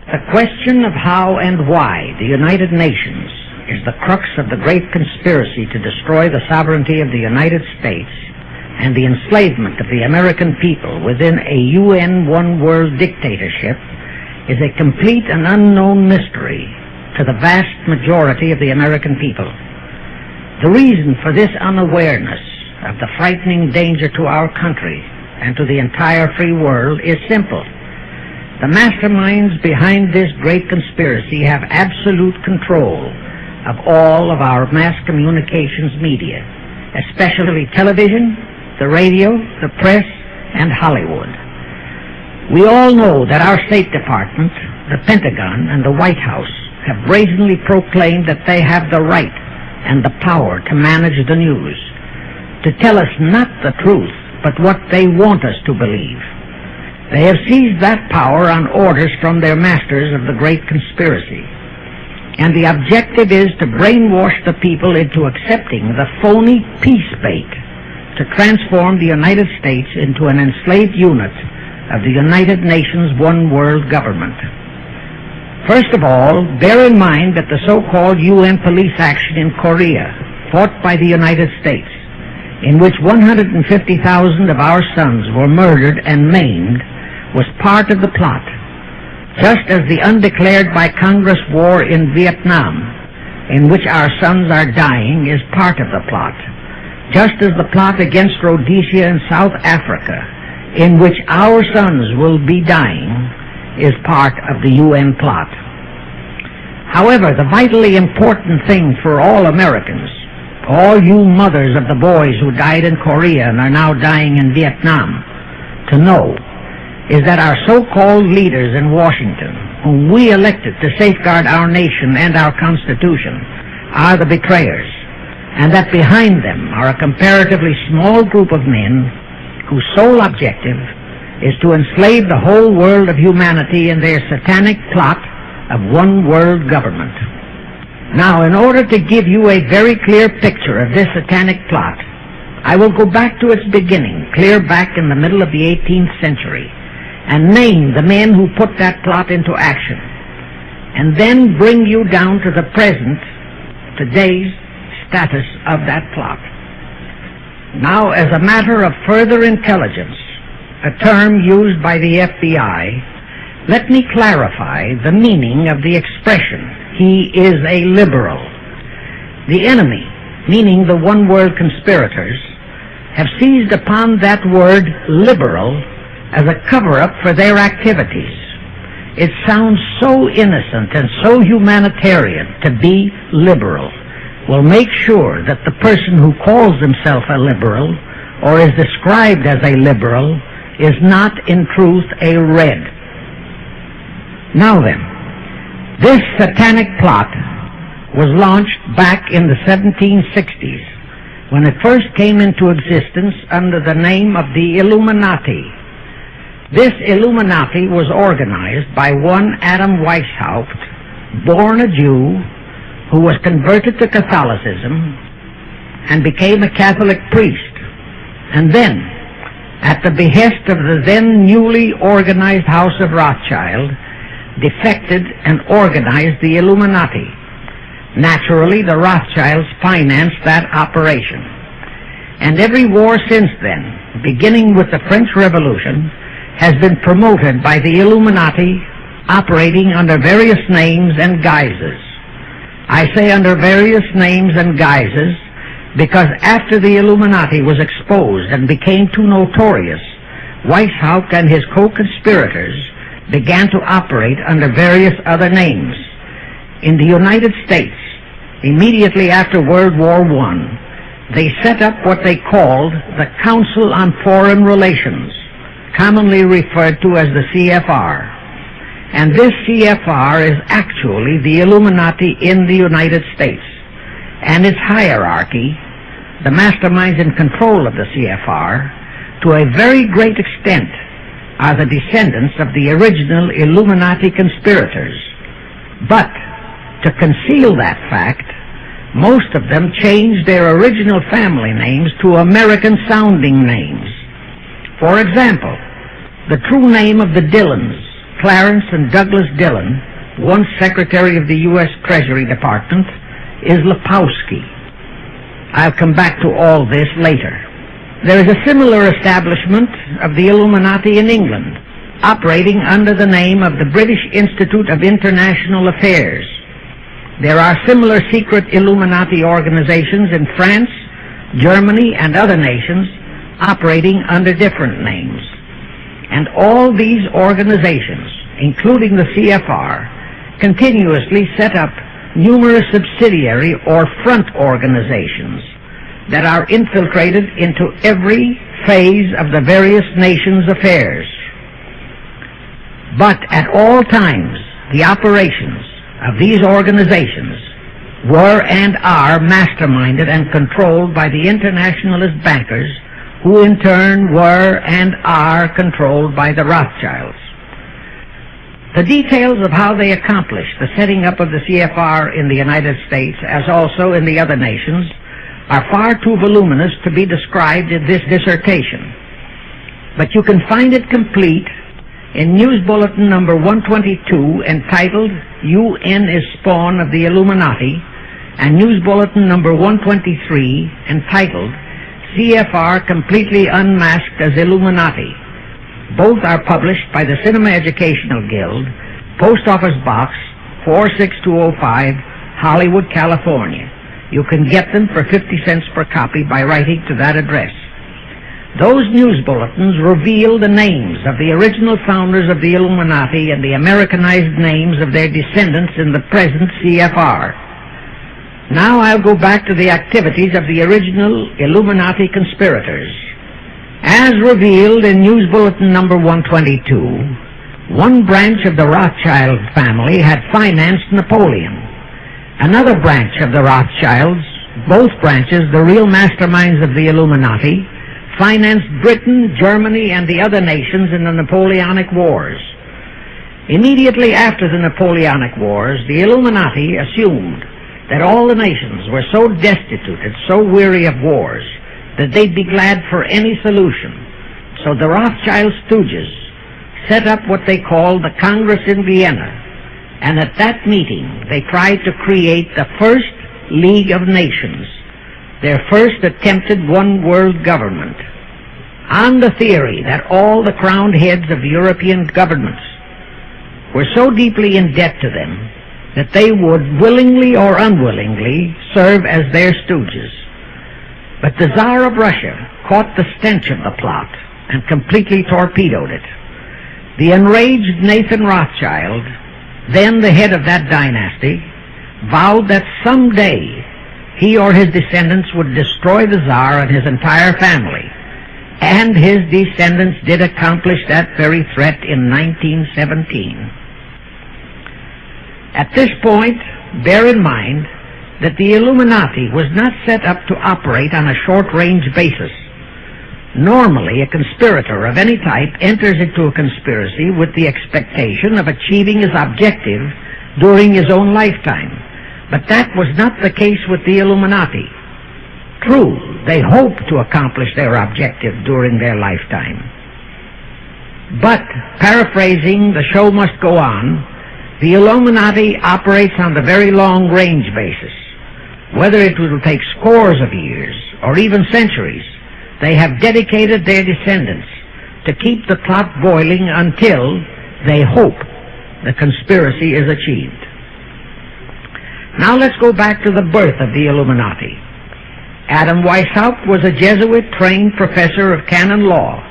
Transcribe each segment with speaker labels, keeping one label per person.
Speaker 1: The question of how and why the United Nations is the crux of the great conspiracy to destroy the sovereignty of the United States and the enslavement of the American people within a UN one-world dictatorship is a complete and unknown mystery to the vast majority of the American people. The reason for this unawareness of the frightening danger to our country and to the entire free world is simple. The masterminds behind this great conspiracy have absolute control of all of our mass communications media, especially television, the radio, the press, and Hollywood. We all know that our State Department, the Pentagon, and the White House have brazenly proclaimed that they have the right and the power to manage the news, to tell us not the truth, but what they want us to believe. They have seized that power on orders from their masters of the great conspiracy. And the objective is to brainwash the people into accepting the phony peace bait to transform the United States into an enslaved unit of the United Nations one world government. First of all, bear in mind that the so-called UN police action in Korea, fought by the United States, in which 150,000 of our sons were murdered and maimed, was part of the plot, just as the undeclared by Congress war in Vietnam, in which our sons are dying, is part of the plot, just as the plot against Rhodesia and South Africa, in which our sons will be dying, is part of the UN plot. However, the vitally important thing for all Americans, all you mothers of the boys who died in Korea and are now dying in Vietnam, to know is that our so-called leaders in Washington, whom we elected to safeguard our nation and our Constitution, are the betrayers, and that behind them are a comparatively small group of men whose sole objective is to enslave the whole world of humanity in their satanic plot of one world government. Now, in order to give you a very clear picture of this satanic plot, I will go back to its beginning, clear back in the middle of the 18th century, and name the men who put that plot into action, and then bring you down to the present, today's status of that plot. Now, as a matter of further intelligence, a term used by the FBI, let me clarify the meaning of the expression, "he is a liberal." The enemy, meaning the one-world conspirators, have seized upon that word liberal as a cover-up for their activities. It sounds so innocent and so humanitarian to be liberal. We'll make sure that the person who calls himself a liberal or is described as a liberal is not in truth a red. Now then, this satanic plot was launched back in the 1760s when it first came into existence under the name of the Illuminati. This Illuminati was organized by one Adam Weishaupt, born a Jew, who was converted to Catholicism and became a Catholic priest, and then, at the behest of the then newly organized House of Rothschild, defected and organized the Illuminati. Naturally, the Rothschilds financed that operation. And every war since then, beginning with the French Revolution, has been promoted by the Illuminati, operating under various names and guises. I say under various names and guises because after the Illuminati was exposed and became too notorious, Weishaupt and his co-conspirators began to operate under various other names. In the United States, immediately after World War I, they set up what they called the Council on Foreign Relations, commonly referred to as the CFR. And this CFR is actually the Illuminati in the United States. And its hierarchy, the masterminds in control of the CFR, to a very great extent, are the descendants of the original Illuminati conspirators. But, to conceal that fact, most of them changed their original family names to American-sounding names. For example, the true name of the Dillons, Clarence and Douglas Dillon, once Secretary of the U.S. Treasury Department, is Lepowski. I'll come back to all this later. There is a similar establishment of the Illuminati in England, operating under the name of the British Institute of International Affairs. There are similar secret Illuminati organizations in France, Germany, and other nations operating under different names. And all these organizations, including the CFR, continuously set up numerous subsidiary or front organizations that are infiltrated into every phase of the various nations' affairs. But at all times, the operations of these organizations were and are masterminded and controlled by the internationalist bankers, who in turn were and are controlled by the Rothschilds. The details of how they accomplished the setting up of the CFR in the United States, as also in the other nations, are far too voluminous to be described in this dissertation. But you can find it complete in News Bulletin number 122, entitled UN is Spawn of the Illuminati, and News Bulletin number 123, entitled CFR Completely Unmasked as Illuminati. Both are published by the Cinema Educational Guild, Post Office Box 46205, Hollywood, California. You can get them for 50 cents per copy by writing to that address. Those news bulletins reveal the names of the original founders of the Illuminati and the Americanized names of their descendants in the present CFR. Now I'll go back to the activities of the original Illuminati conspirators. As revealed in News Bulletin number 122, one branch of the Rothschild family had financed Napoleon. Another branch of the Rothschilds, both branches the real masterminds of the Illuminati, financed Britain, Germany, and the other nations in the Napoleonic Wars. Immediately after the Napoleonic Wars, the Illuminati assumed that all the nations were so destitute and so weary of wars that they'd be glad for any solution. So the Rothschild stooges set up what they called the Congress in Vienna, and at that meeting they tried to create the first League of Nations, their first attempted one-world government, on the theory that all the crowned heads of European governments were so deeply in debt to them that they would willingly or unwillingly serve as their stooges. But the Tsar of Russia caught the stench of the plot and completely torpedoed it. The enraged Nathan Rothschild, then the head of that dynasty, vowed that someday he or his descendants would destroy the Tsar and his entire family. And his descendants did accomplish that very threat in 1917. At this point, bear in mind that the Illuminati was not set up to operate on a short-range basis. Normally, a conspirator of any type enters into a conspiracy with the expectation of achieving his objective during his own lifetime. But that was not the case with the Illuminati. True, they hoped to accomplish their objective during their lifetime. But, paraphrasing The Show Must Go On, the Illuminati operates on the very long-range basis. Whether it will take scores of years or even centuries, they have dedicated their descendants to keep the plot boiling until, they hope, the conspiracy is achieved. Now let's go back to the birth of the Illuminati. Adam Weishaupt was a Jesuit-trained professor of canon law,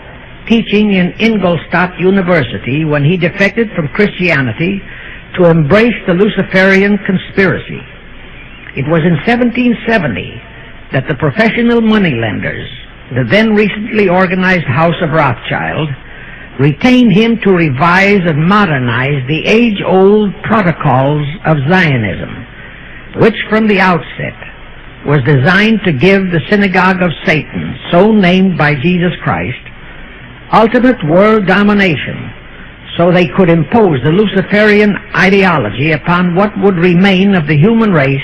Speaker 1: teaching in Ingolstadt University when he defected from Christianity to embrace the Luciferian conspiracy. It was in 1770 that the professional moneylenders, the then recently organized House of Rothschild, retained him to revise and modernize the age-old protocols of Zionism, which from the outset was designed to give the Synagogue of Satan, so named by Jesus Christ, ultimate world domination, so they could impose the Luciferian ideology upon what would remain of the human race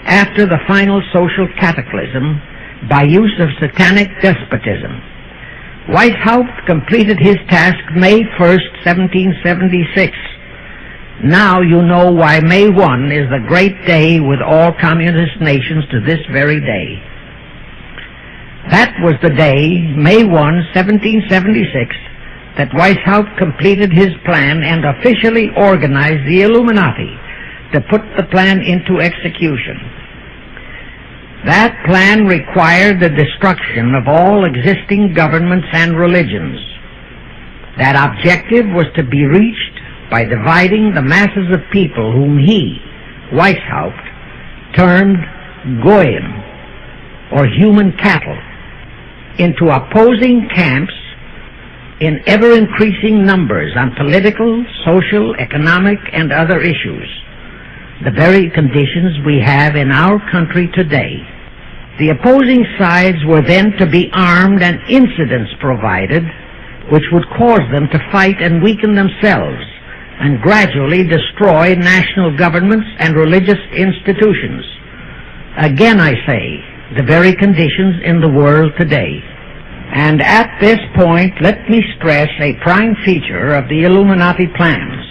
Speaker 1: after the final social cataclysm by use of satanic despotism. Weishaupt completed his task May 1st, 1776. Now you know why May 1 is the great day with all communist nations to this very day. That was the day, May 1, 1776, that Weishaupt completed his plan and officially organized the Illuminati to put the plan into execution. That plan required the destruction of all existing governments and religions. That objective was to be reached by dividing the masses of people whom he, Weishaupt, termed Goyim, or human cattle, into opposing camps in ever-increasing numbers on political, social, economic, and other issues, the very conditions we have in our country today. The opposing sides were then to be armed and incidents provided which would cause them to fight and weaken themselves and gradually destroy national governments and religious institutions. Again, I say, the very conditions in the world today. And at this point, let me stress a prime feature of the Illuminati plans.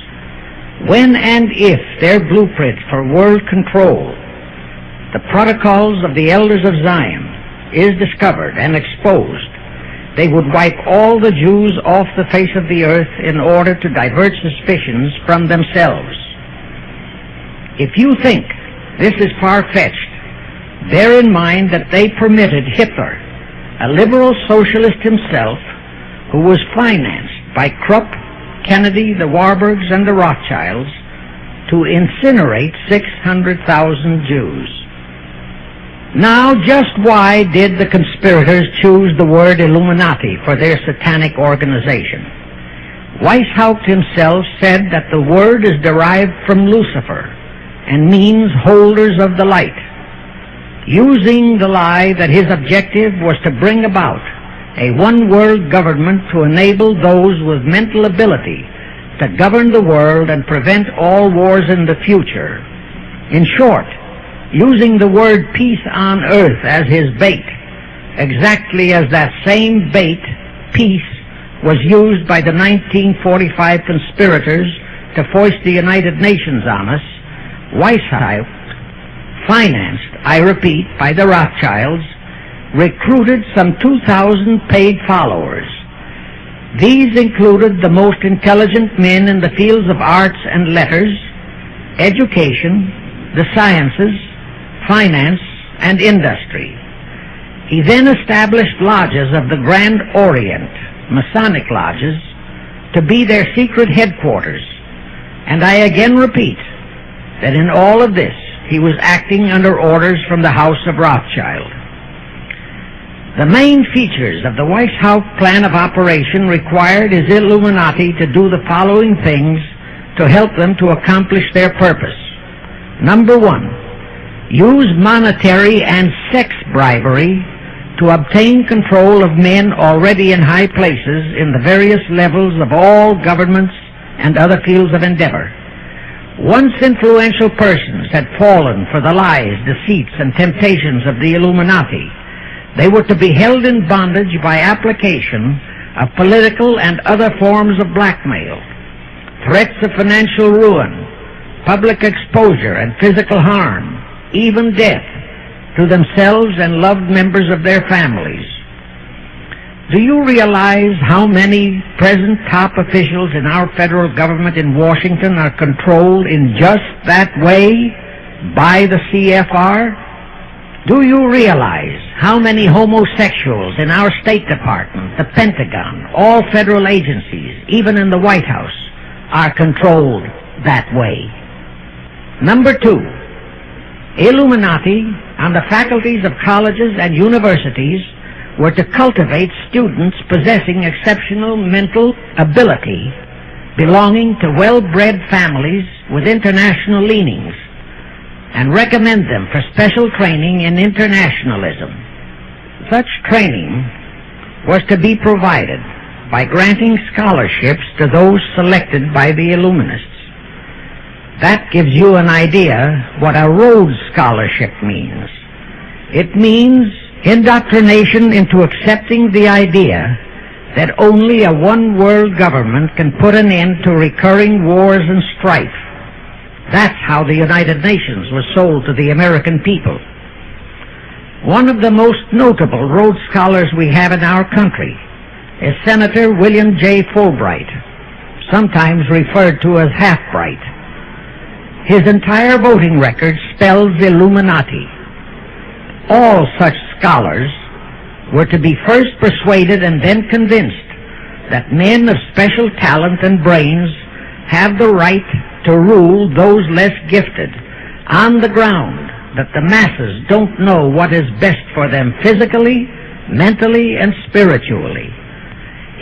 Speaker 1: When and if their blueprint for world control, the Protocols of the Elders of Zion, is discovered and exposed, they would wipe all the Jews off the face of the earth in order to divert suspicions from themselves. If you think this is far-fetched, bear in mind that they permitted Hitler, a liberal socialist himself, who was financed by Krupp, Kennedy, the Warburgs, and the Rothschilds, to incinerate 600,000 Jews. Now, just why did the conspirators choose the word Illuminati for their satanic organization? Weishaupt himself said that the word is derived from Lucifer and means holders of the light, using the lie that his objective was to bring about a one-world government to enable those with mental ability to govern the world and prevent all wars in the future. In short, using the word peace on earth as his bait, exactly as that same bait, peace, was used by the 1945 conspirators to foist the United Nations on us. Weishaupt, financed, I repeat, by the Rothschilds, recruited some 2,000 paid followers. These included the most intelligent men in the fields of arts and letters, education, the sciences, finance, and industry. He then established lodges of the Grand Orient, Masonic lodges, to be their secret headquarters. And I again repeat that in all of this, he was acting under orders from the House of Rothschild. The main features of the Weishaupt plan of operation required his Illuminati to do the following things to help them to accomplish their purpose. Number one, use monetary and sex bribery to obtain control of men already in high places in the various levels of all governments and other fields of endeavor. Once influential persons had fallen for the lies, deceits, and temptations of the Illuminati, they were to be held in bondage by application of political and other forms of blackmail, threats of financial ruin, public exposure and physical harm, even death, to themselves and loved members of their families. Do you realize how many present top officials in our federal government in Washington are controlled in just that way by the CFR? Do you realize how many homosexuals in our State Department, the Pentagon, all federal agencies, even in the White House, are controlled that way? Number two, Illuminati on the faculties of colleges and universities were to cultivate students possessing exceptional mental ability, belonging to well-bred families with international leanings, and recommend them for special training in internationalism. Such training was to be provided by granting scholarships to those selected by the Illuminists. That gives you an idea what a Rhodes Scholarship means. It means indoctrination into accepting the idea that only a one-world government can put an end to recurring wars and strife. That's how the United Nations was sold to the American people. One of the most notable Rhodes Scholars we have in our country is Senator William J. Fulbright, sometimes referred to as Half-Bright. His entire voting record spells Illuminati. All such scholars were to be first persuaded and then convinced that men of special talent and brains have the right to rule those less gifted, on the ground that the masses don't know what is best for them physically, mentally, and spiritually.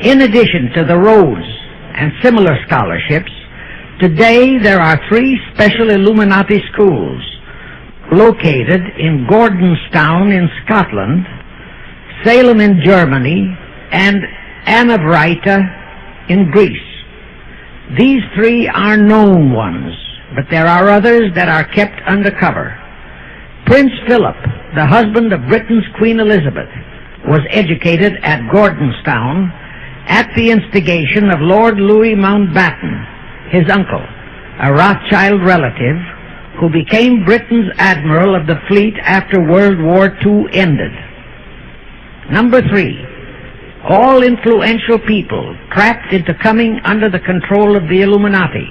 Speaker 1: In addition to the Rhodes and similar scholarships, today there are 3 special Illuminati schools located in Gordonstown in Scotland, Salem in Germany, and Anavryta in Greece. These 3 are known ones, but there are others that are kept undercover. Prince Philip, the husband of Britain's Queen Elizabeth, was educated at Gordonstown at the instigation of Lord Louis Mountbatten, his uncle, a Rothschild relative who became Britain's admiral of the fleet after World War II ended. Number 3, all influential people trapped into coming under the control of the Illuminati,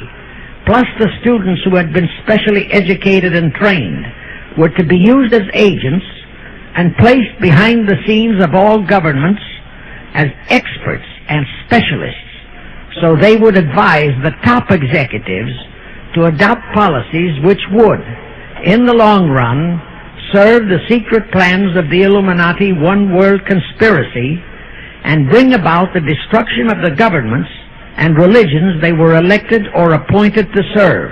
Speaker 1: plus the students who had been specially educated and trained, were to be used as agents and placed behind the scenes of all governments as experts and specialists, so they would advise the top executives to adopt policies which would, in the long run, serve the secret plans of the Illuminati one-world conspiracy and bring about the destruction of the governments and religions they were elected or appointed to serve.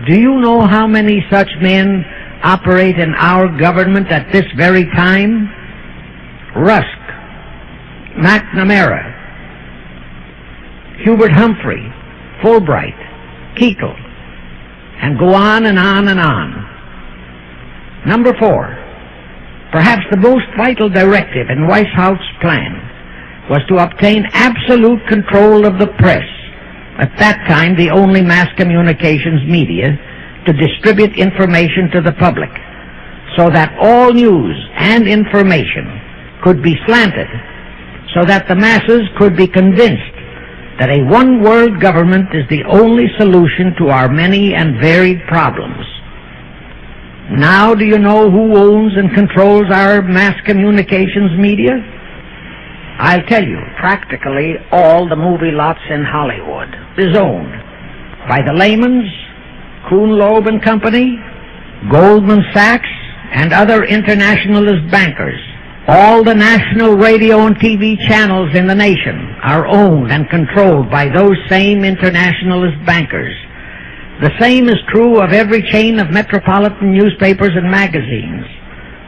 Speaker 1: Do you know how many such men operate in our government at this very time? Rusk, McNamara, Hubert Humphrey, Fulbright, Keitel, and go on and on and on. Number 4, perhaps the most vital directive in Weishaupt's plan was to obtain absolute control of the press, at that time the only mass communications media, to distribute information to the public, so that all news and information could be slanted, so that the masses could be convinced that a one-world government is the only solution to our many and varied problems. Now do you know who owns and controls our mass communications media? I'll tell you, practically all the movie lots in Hollywood is owned by the Lehmans, Kuhn Loeb and Company, Goldman Sachs, and other internationalist bankers. All the national radio and TV channels in the nation are owned and controlled by those same internationalist bankers. The same is true of every chain of metropolitan newspapers and magazines,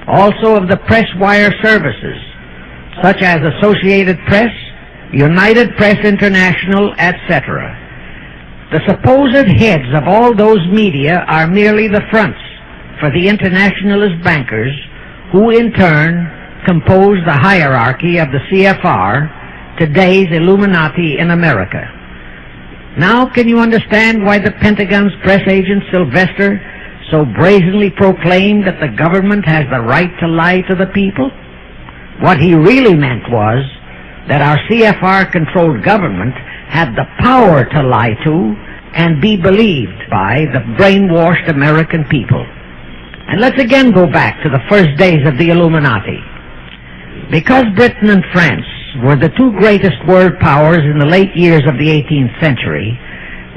Speaker 1: also of the press wire services, such as Associated Press, United Press International, etc. The supposed heads of all those media are merely the fronts for the internationalist bankers, who in turn compose the hierarchy of the CFR, today's Illuminati in America. Now can you understand why the Pentagon's press agent Sylvester so brazenly proclaimed that the government has the right to lie to the people? What he really meant was that our CFR-controlled government had the power to lie to and be believed by the brainwashed American people. And let's again go back to the first days of the Illuminati. Because Britain and France were the 2 greatest world powers in the late years of the 18th century,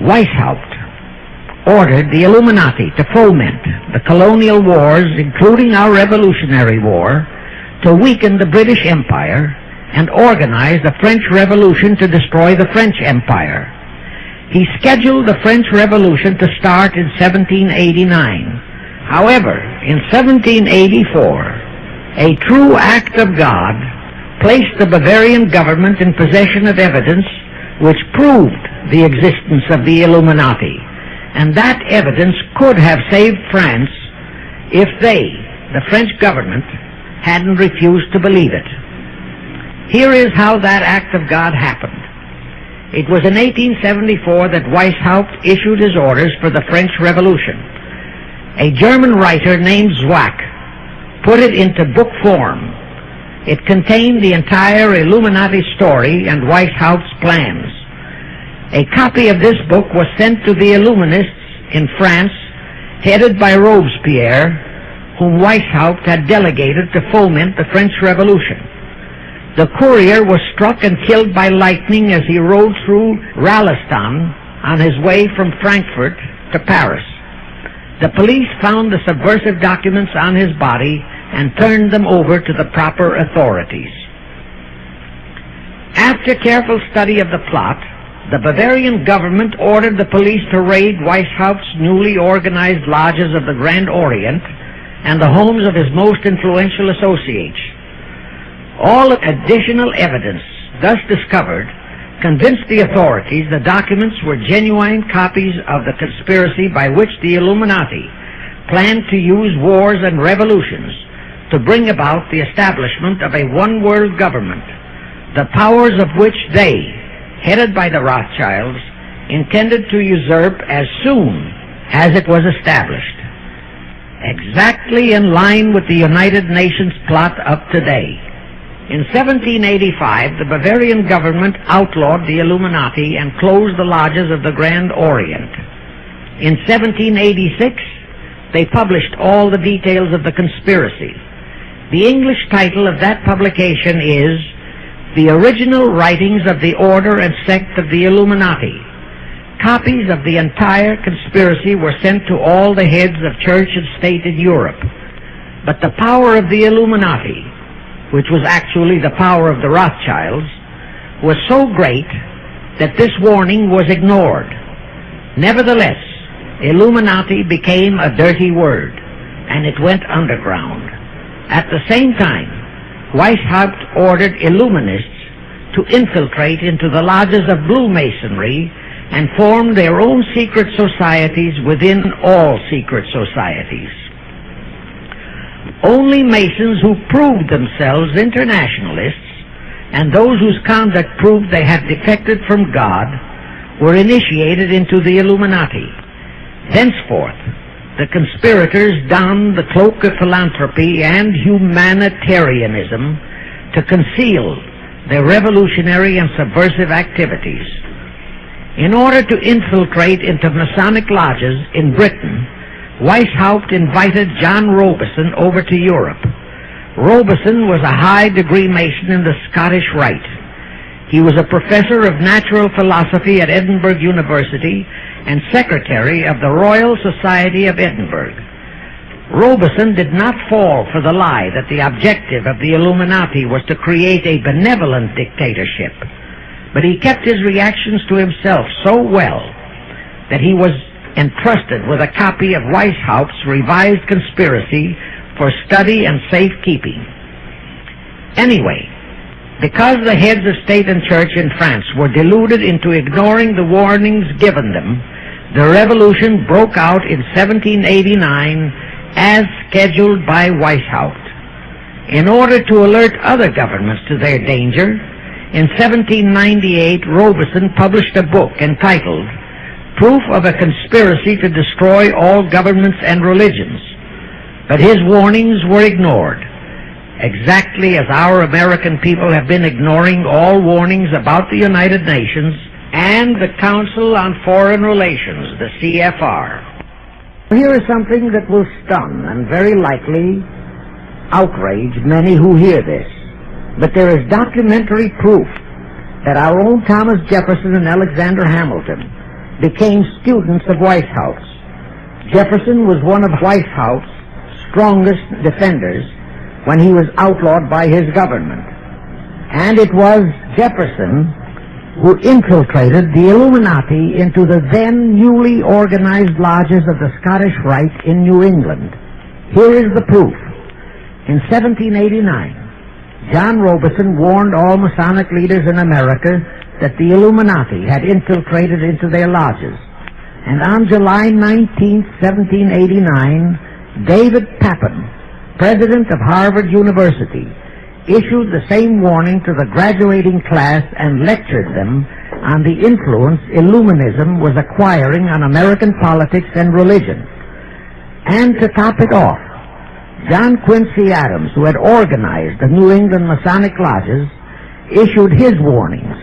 Speaker 1: Weishaupt ordered the Illuminati to foment the colonial wars, including our Revolutionary War, to weaken the British Empire and organize the French Revolution to destroy the French Empire. He scheduled the French Revolution to start in 1789. However, in 1784, a true act of God placed the Bavarian government in possession of evidence which proved the existence of the Illuminati, and that evidence could have saved France if they, the French government, hadn't refused to believe it. Here is how that act of God happened. It was in 1874 that Weishaupt issued his orders for the French Revolution. A German writer named Zwack put it into book form. It contained the entire Illuminati story and Weishaupt's plans. A copy of this book was sent to the Illuminists in France, headed by Robespierre, whom Weishaupt had delegated to foment the French Revolution. The courier was struck and killed by lightning as he rode through Ralston on his way from Frankfurt to Paris. The police found the subversive documents on his body and turned them over to the proper authorities. After careful study of the plot, the Bavarian government ordered the police to raid Weishaupt's newly organized lodges of the Grand Orient and the homes of his most influential associates. All additional evidence thus discovered convinced the authorities the documents were genuine copies of the conspiracy by which the Illuminati planned to use wars and revolutions to bring about the establishment of a one-world government, the powers of which they, headed by the Rothschilds, intended to usurp as soon as it was established. Exactly in line with the United Nations plot of today. In 1785, the Bavarian government outlawed the Illuminati and closed the lodges of the Grand Orient. In 1786, they published all the details of the conspiracy. The English title of that publication is The Original Writings of the Order and Sect of the Illuminati. Copies of the entire conspiracy were sent to all the heads of church and state in Europe. But the power of the Illuminati, which was actually the power of the Rothschilds, was so great that this warning was ignored. Nevertheless, Illuminati became a dirty word, and it went underground. At the same time, Weishaupt ordered Illuminists to infiltrate into the lodges of Blue Masonry and form their own secret societies within all secret societies. Only Masons who proved themselves internationalists and those whose conduct proved they had defected from God were initiated into the Illuminati. Thenceforth, the conspirators donned the cloak of philanthropy and humanitarianism to conceal their revolutionary and subversive activities. In order to infiltrate into Masonic lodges in Britain, Weishaupt invited John Robison over to Europe. Robison was a high-degree Mason in the Scottish Rite. He was a professor of natural philosophy at Edinburgh University and secretary of the Royal Society of Edinburgh. Robison did not fall for the lie that the objective of the Illuminati was to create a benevolent dictatorship, but he kept his reactions to himself so well that he was entrusted with a copy of Weishaupt's revised conspiracy for study and safekeeping. Anyway, because the heads of state and church in France were deluded into ignoring the warnings given them, the revolution broke out in 1789 as scheduled by Weishaupt. In order to alert other governments to their danger, in 1798 Robison published a book entitled Proof of a Conspiracy to Destroy All Governments and Religions. But his warnings were ignored, exactly as our American people have been ignoring all warnings about the United Nations and the Council on Foreign Relations, the CFR. Here is something that will stun and very likely outrage many who hear this. But there is documentary proof that our own Thomas Jefferson and Alexander Hamilton became students of Weishaupt's. Jefferson was one of Weishaupt's strongest defenders when he was outlawed by his government. And it was Jefferson who infiltrated the Illuminati into the then newly organized lodges of the Scottish Rite in New England. Here is the proof. In 1789, John Robison warned all Masonic leaders in America that the Illuminati had infiltrated into their lodges. And on July 19, 1789, David Papin, president of Harvard University, issued the same warning to the graduating class and lectured them on the influence Illuminism was acquiring on American politics and religion. And to top it off, John Quincy Adams, who had organized the New England Masonic Lodges, issued his warnings.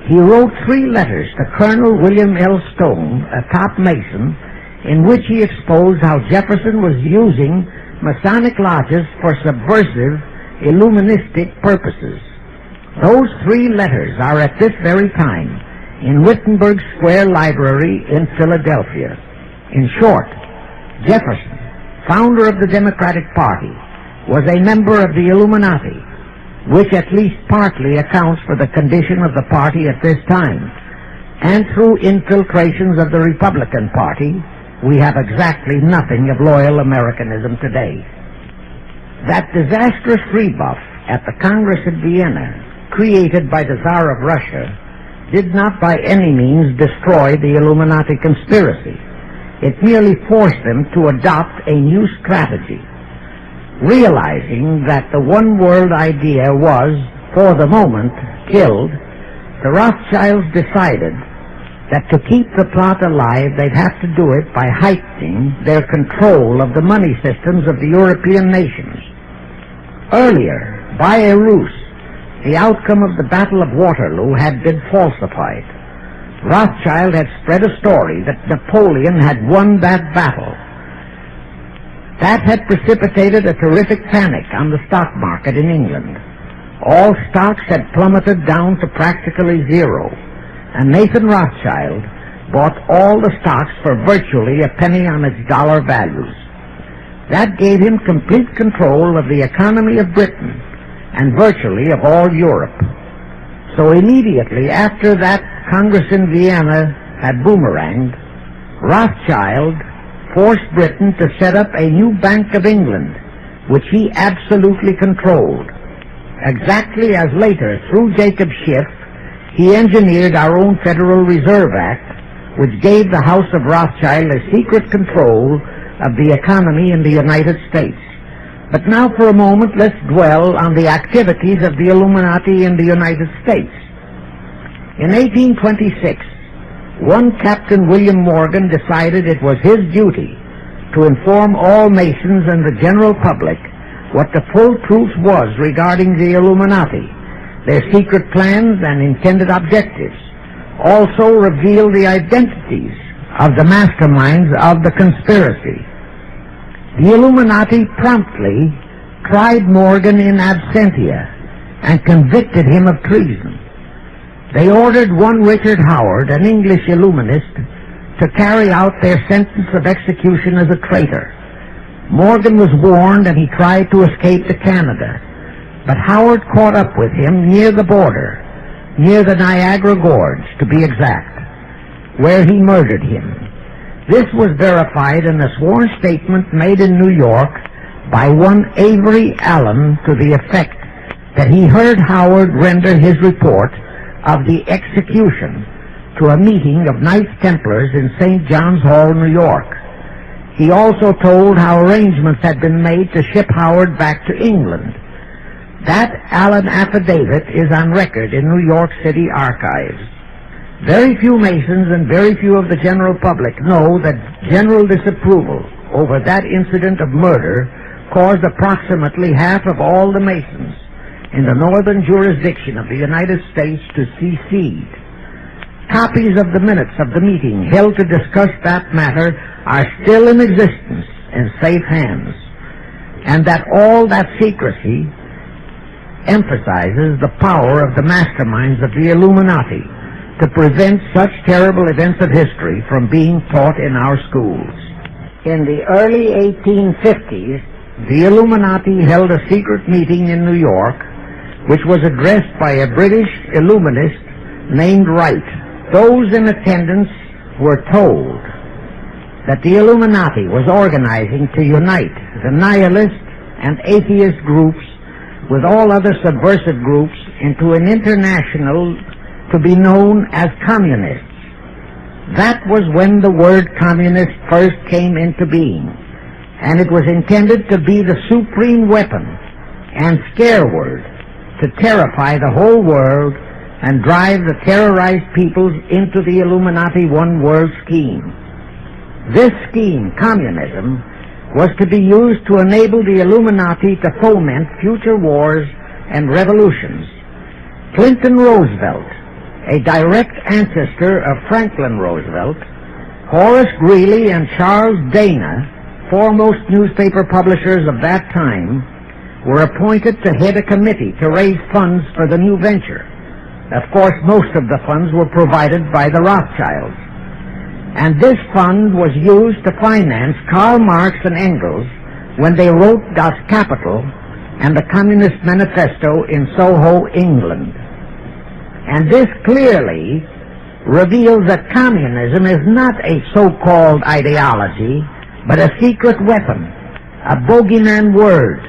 Speaker 1: He wrote 3 letters to Colonel William L. Stone, a top Mason, in which he exposed how Jefferson was using Masonic lodges for subversive, Illuministic purposes. Those 3 letters are at this very time in Wittenberg Square Library in Philadelphia. In short, Jefferson, founder of the Democratic Party, was a member of the Illuminati, which at least partly accounts for the condition of the party at this time. And through infiltrations of the Republican Party, we have exactly nothing of loyal Americanism today. That disastrous rebuff at the Congress at Vienna, created by the Tsar of Russia, did not by any means destroy the Illuminati conspiracy. It merely forced them to adopt a new strategy. Realizing that the one world idea was, for the moment, killed, the Rothschilds decided that to keep the plot alive, they'd have to do it by heightening their control of the money systems of the European nations. Earlier, by a ruse, the outcome of the Battle of Waterloo had been falsified. Rothschild had spread a story that Napoleon had won that battle. That had precipitated a terrific panic on the stock market in England. All stocks had plummeted down to practically zero, and Nathan Rothschild bought all the stocks for virtually a penny on its dollar values. That gave him complete control of the economy of Britain and virtually of all Europe. So immediately after that Congress in Vienna had boomeranged, Rothschild forced Britain to set up a new Bank of England, which he absolutely controlled. Exactly as later, through Jacob Schiff, he engineered our own Federal Reserve Act, which gave the House of Rothschild a secret control of the economy in the United States. But now for a moment, let's dwell on the activities of the Illuminati in the United States. In 1826, one Captain William Morgan decided it was his duty to inform all Masons and the general public what the full truth was regarding the Illuminati, their secret plans and intended objectives. Also reveal the identities of the masterminds of the conspiracy. The Illuminati promptly tried Morgan in absentia and convicted him of treason. They ordered one Richard Howard, an English Illuminist, to carry out their sentence of execution as a traitor. Morgan was warned and he tried to escape to Canada, but Howard caught up with him near the border, near the Niagara Gorge to be exact, where he murdered him. This was verified in a sworn statement made in New York by one Avery Allen to the effect that he heard Howard render his report of the execution to a meeting of Knights Templars in St. John's Hall, New York. He also told how arrangements had been made to ship Howard back to England. That Allen affidavit is on record in New York City archives. Very few Masons and very few of the general public know that general disapproval over that incident of murder caused approximately half of all the Masons in the northern jurisdiction of the United States to secede. Copies of the minutes of the meeting held to discuss that matter are still in existence in safe hands, and that all that secrecy emphasizes the power of the masterminds of the Illuminati to prevent such terrible events of history from being taught in our schools. In the early 1850s, the Illuminati held a secret meeting in New York, which was addressed by a British Illuminist named Wright. Those in attendance were told that the Illuminati was organizing to unite the nihilist and atheist groups with all other subversive groups into an international to be known as communists. That was when the word communist first came into being, and it was intended to be the supreme weapon and scare word to terrify the whole world and drive the terrorized peoples into the Illuminati one world scheme. This scheme, communism, was to be used to enable the Illuminati to foment future wars and revolutions. Clinton Roosevelt, a direct ancestor of Franklin Roosevelt, Horace Greeley and Charles Dana, foremost newspaper publishers of that time, were appointed to head a committee to raise funds for the new venture. Of course, most of the funds were provided by the Rothschilds. And this fund was used to finance Karl Marx and Engels when they wrote Das Kapital and the Communist Manifesto in Soho, England. And this clearly reveals that communism is not a so-called ideology, but a secret weapon, a bogeyman word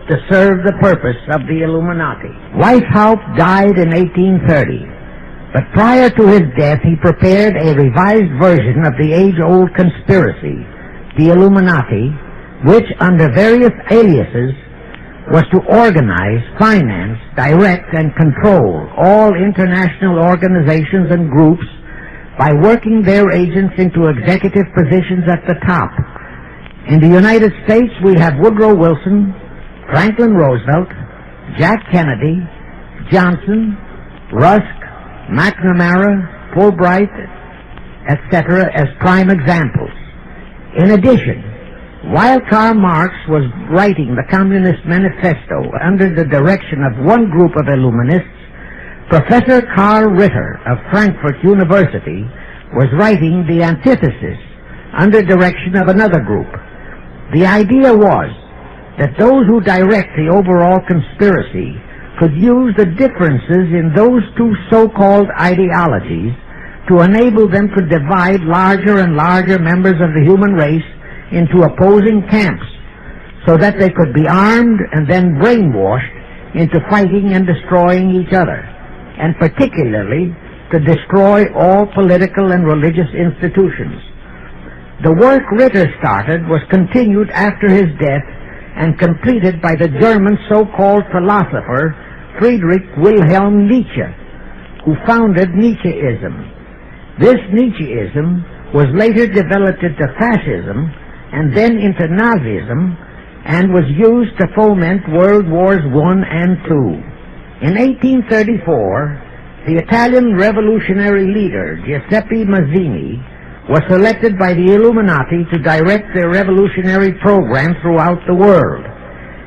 Speaker 1: to serve the purpose of the Illuminati. Weishaupt died in 1830, but prior to his death he prepared a revised version of the age-old conspiracy, the Illuminati, which under various aliases was to organize, finance, direct, and control all international organizations and groups by working their agents into executive positions at the top. In the United States, we have Woodrow Wilson, Franklin Roosevelt, Jack Kennedy, Johnson, Rusk, McNamara, Fulbright, etc. as prime examples. In addition, while Karl Marx was writing the Communist Manifesto under the direction of one group of Illuminists, Professor Karl Ritter of Frankfurt University was writing the Antithesis under direction of another group. The idea was that those who direct the overall conspiracy could use the differences in those two so-called ideologies to enable them to divide larger and larger members of the human race into opposing camps so that they could be armed and then brainwashed into fighting and destroying each other, and particularly to destroy all political and religious institutions. The work Ritter started was continued after his death and completed by the German so-called philosopher Friedrich Wilhelm Nietzsche, who founded Nietzscheism. This Nietzscheism was later developed into fascism and then into Nazism, and was used to foment World Wars I and II. In 1834, the Italian revolutionary leader Giuseppe Mazzini was selected by the Illuminati to direct their revolutionary program throughout the world.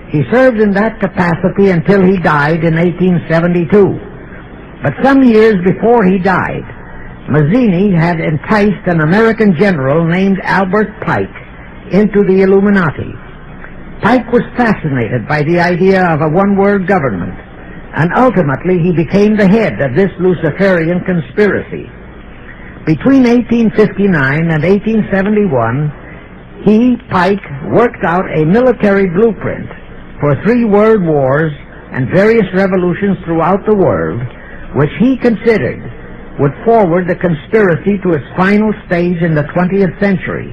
Speaker 1: He served in that capacity until he died in 1872. But some years before he died, Mazzini had enticed an American general named Albert Pike into the Illuminati. Pike was fascinated by the idea of a one-world government, and ultimately he became the head of this Luciferian conspiracy. Between 1859 and 1871, Pike, worked out a military blueprint for 3 world wars and various revolutions throughout the world, which he considered would forward the conspiracy to its final stage in the 20th century.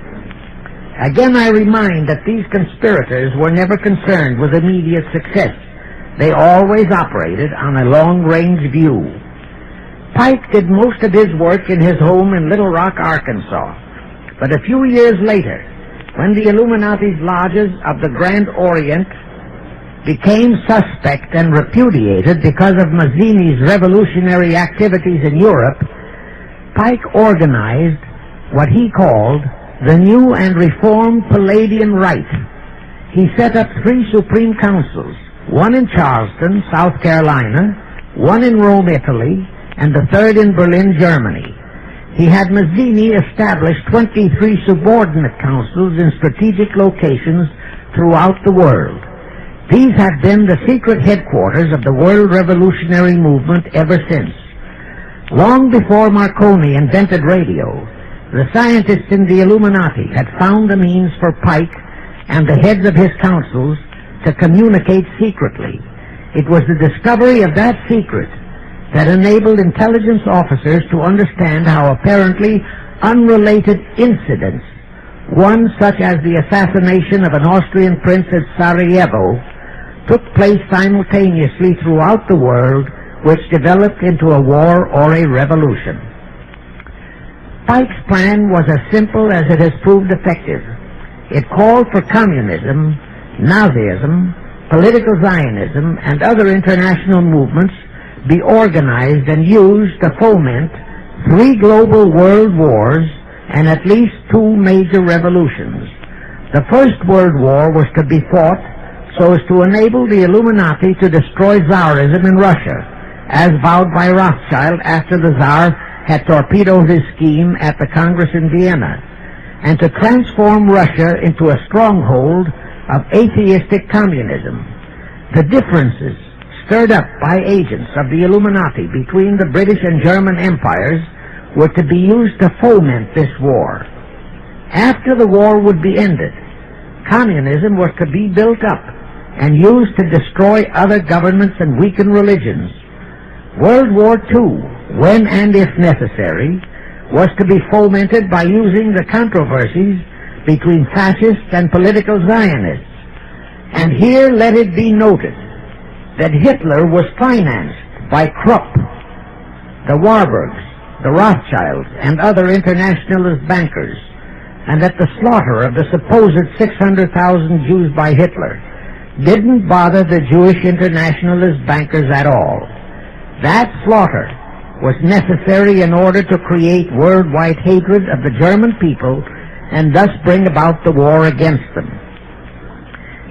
Speaker 1: Again, I remind that these conspirators were never concerned with immediate success. They always operated on a long-range view. Pike did most of his work in his home in Little Rock, Arkansas. But a few years later, when the Illuminati's lodges of the Grand Orient became suspect and repudiated because of Mazzini's revolutionary activities in Europe, Pike organized what he called the New and Reformed Palladian Rite. He set up 3 supreme councils, one in Charleston, South Carolina, one in Rome, Italy, and the 3rd in Berlin, Germany. He had Mazzini establish 23 subordinate councils in strategic locations throughout the world. These have been the secret headquarters of the world revolutionary movement ever since. Long before Marconi invented radio, the scientists in the Illuminati had found the means for Pike and the heads of his councils to communicate secretly. It was the discovery of that secret that enabled intelligence officers to understand how apparently unrelated incidents, one such as the assassination of an Austrian prince at Sarajevo, took place simultaneously throughout the world, which developed into a war or a revolution. Pike's plan was as simple as it has proved effective. It called for communism, Nazism, political Zionism, and other international movements be organized and used to foment 3 global world wars and at least 2 major revolutions. The First World War was to be fought so as to enable the Illuminati to destroy Tsarism in Russia, as vowed by Rothschild after the Tsar had torpedoed his scheme at the Congress in Vienna, and to transform Russia into a stronghold of atheistic communism. The differences stirred up by agents of the Illuminati between the British and German empires were to be used to foment this war. After the war would be ended, communism was to be built up and used to destroy other governments and weaken religions. World War II, when and if necessary, was to be fomented by using the controversies between fascists and political Zionists. And here let it be noted that Hitler was financed by Krupp, the Warburgs, the Rothschilds, and other internationalist bankers, and that the slaughter of the supposed 600,000 Jews by Hitler didn't bother the Jewish internationalist bankers at all. That slaughter was necessary in order to create worldwide hatred of the German people and thus bring about the war against them.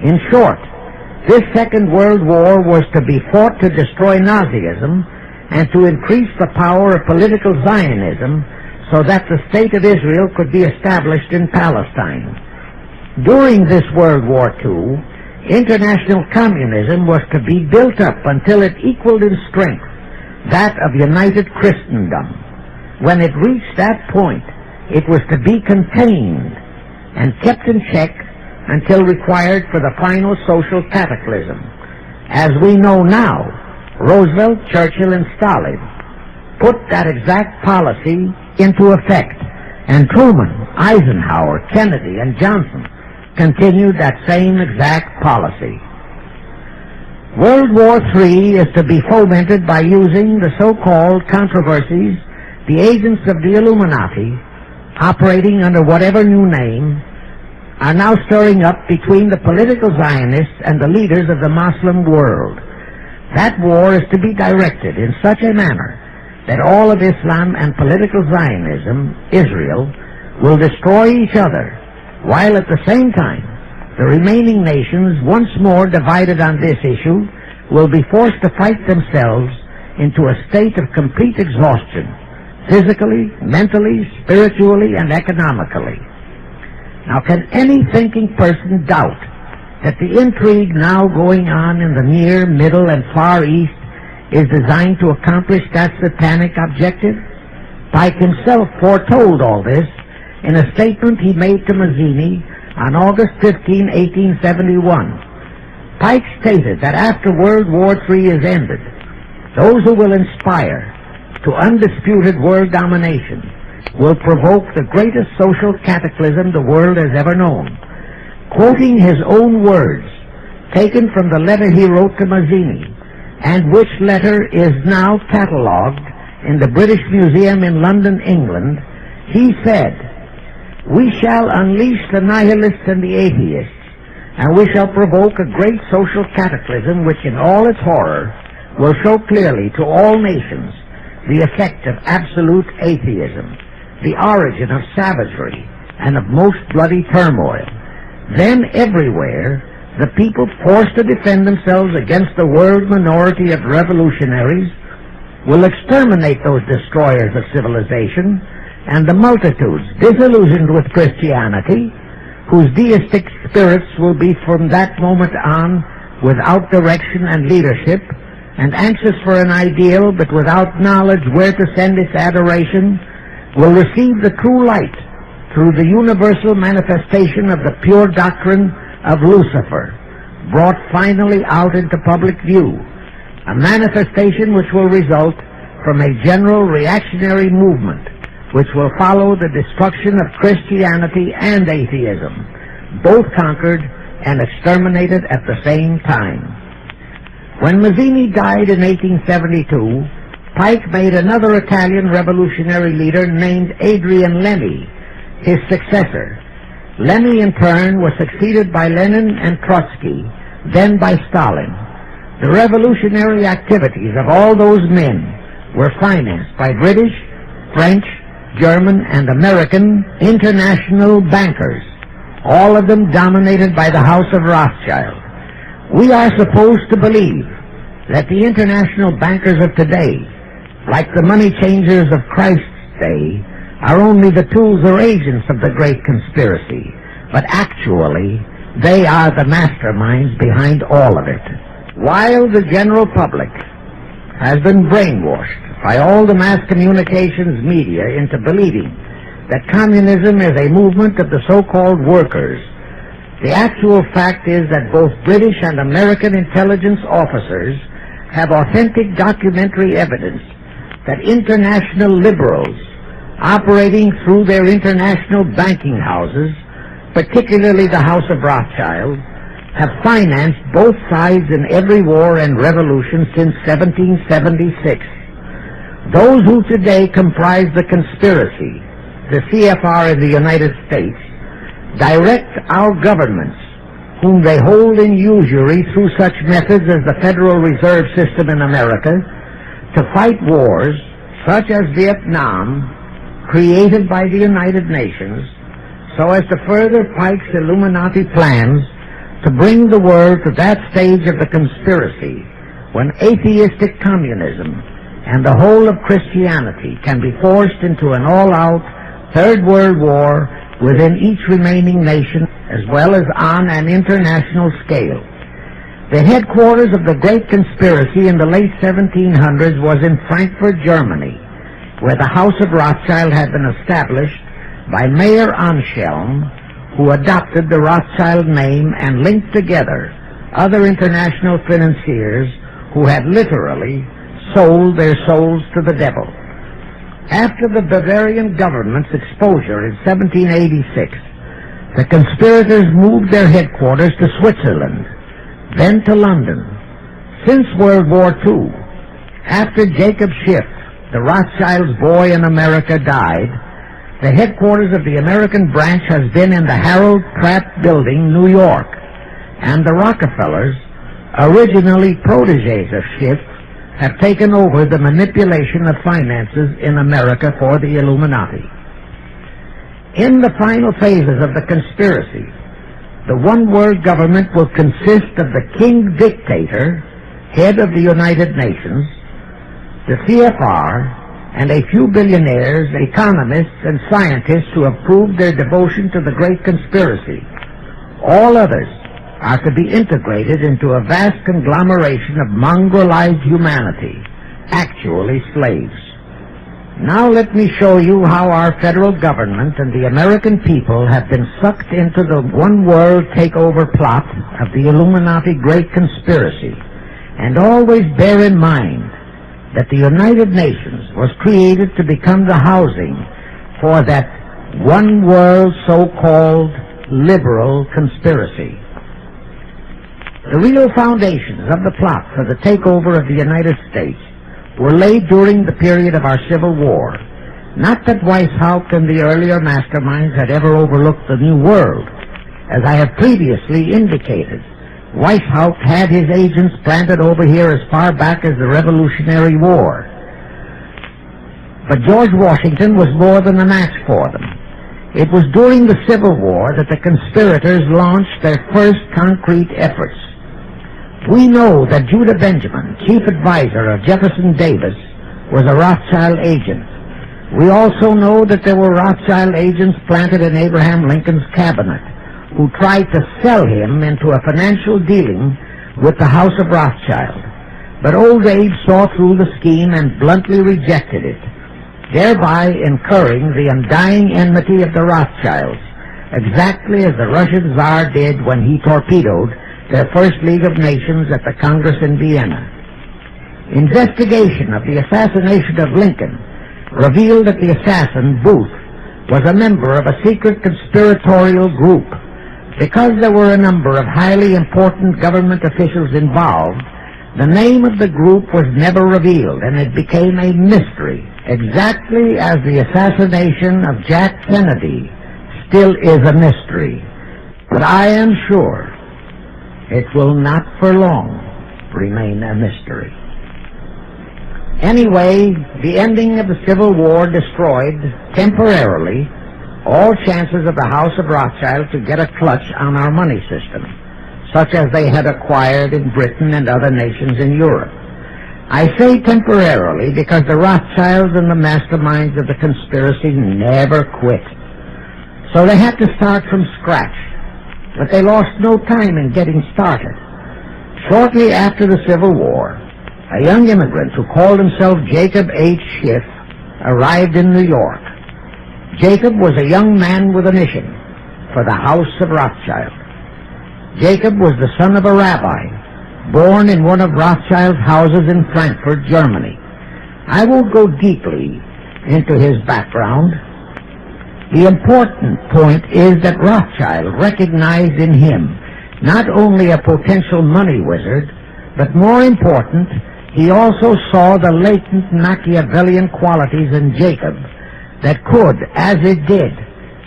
Speaker 1: In short, this Second World War was to be fought to destroy Nazism and to increase the power of political Zionism so that the State of Israel could be established in Palestine. During this World War II, international communism was to be built up until it equaled in strength that of united Christendom. When it reached that point, it was to be contained and kept in check until required for the final social cataclysm. As we know now, Roosevelt, Churchill, and Stalin put that exact policy into effect, and Truman, Eisenhower, Kennedy, and Johnson continued that same exact policy. World War III is to be fomented by using the so-called controversies the agents of the Illuminati, operating under whatever new name, are now stirring up between the political Zionists and the leaders of the Muslim world. That war is to be directed in such a manner that all of Islam and political Zionism, Israel, will destroy each other, while at the same time the remaining nations, once more divided on this issue, will be forced to fight themselves into a state of complete exhaustion, physically, mentally, spiritually, and economically. Now, can any thinking person doubt that the intrigue now going on in the Near, Middle, and Far East is designed to accomplish that satanic objective? Pike himself foretold all this in a statement he made to Mazzini on August 15, 1871. Pike stated that after World War III is ended, those who will inspire to undisputed world domination will provoke the greatest social cataclysm the world has ever known. Quoting his own words, taken from the letter he wrote to Mazzini, and which letter is now catalogued in the British Museum in London, England, he said, "We shall unleash the nihilists and the atheists, and we shall provoke a great social cataclysm which in all its horror will show clearly to all nations the effect of absolute atheism, the origin of savagery and of most bloody turmoil. Then everywhere the people forced to defend themselves against the world minority of revolutionaries will exterminate those destroyers of civilization, and the multitudes disillusioned with Christianity, whose deistic spirits will be from that moment on without direction and leadership, and anxious for an ideal but without knowledge where to send its adoration, will receive the true light through the universal manifestation of the pure doctrine of Lucifer, brought finally out into public view, a manifestation which will result from a general reactionary movement which will follow the destruction of Christianity and atheism, both conquered and exterminated at the same time." When Mazzini died in 1872, Pike made another Italian revolutionary leader named Adrian Lemmy his successor. Lemmy, in turn, was succeeded by Lenin and Trotsky, then by Stalin. The revolutionary activities of all those men were financed by British, French, German, and American international bankers, all of them dominated by the House of Rothschild. We are supposed to believe that the international bankers of today, like the money changers of Christ's day, are only the tools or agents of the great conspiracy, but actually they are the masterminds behind all of it. While the general public has been brainwashed by all the mass communications media into believing that communism is a movement of the so-called workers, the actual fact is that both British and American intelligence officers have authentic documentary evidence that international liberals operating through their international banking houses, particularly the House of Rothschild, have financed both sides in every war and revolution since 1776. Those who today comprise the conspiracy, the CFR in the United States, direct our governments, whom they hold in usury through such methods as the Federal Reserve System in America, to fight wars such as Vietnam, created by the United Nations, so as to further Pike's Illuminati plans to bring the world to that stage of the conspiracy when atheistic communism and the whole of Christianity can be forced into an all-out Third World War within each remaining nation, as well as on an international scale. The headquarters of the great conspiracy in the late 1700s was in Frankfurt, Germany, where the House of Rothschild had been established by Mayer Anschelm, who adopted the Rothschild name and linked together other international financiers who had literally sold their souls to the devil. After the Bavarian government's exposure in 1786, the conspirators moved their headquarters to Switzerland, then to London. Since World War II, after Jacob Schiff, the Rothschild's boy in America, died, the headquarters of the American branch has been in the Harold Pratt Building, New York, and the Rockefellers, originally protégés of Schiff, have taken over the manipulation of finances in America for the Illuminati. In the final phases of the conspiracy, the one-world government will consist of the king dictator, head of the United Nations, the CFR, and a few billionaires, economists, and scientists who have proved their devotion to the great conspiracy. All others are to be integrated into a vast conglomeration of mongrelized humanity, actually slaves. Now let me show you how our federal government and the American people have been sucked into the one-world takeover plot of the Illuminati great conspiracy. And always bear in mind that the United Nations was created to become the housing for that one-world so-called liberal conspiracy. The real foundations of the plot for the takeover of the United States were laid during the period of our Civil War. Not that Weishaupt and the earlier masterminds had ever overlooked the New World. As I have previously indicated, Weishaupt had his agents planted over here as far back as the Revolutionary War. But George Washington was more than a match for them. It was during the Civil War that the conspirators launched their first concrete efforts. We know that Judah Benjamin, chief advisor of Jefferson Davis, was a Rothschild agent. We also know that there were Rothschild agents planted in Abraham Lincoln's cabinet who tried to sell him into a financial dealing with the House of Rothschild. But old Abe saw through the scheme and bluntly rejected it, thereby incurring the undying enmity of the Rothschilds, exactly as the Russian Tsar did when he torpedoed their first League of Nations at the Congress in Vienna. Investigation of the assassination of Lincoln revealed that the assassin, Booth, was a member of a secret conspiratorial group. Because there were a number of highly important government officials involved, The name of the group was never revealed, and it became a mystery, exactly as the assassination of Jack Kennedy still is a mystery. But I am sure it will not for long remain a mystery. Anyway, the ending of the Civil War destroyed, temporarily, all chances of the House of Rothschild to get a clutch on our money system, such as they had acquired in Britain and other nations in Europe. I say temporarily because the Rothschilds and the masterminds of the conspiracy never quit. So they had to start from scratch, but they lost no time in getting started. Shortly after the Civil War, a young immigrant who called himself Jacob H. Schiff arrived in New York. Jacob was a young man with a mission for the House of Rothschild. Jacob was the son of a rabbi, born in one of Rothschild's houses in Frankfurt, Germany. I won't go deeply into his background. The important point is that Rothschild recognized in him not only a potential money wizard, but more important, he also saw the latent Machiavellian qualities in Jacob that could, as it did,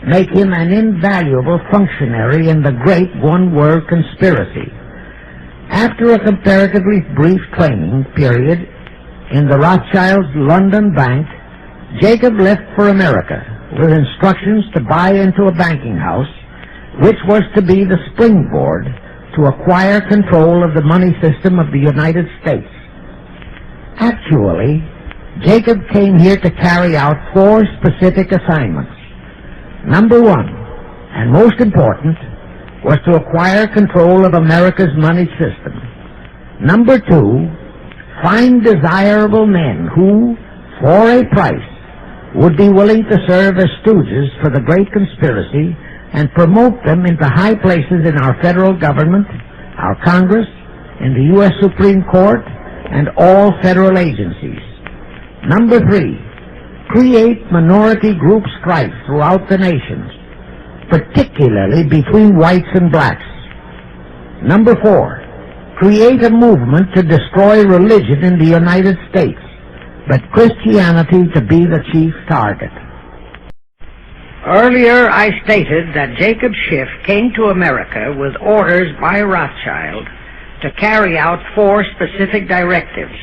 Speaker 1: make him an invaluable functionary in the great one-world conspiracy. After a comparatively brief training period in the Rothschilds' London bank, Jacob left for America with instructions to buy into a banking house, which was to be the springboard to acquire control of the money system of the United States. Actually, Jacob came here to carry out 4 specific assignments. Number 1, and most important, was to acquire control of America's money system. Number 2, find desirable men who, for a price, would be willing to serve as stooges for the great conspiracy and promote them into high places in our federal government, our Congress, in the U.S. Supreme Court, and all federal agencies. Number 3, create minority group strife throughout the nations, particularly between whites and blacks. Number 4, create a movement to destroy religion in the United States, but Christianity to be the chief target. Earlier I stated that Jacob Schiff came to America with orders by Rothschild to carry out 4 specific directives.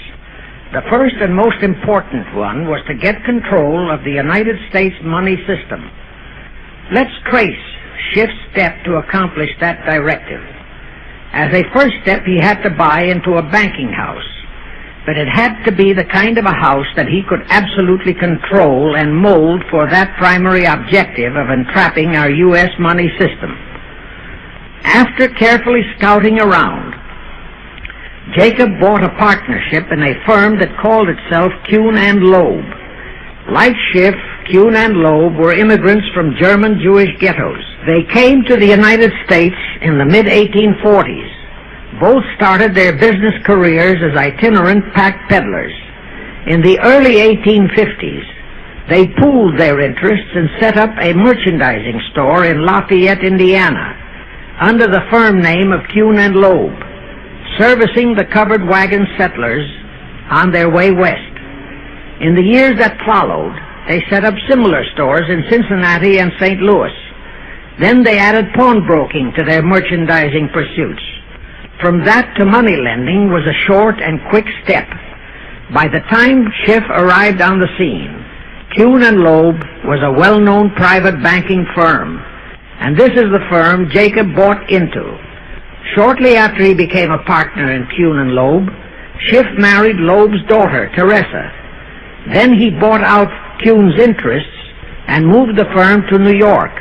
Speaker 1: The first and most important one was to get control of the United States money system. Let's trace Schiff's step to accomplish that directive. As a first step, he had to buy into a banking house, but it had to be the kind of a house that he could absolutely control and mold for that primary objective of entrapping our U.S. money system. After carefully scouting around, Jacob bought a partnership in a firm that called itself Kuhn and Loeb. Like Schiff, Kuhn and Loeb were immigrants from German Jewish ghettos. They came to the United States in the mid-1840s. Both started their business careers as itinerant pack peddlers. In the early 1850s, they pooled their interests and set up a merchandising store in Lafayette, Indiana, under the firm name of Kuhn and Loeb, servicing the covered wagon settlers on their way west. In the years that followed, they set up similar stores in Cincinnati and St. Louis. Then they added pawnbroking to their merchandising pursuits. From that to money lending was a short and quick step. By the time Schiff arrived on the scene, Kuhn and Loeb was a well-known private banking firm, and this is the firm Jacob bought into. Shortly after he became a partner in Kuhn and Loeb, Schiff married Loeb's daughter, Teresa. Then he bought out Kuhn's interests and moved the firm to New York,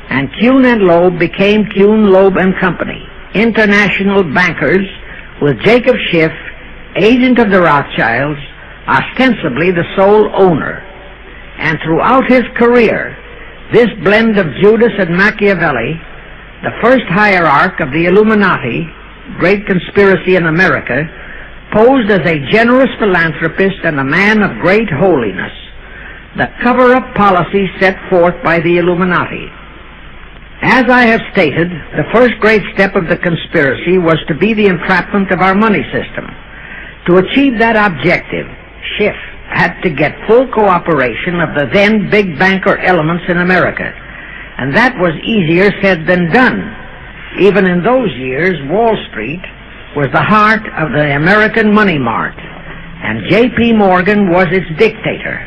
Speaker 1: and Kuhn and Loeb became Kuhn, Loeb & Company, international bankers, with Jacob Schiff, agent of the Rothschilds, ostensibly the sole owner. And throughout his career, this blend of Judas and Machiavelli, the first hierarch of the Illuminati, great conspiracy in America, posed as a generous philanthropist and a man of great holiness, the cover-up policy set forth by the Illuminati. As I have stated, the first great step of the conspiracy was to be the entrapment of our money system. To achieve that objective, Schiff had to get full cooperation of the then big banker elements in America, and that was easier said than done. Even in those years, Wall Street was the heart of the American money mart, and J.P. Morgan was its dictator.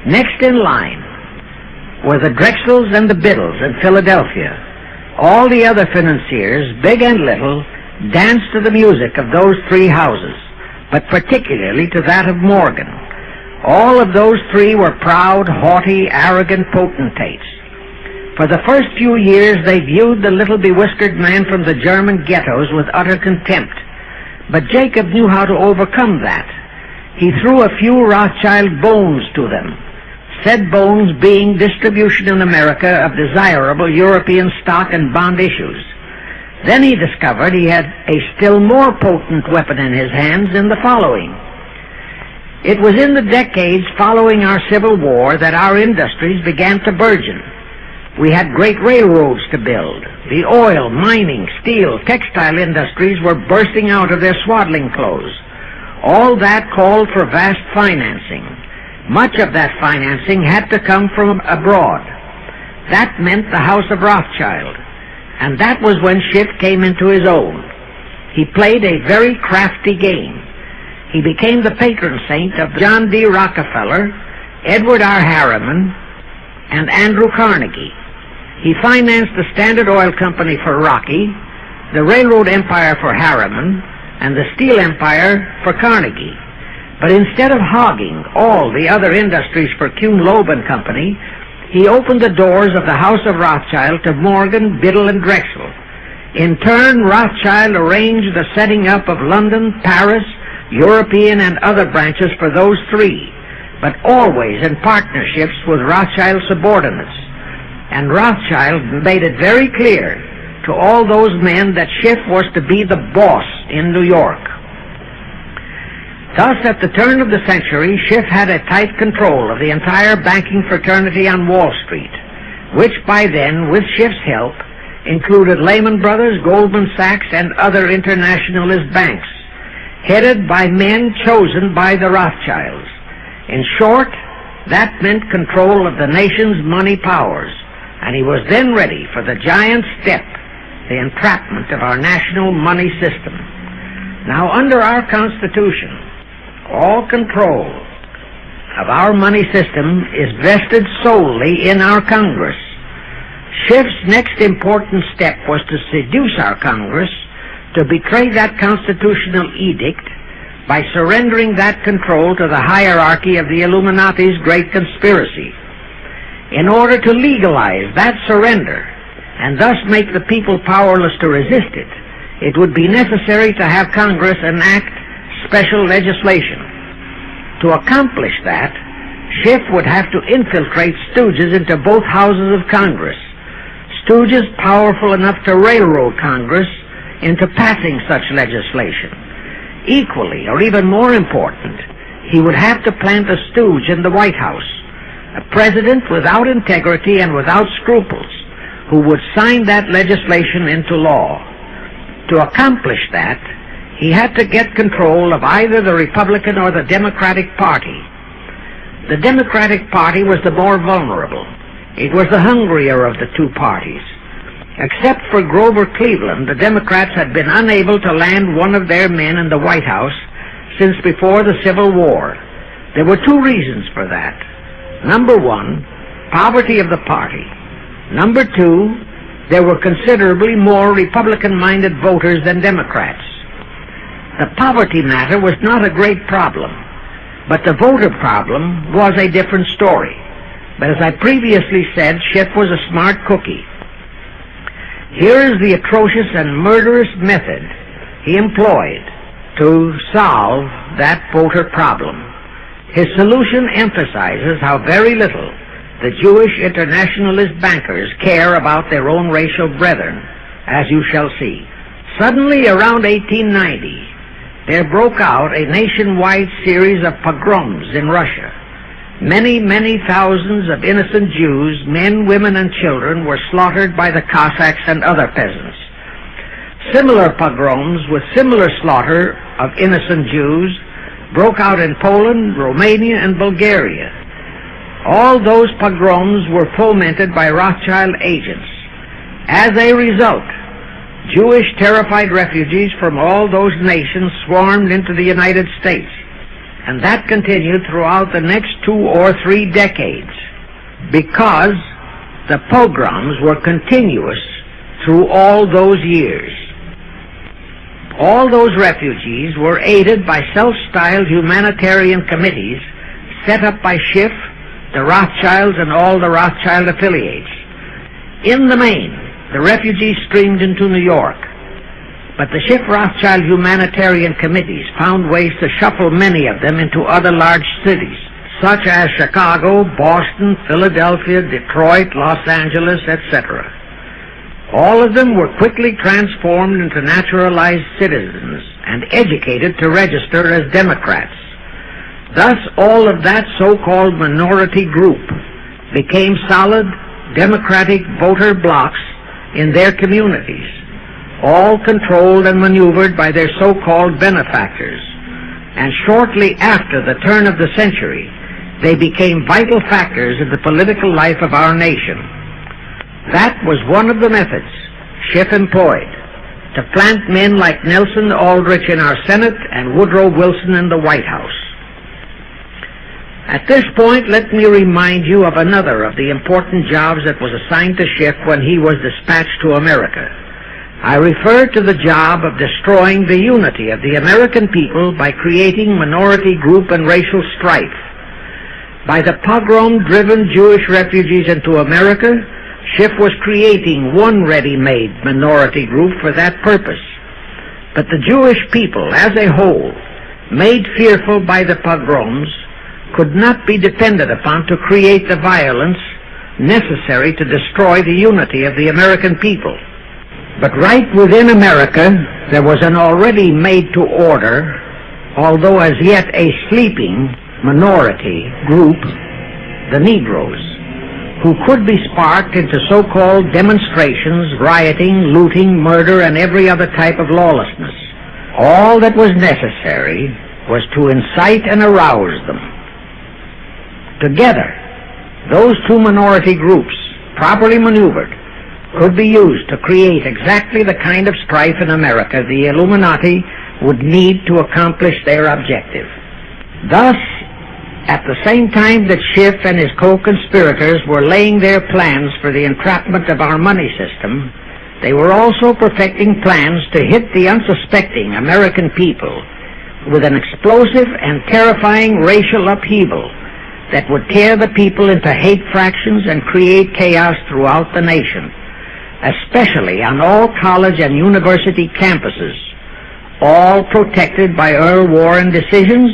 Speaker 1: Next in line were the Drexels and the Biddles in Philadelphia. All the other financiers, big and little, danced to the music of those three houses, but particularly to that of Morgan. All of those three were proud, haughty, arrogant potentates. For the first few years they viewed the little bewhiskered man from the German ghettos with utter contempt. But Jacob knew how to overcome that. He threw a few Rothschild bones to them, said bones being distribution in America of desirable European stock and bond issues. Then he discovered he had a still more potent weapon in his hands in the following. It was in the decades following our Civil War that our industries began to burgeon. We had great railroads to build. The oil, mining, steel, textile industries were bursting out of their swaddling clothes. All that called for vast financing. Much of that financing had to come from abroad. That meant the House of Rothschild, and that was when Schiff came into his own. He played a very crafty game. He became the patron saint of John D. Rockefeller, Edward R. Harriman, and Andrew Carnegie. He financed the Standard Oil Company for Rocky, the railroad empire for Harriman, and the steel empire for Carnegie. But instead of hogging all the other industries for Kuhn Loeb and Company, he opened the doors of the House of Rothschild to Morgan, Biddle, and Drexel. In turn, Rothschild arranged the setting up of London, Paris, European, and other branches for those three, but always in partnerships with Rothschild subordinates. And Rothschild made it very clear to all those men that Schiff was to be the boss in New York. Thus, at the turn of the century, Schiff had a tight control of the entire banking fraternity on Wall Street, which by then, with Schiff's help, included Lehman Brothers, Goldman Sachs, and other internationalist banks, headed by men chosen by the Rothschilds. In short, that meant control of the nation's money powers, and he was then ready for the giant step, the entrapment of our national money system. Now, under our Constitution, all control of our money system is vested solely in our Congress. Schiff's next important step was to seduce our Congress to betray that constitutional edict by surrendering that control to the hierarchy of the Illuminati's great conspiracy. In order to legalize that surrender and thus make the people powerless to resist it, it would be necessary to have Congress enact special legislation. To accomplish that, Schiff would have to infiltrate stooges into both houses of Congress, stooges powerful enough to railroad Congress into passing such legislation. Equally, or even more important, he would have to plant a stooge in the White House, a president without integrity and without scruples, who would sign that legislation into law. To accomplish that, he had to get control of either the Republican or the Democratic Party. The Democratic Party was the more vulnerable. It was the hungrier of the two parties. Except for Grover Cleveland, the Democrats had been unable to land one of their men in the White House since before the Civil War. There were two reasons for that. Number one, poverty of the party. Number two, there were considerably more Republican-minded voters than Democrats. The poverty matter was not a great problem, but the voter problem was a different story. But as I previously said, Schiff was a smart cookie. Here is the atrocious and murderous method he employed to solve that voter problem. His solution emphasizes how very little the Jewish internationalist bankers care about their own racial brethren, as you shall see. Suddenly, around 1890, there broke out a nationwide series of pogroms in Russia. Many, many thousands of innocent Jews, men, women, and children, were slaughtered by the Cossacks and other peasants. Similar pogroms with similar slaughter of innocent Jews broke out in Poland, Romania, and Bulgaria. All those pogroms were fomented by Rothschild agents. As a result, Jewish terrified refugees from all those nations swarmed into the United States, and that continued throughout the next 2 or 3 decades, because the pogroms were continuous through all those years. All those refugees were aided by self-styled humanitarian committees set up by Schiff, the Rothschilds, and all the Rothschild affiliates. In the main, the refugees streamed into New York, but the Schiff-Rothschild humanitarian committees found ways to shuffle many of them into other large cities, such as Chicago, Boston, Philadelphia, Detroit, Los Angeles, etc. All of them were quickly transformed into naturalized citizens and educated to register as Democrats. Thus, all of that so-called minority group became solid Democratic voter blocs in their communities, all controlled and maneuvered by their so-called benefactors. And shortly after the turn of the century, they became vital factors in the political life of our nation. That was one of the methods Schiff employed to plant men like Nelson Aldrich in our Senate and Woodrow Wilson in the White House. At this point, let me remind you of another of the important jobs that was assigned to Schiff when he was dispatched to America. I refer to the job of destroying the unity of the American people by creating minority group and racial strife. By the pogrom-driven Jewish refugees into America, Schiff was creating one ready-made minority group for that purpose. But the Jewish people as a whole, made fearful by the pogroms, could not be depended upon to create the violence necessary to destroy the unity of the American people. But right within America, there was an already made-to-order, although as yet a sleeping, minority group, the Negroes, who could be sparked into so-called demonstrations, rioting, looting, murder, and every other type of lawlessness. All that was necessary was to incite and arouse them. Together, those two minority groups, properly maneuvered, could be used to create exactly the kind of strife in America the Illuminati would need to accomplish their objective. Thus, at the same time that Schiff and his co-conspirators were laying their plans for the entrapment of our money system, they were also perfecting plans to hit the unsuspecting American people with an explosive and terrifying racial upheaval that would tear the people into hate fractions and create chaos throughout the nation, especially on all college and university campuses, all protected by Earl Warren decisions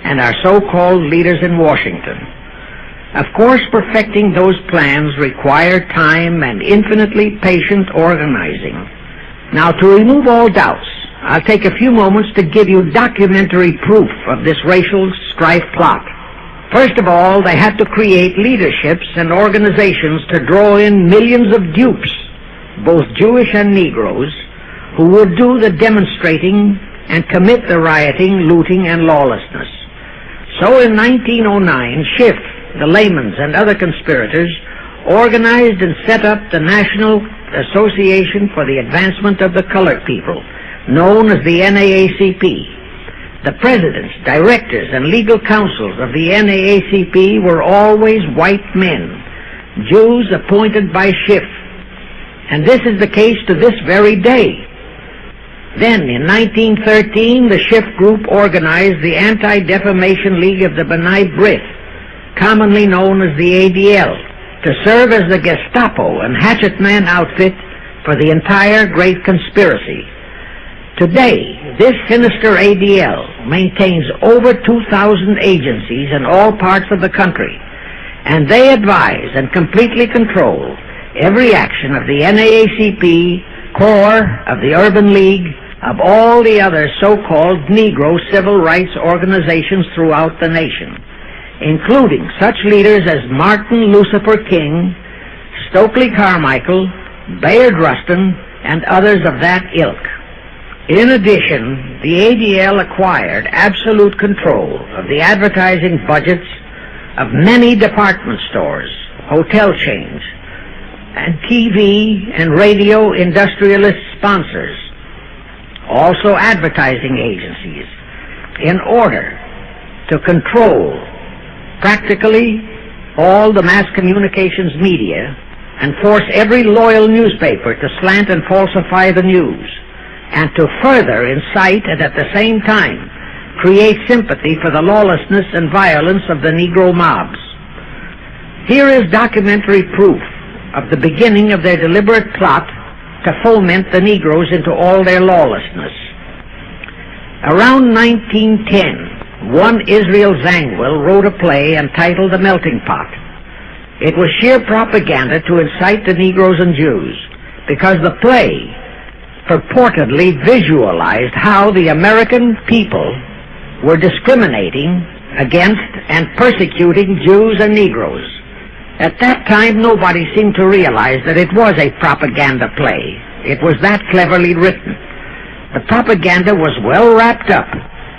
Speaker 1: and our so-called leaders in Washington. Of course, perfecting those plans required time and infinitely patient organizing. Now, to remove all doubts, I'll take a few moments to give you documentary proof of this racial strife plot. First of all, they had to create leaderships and organizations to draw in millions of dupes, both Jewish and Negroes, who would do the demonstrating and commit the rioting, looting, and lawlessness. So in 1909, Schiff, the Lamans, and other conspirators organized and set up the National Association for the Advancement of the Colored People, known as the NAACP. The presidents, directors, and legal counsels of the NAACP were always white men, Jews appointed by Schiff. And this is the case to this very day. Then, in 1913, the Schiff Group organized the Anti-Defamation League of the B'nai B'rith, commonly known as the ADL, to serve as the Gestapo and hatchet man outfit for the entire Great Conspiracy. Today, this sinister ADL maintains over 2,000 agencies in all parts of the country, and they advise and completely control every action of the NAACP, CORE, of the Urban League, of all the other so-called Negro civil rights organizations throughout the nation, including such leaders as Martin Lucifer King, Stokely Carmichael, Bayard Rustin, and others of that ilk. In addition, the ADL acquired absolute control of the advertising budgets of many department stores, hotel chains, and TV and radio industrialist sponsors, also advertising agencies, in order to control practically all the mass communications media and force every loyal newspaper to slant and falsify the news, and to further incite and at the same time create sympathy for the lawlessness and violence of the Negro mobs. Here is documentary proof of the beginning of their deliberate plot to foment the Negroes into all their lawlessness. Around 1910, one Israel Zangwill wrote a play entitled The Melting Pot. It was sheer propaganda to incite the Negroes and Jews, because the play purportedly visualized how the American people were discriminating against and persecuting Jews and Negroes. At that time, nobody seemed to realize that it was a propaganda play. It was that cleverly written. The propaganda was well wrapped up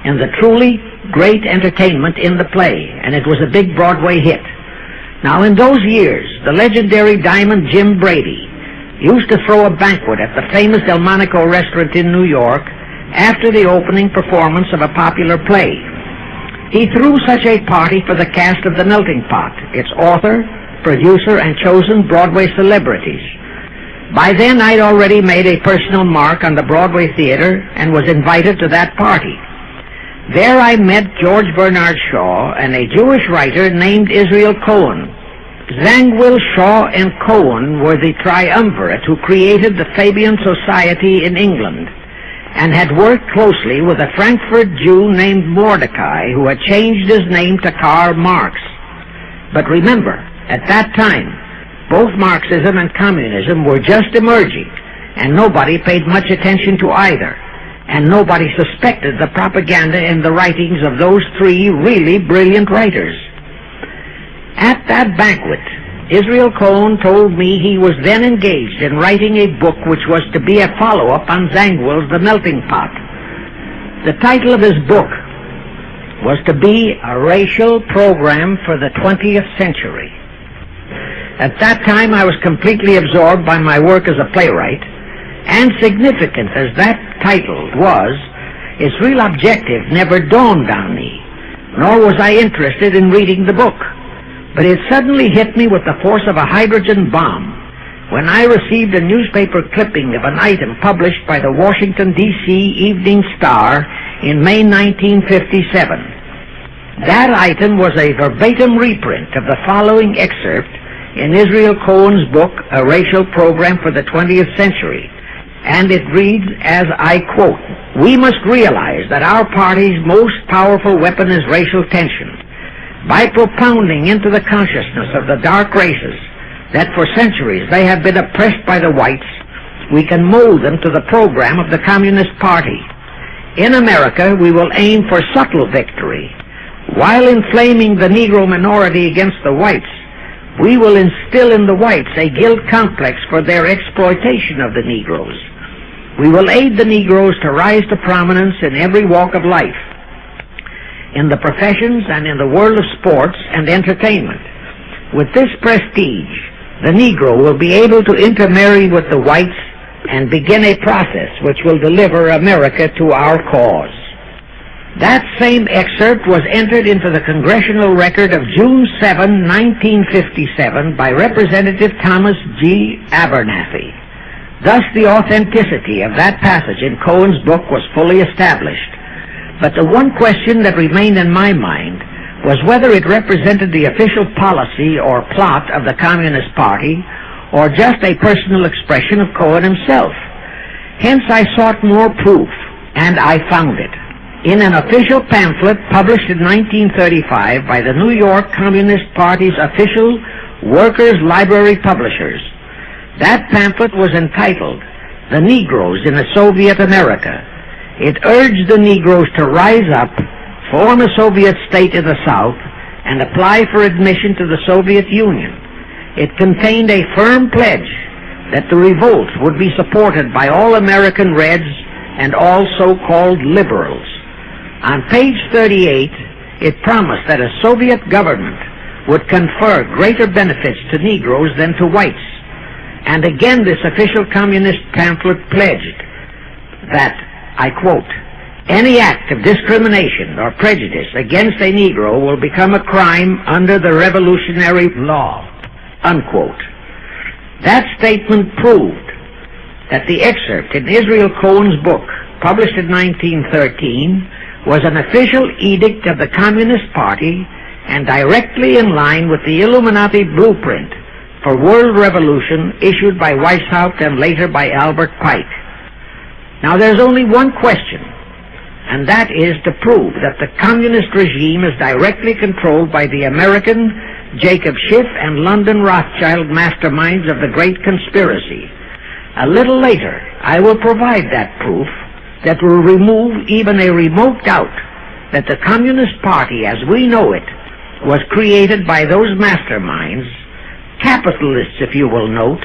Speaker 1: in the truly great entertainment in the play, and it was a big Broadway hit. Now, in those years, the legendary Diamond Jim Brady used to throw a banquet at the famous Delmonico restaurant in New York after the opening performance of a popular play. He threw such a party for the cast of The Melting Pot, its author, producer, and chosen Broadway celebrities. By then, I'd already made a personal mark on the Broadway theater and was invited to that party. There I met George Bernard Shaw and a Jewish writer named Israel Cohen. Zangwill, Shaw, and Cohen were the triumvirate who created the Fabian Society in England and had worked closely with a Frankfurt Jew named Mordecai, who had changed his name to Karl Marx. But remember, at that time, both Marxism and communism were just emerging, and nobody paid much attention to either, and nobody suspected the propaganda in the writings of those three really brilliant writers. At that banquet, Israel Cohen told me he was then engaged in writing a book which was to be a follow-up on Zangwill's The Melting Pot. The title of his book was to be A Racial Program for the 20th Century. At that time, I was completely absorbed by my work as a playwright, and significant as that title was, its real objective never dawned on me, nor was I interested in reading the book. But it suddenly hit me with the force of a hydrogen bomb when I received a newspaper clipping of an item published by the Washington, D.C. Evening Star in May 1957. That item was a verbatim reprint of the following excerpt in Israel Cohen's book, A Racial Program for the 20th Century, and it reads as I quote, "We must realize that our party's most powerful weapon is racial tension. By propounding into the consciousness of the dark races that for centuries they have been oppressed by the whites, we can mold them to the program of the Communist Party. In America, we will aim for subtle victory. While inflaming the Negro minority against the whites, we will instill in the whites a guilt complex for their exploitation of the Negroes. We will aid the Negroes to rise to prominence in every walk of life, in the professions and in the world of sports and entertainment. With this prestige, the Negro will be able to intermarry with the whites and begin a process which will deliver America to our cause." That same excerpt was entered into the Congressional Record of June 7, 1957 by Representative Thomas G. Abernathy. Thus the authenticity of that passage in Cohen's book was fully established. But the one question that remained in my mind was whether it represented the official policy or plot of the Communist Party or just a personal expression of Cohen himself. Hence I sought more proof, and I found it. In an official pamphlet published in 1935 by the New York Communist Party's official Workers' Library Publishers. That pamphlet was entitled, "The Negroes in a Soviet America." It urged the Negroes to rise up, form a Soviet state in the South, and apply for admission to the Soviet Union. It contained a firm pledge that the revolt would be supported by all American Reds and all so-called liberals. On page 38, it promised that a Soviet government would confer greater benefits to Negroes than to whites. And again, this official communist pamphlet pledged that, I quote, "Any act of discrimination or prejudice against a Negro will become a crime under the revolutionary law," unquote. That statement proved that the excerpt in Israel Cohen's book, published in 1913, was an official edict of the Communist Party and directly in line with the Illuminati blueprint for world revolution issued by Weishaupt and later by Albert Pike. Now there's only one question, and that is to prove that the communist regime is directly controlled by the American Jacob Schiff and London Rothschild masterminds of the Great Conspiracy. A little later, I will provide that proof that will remove even a remote doubt that the Communist Party as we know it was created by those masterminds, capitalists if you will note,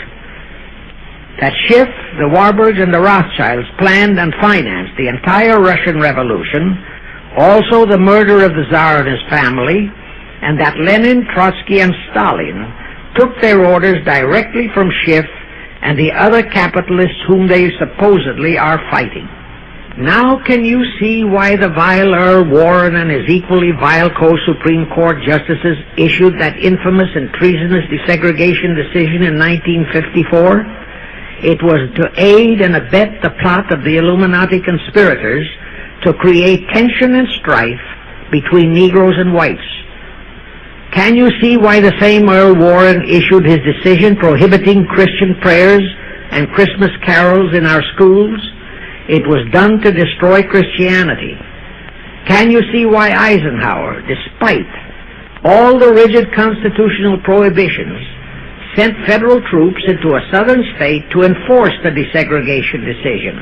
Speaker 1: that Schiff, the Warburgs, and the Rothschilds planned and financed the entire Russian Revolution, also the murder of the Tsar and his family, and that Lenin, Trotsky, and Stalin took their orders directly from Schiff and the other capitalists whom they supposedly are fighting. Now can you see why the vile Earl Warren and his equally vile co-Supreme Court justices issued that infamous and treasonous desegregation decision in 1954? It was to aid and abet the plot of the Illuminati conspirators to create tension and strife between Negroes and whites. Can you see why the same Earl Warren issued his decision prohibiting Christian prayers and Christmas carols in our schools? It was done to destroy Christianity. Can you see why Eisenhower, despite all the rigid constitutional prohibitions, sent federal troops into a southern state to enforce the desegregation decision?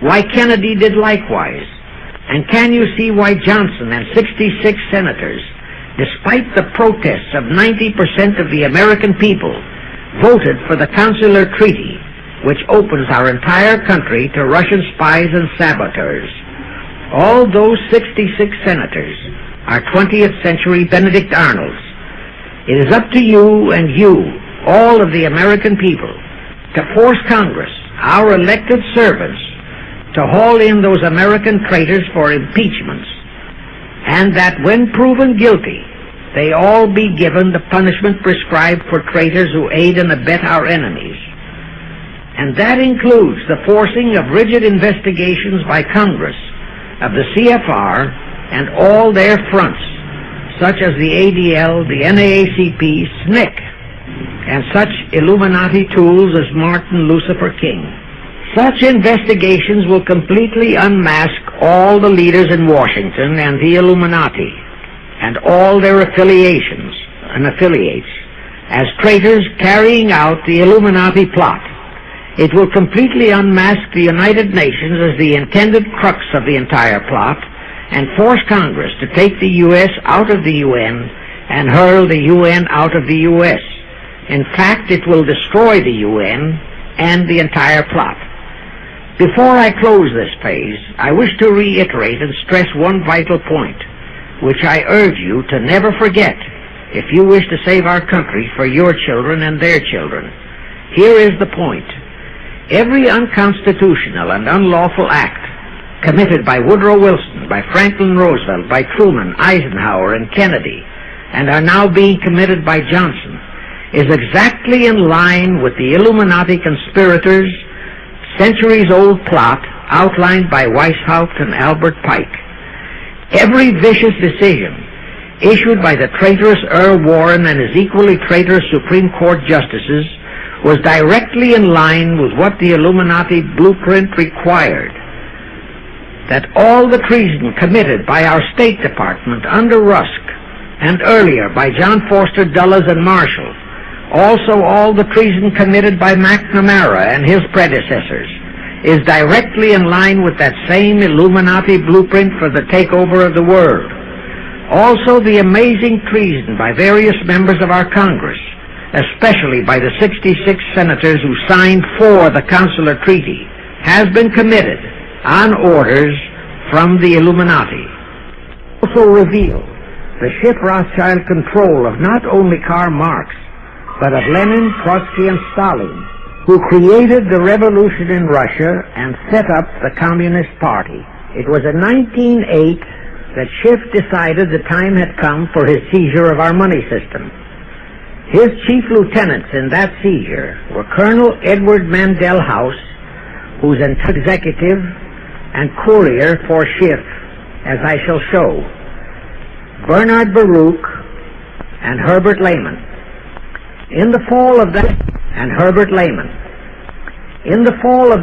Speaker 1: Why Kennedy did likewise? And can you see why Johnson and 66 senators, despite the protests of 90% of the American people, voted for the Consular Treaty, which opens our entire country to Russian spies and saboteurs? All those 66 senators are 20th century Benedict Arnolds. It is up to you and you, all of the American people, to force Congress, our elected servants, to haul in those American traitors for impeachments, and that when proven guilty, they all be given the punishment prescribed for traitors who aid and abet our enemies. And that includes the forcing of rigid investigations by Congress of the CFR and all their fronts, such as the ADL, the NAACP, SNCC, and such Illuminati tools as Martin Lucifer King. Such investigations will completely unmask all the leaders in Washington and the Illuminati and all their affiliations and affiliates as traitors carrying out the Illuminati plot. It will completely unmask the United Nations as the intended crux of the entire plot and force Congress to take the U.S. out of the UN and hurl the UN out of the U.S. In fact, it will destroy the UN and the entire plot. Before I close this phase, I wish to reiterate and stress one vital point, which I urge you to never forget if you wish to save our country for your children and their children. Here is the point. Every unconstitutional and unlawful act committed by Woodrow Wilson, by Franklin Roosevelt, by Truman, Eisenhower, and Kennedy, and are now being committed by Johnson, is exactly in line with the Illuminati conspirators' centuries-old plot outlined by Weishaupt and Albert Pike. Every vicious decision issued by the traitorous Earl Warren and his equally traitorous Supreme Court justices was directly in line with what the Illuminati blueprint required. That all the treason committed by our State Department under Rusk and earlier by John Foster Dulles and Marshall, also all the treason committed by McNamara and his predecessors, is directly in line with that same Illuminati blueprint for the takeover of the world. Also the amazing treason by various members of our Congress, especially by the 66 senators who signed for the Consular Treaty, has been committed on orders from the Illuminati. Also revealed the Schiff Rothschild control of not only Karl Marx, but of Lenin, Trotsky, and Stalin, who created the revolution in Russia and set up the Communist Party. It was in 1908 that Schiff decided the time had come for his seizure of our money system. His chief lieutenants in that seizure were Colonel Edward Mandell House, who's an executive and courier for Schiff, as I shall show, Bernard Baruch, and Herbert Lehman. In the fall of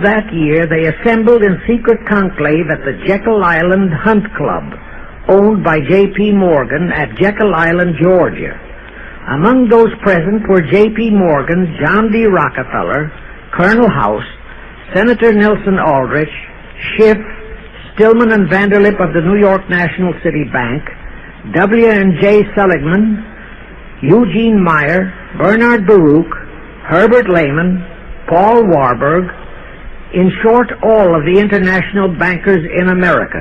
Speaker 1: that year, they assembled in secret conclave at the Jekyll Island Hunt Club, owned by J.P. Morgan at Jekyll Island, Georgia. Among those present were J.P. Morgan, John D. Rockefeller, Colonel House, Senator Nelson Aldrich, Schiff, Stillman and Vanderlip of the New York National City Bank, W. and J. Seligman, Eugene Meyer, Bernard Baruch, Herbert Lehman, Paul Warburg, in short, all of the international bankers in America,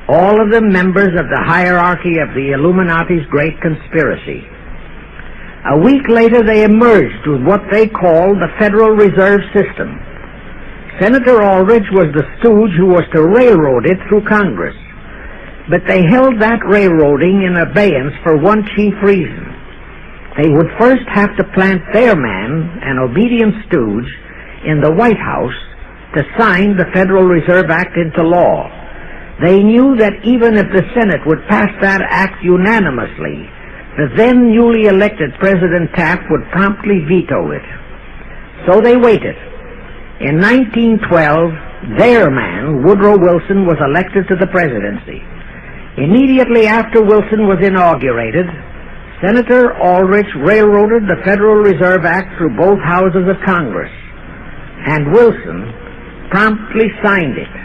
Speaker 1: all of them members of the hierarchy of the Illuminati's great conspiracy. A week later, they emerged with what they called the Federal Reserve System. Senator Aldrich was the stooge who was to railroad it through Congress. But they held that railroading in abeyance for one chief reason. They would first have to plant their man, an obedient stooge, in the White House to sign the Federal Reserve Act into law. They knew that even if the Senate would pass that act unanimously, the then newly elected President Taft would promptly veto it. So they waited. In 1912, their man, Woodrow Wilson, was elected to the presidency. Immediately after Wilson was inaugurated, Senator Aldrich railroaded the Federal Reserve Act through both houses of Congress, and Wilson promptly signed it,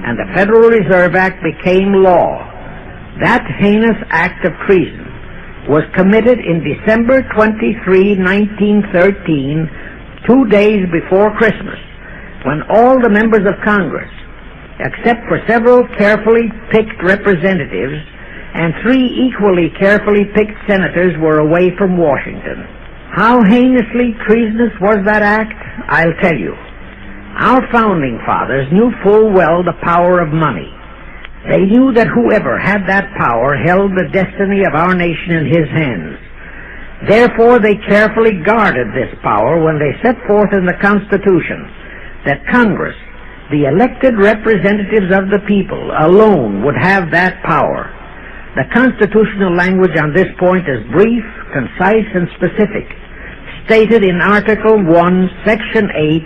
Speaker 1: and the Federal Reserve Act became law. That heinous act of treason was committed in December 23, 1913, 2 days before Christmas, when all the members of Congress, except for several carefully picked representatives and 3 equally carefully picked senators, were away from Washington. How heinously treasonous was that act? I'll tell you. Our founding fathers knew full well the power of money. They knew that whoever had that power held the destiny of our nation in his hands. Therefore, they carefully guarded this power when they set forth in the Constitution that Congress, the elected representatives of the people, alone would have that power. The constitutional language on this point is brief, concise, and specific, stated in Article 1, Section 8,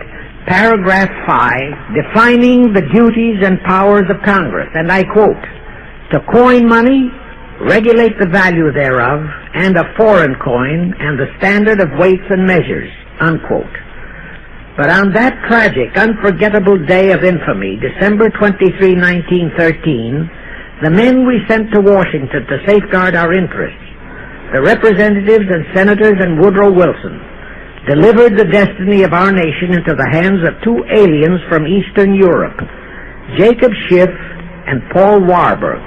Speaker 1: Paragraph 5, defining the duties and powers of Congress, and I quote, "To coin money, regulate the value thereof, and a foreign coin, and the standard of weights and measures," unquote. But on that tragic, unforgettable day of infamy, December 23, 1913, the men we sent to Washington to safeguard our interests, the representatives and senators and Woodrow Wilson, delivered the destiny of our nation into the hands of 2 aliens from Eastern Europe, Jacob Schiff and Paul Warburg.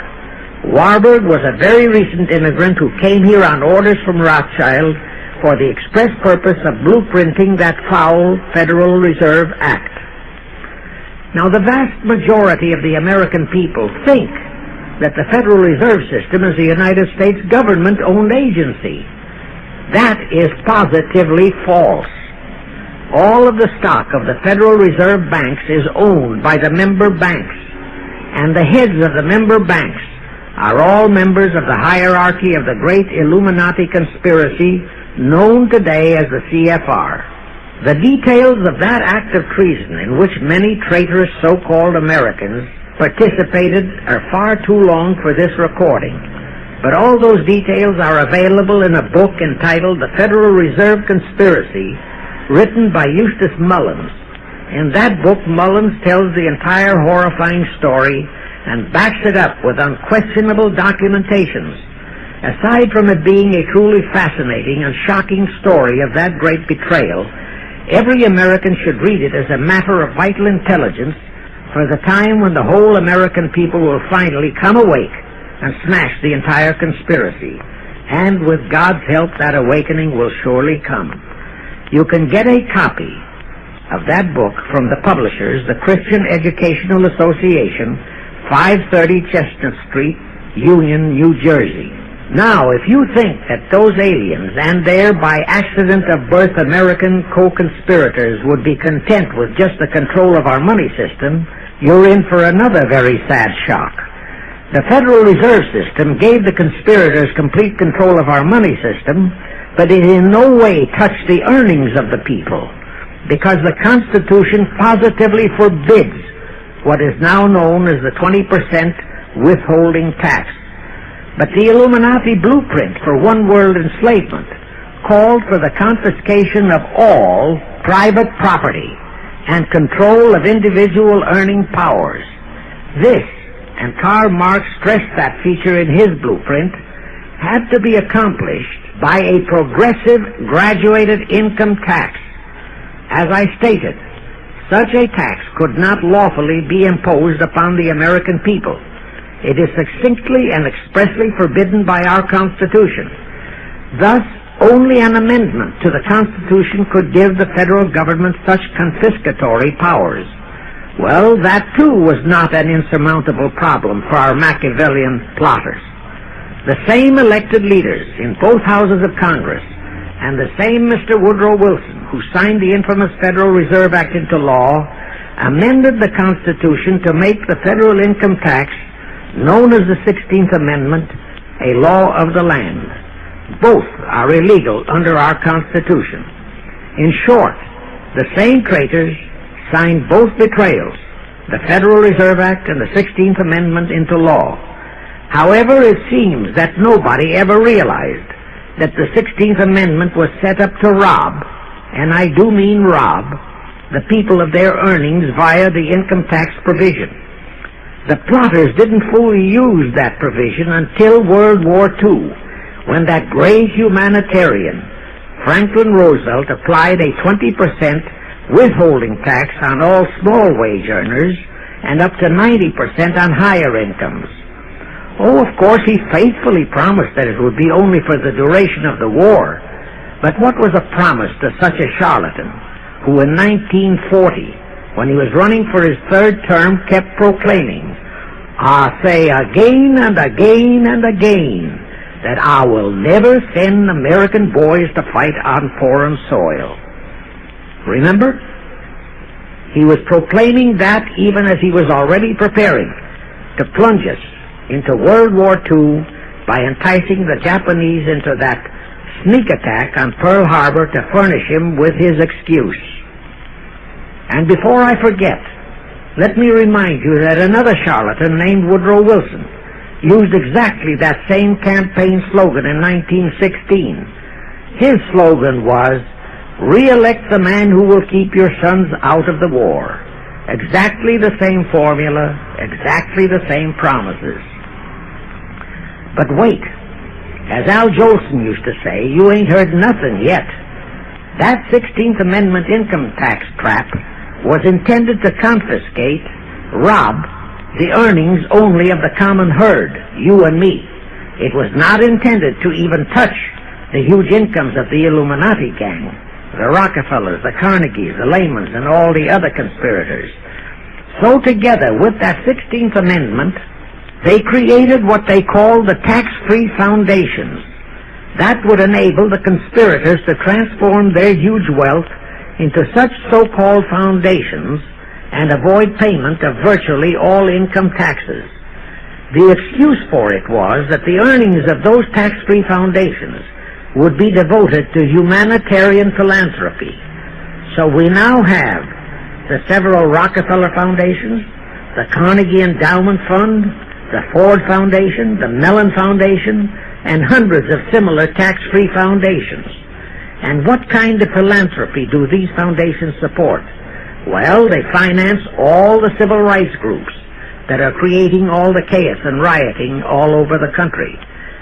Speaker 1: Warburg was a very recent immigrant who came here on orders from Rothschild for the express purpose of blueprinting that foul Federal Reserve Act. Now, the vast majority of the American people think that the Federal Reserve System is a United States government-owned agency. That is positively false. All of the stock of the Federal Reserve banks is owned by the member banks, and the heads of the member banks are all members of the hierarchy of the great Illuminati conspiracy known today as the CFR. The details of that act of treason in which many traitorous so-called Americans participated are far too long for this recording, but all those details are available in a book entitled The Federal Reserve Conspiracy, written by Eustace Mullins. In that book, Mullins tells the entire horrifying story and backs it up with unquestionable documentations. Aside from it being a truly fascinating and shocking story of that great betrayal, every American should read it as a matter of vital intelligence for the time when the whole American people will finally come awake and smash the entire conspiracy. And with God's help, that awakening will surely come. You can get a copy of that book from the publishers, the Christian Educational Association, 530 Chestnut Street, Union, New Jersey. Now, if you think that those aliens and their by accident of birth American co-conspirators would be content with just the control of our money system, you're in for another very sad shock. The Federal Reserve System gave the conspirators complete control of our money system, but it in no way touched the earnings of the people, because the Constitution positively forbids what is now known as the 20% withholding tax. But the Illuminati blueprint for one world enslavement called for the confiscation of all private property and control of individual earning powers. This, and Karl Marx stressed that feature in his blueprint, had to be accomplished by a progressive graduated income tax. As I stated, such a tax could not lawfully be imposed upon the American people. It is succinctly and expressly forbidden by our Constitution. Thus, only an amendment to the Constitution could give the federal government such confiscatory powers. Well, that too was not an insurmountable problem for our Machiavellian plotters. The same elected leaders in both houses of Congress and the same Mr. Woodrow Wilson, who signed the infamous Federal Reserve Act into law, amended the Constitution to make the federal income tax, known as the 16th Amendment, a law of the land. Both are illegal under our Constitution. In short, the same traitors signed both betrayals, the Federal Reserve Act and the 16th Amendment, into law. However, it seems that nobody ever realized that the 16th Amendment was set up to rob, and I do mean rob, the people of their earnings via the income tax provision. The plotters didn't fully use that provision until World War II, when that great humanitarian, Franklin Roosevelt, applied a 20% withholding tax on all small wage earners and up to 90% on higher incomes. Oh, of course, he faithfully promised that it would be only for the duration of the war. But what was a promise to such a charlatan who in 1940, when he was running for his third term, kept proclaiming, "I say again and again and again that I will never send American boys to fight on foreign soil." Remember? He was proclaiming that even as he was already preparing to plunge us into World War II by enticing the Japanese into that sneak attack on Pearl Harbor to furnish him with his excuse. And before I forget, let me remind you that another charlatan named Woodrow Wilson used exactly that same campaign slogan in 1916. His slogan was, "Re-elect the man who will keep your sons out of the war." Exactly the same formula, exactly the same promises. But wait, as Al Jolson used to say, you ain't heard nothing yet. That 16th Amendment income tax trap was intended to confiscate, rob, the earnings only of the common herd, you and me. It was not intended to even touch the huge incomes of the Illuminati gang, the Rockefellers, the Carnegies, the Lehmans, and all the other conspirators. So together with that 16th Amendment, they created what they called the tax-free foundations. That would enable the conspirators to transform their huge wealth into such so-called foundations and avoid payment of virtually all income taxes. The excuse for it was that the earnings of those tax-free foundations would be devoted to humanitarian philanthropy. So we now have the several Rockefeller Foundations, the Carnegie Endowment Fund, the Ford Foundation, the Mellon Foundation, and hundreds of similar tax-free foundations. And what kind of philanthropy do these foundations support? Well, they finance all the civil rights groups that are creating all the chaos and rioting all over the country.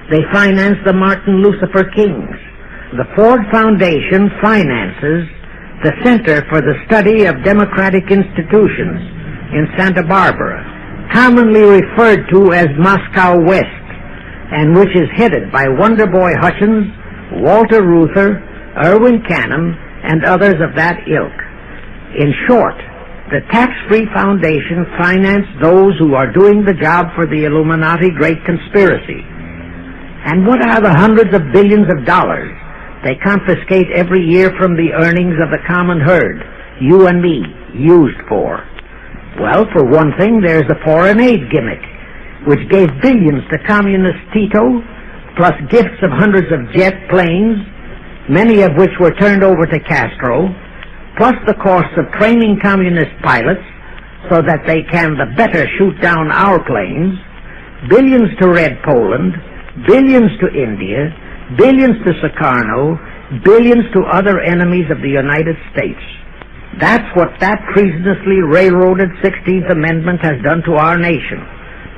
Speaker 1: They finance the Martin Lucifer Kings. The Ford Foundation finances the Center for the Study of Democratic Institutions, in Santa Barbara, commonly referred to as Moscow West, and which is headed by Wonderboy Hutchins, Walter Reuther, Irwin Canham, and others of that ilk. In short, the tax-free foundation financed those who are doing the job for the Illuminati Great Conspiracy. And what are the hundreds of billions of dollars they confiscate every year from the earnings of the common herd, you and me, used for? Well, for one thing, there's the foreign aid gimmick, which gave billions to Communist Tito, plus gifts of hundreds of jet planes, many of which were turned over to Castro, plus the costs of training communist pilots so that they can the better shoot down our planes, billions to Red Poland, billions to India, billions to Sukarno, billions to other enemies of the United States. That's what that treasonously railroaded 16th Amendment has done to our nation,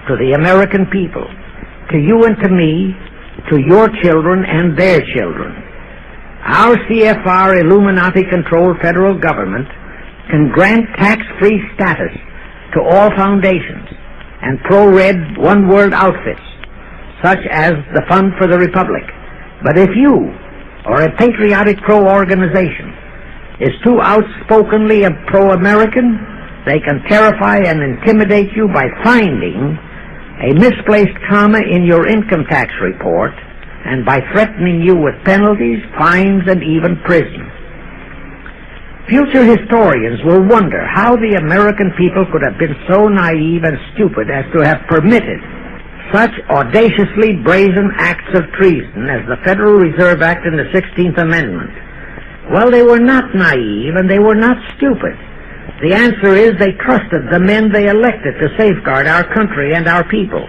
Speaker 1: to the American people, to you and to me, to your children and their children. Our CFR Illuminati-controlled federal government can grant tax-free status to all foundations and pro-red one-world outfits, such as the Fund for the Republic. But if you, or a patriotic pro-organization, is too outspokenly pro-American, they can terrify and intimidate you by finding a misplaced comma in your income tax report and by threatening you with penalties, fines, and even prison. Future historians will wonder how the American people could have been so naive and stupid as to have permitted such audaciously brazen acts of treason as the Federal Reserve Act and the 16th Amendment. Well, they were not naive and they were not stupid. The answer is they trusted the men they elected to safeguard our country and our people,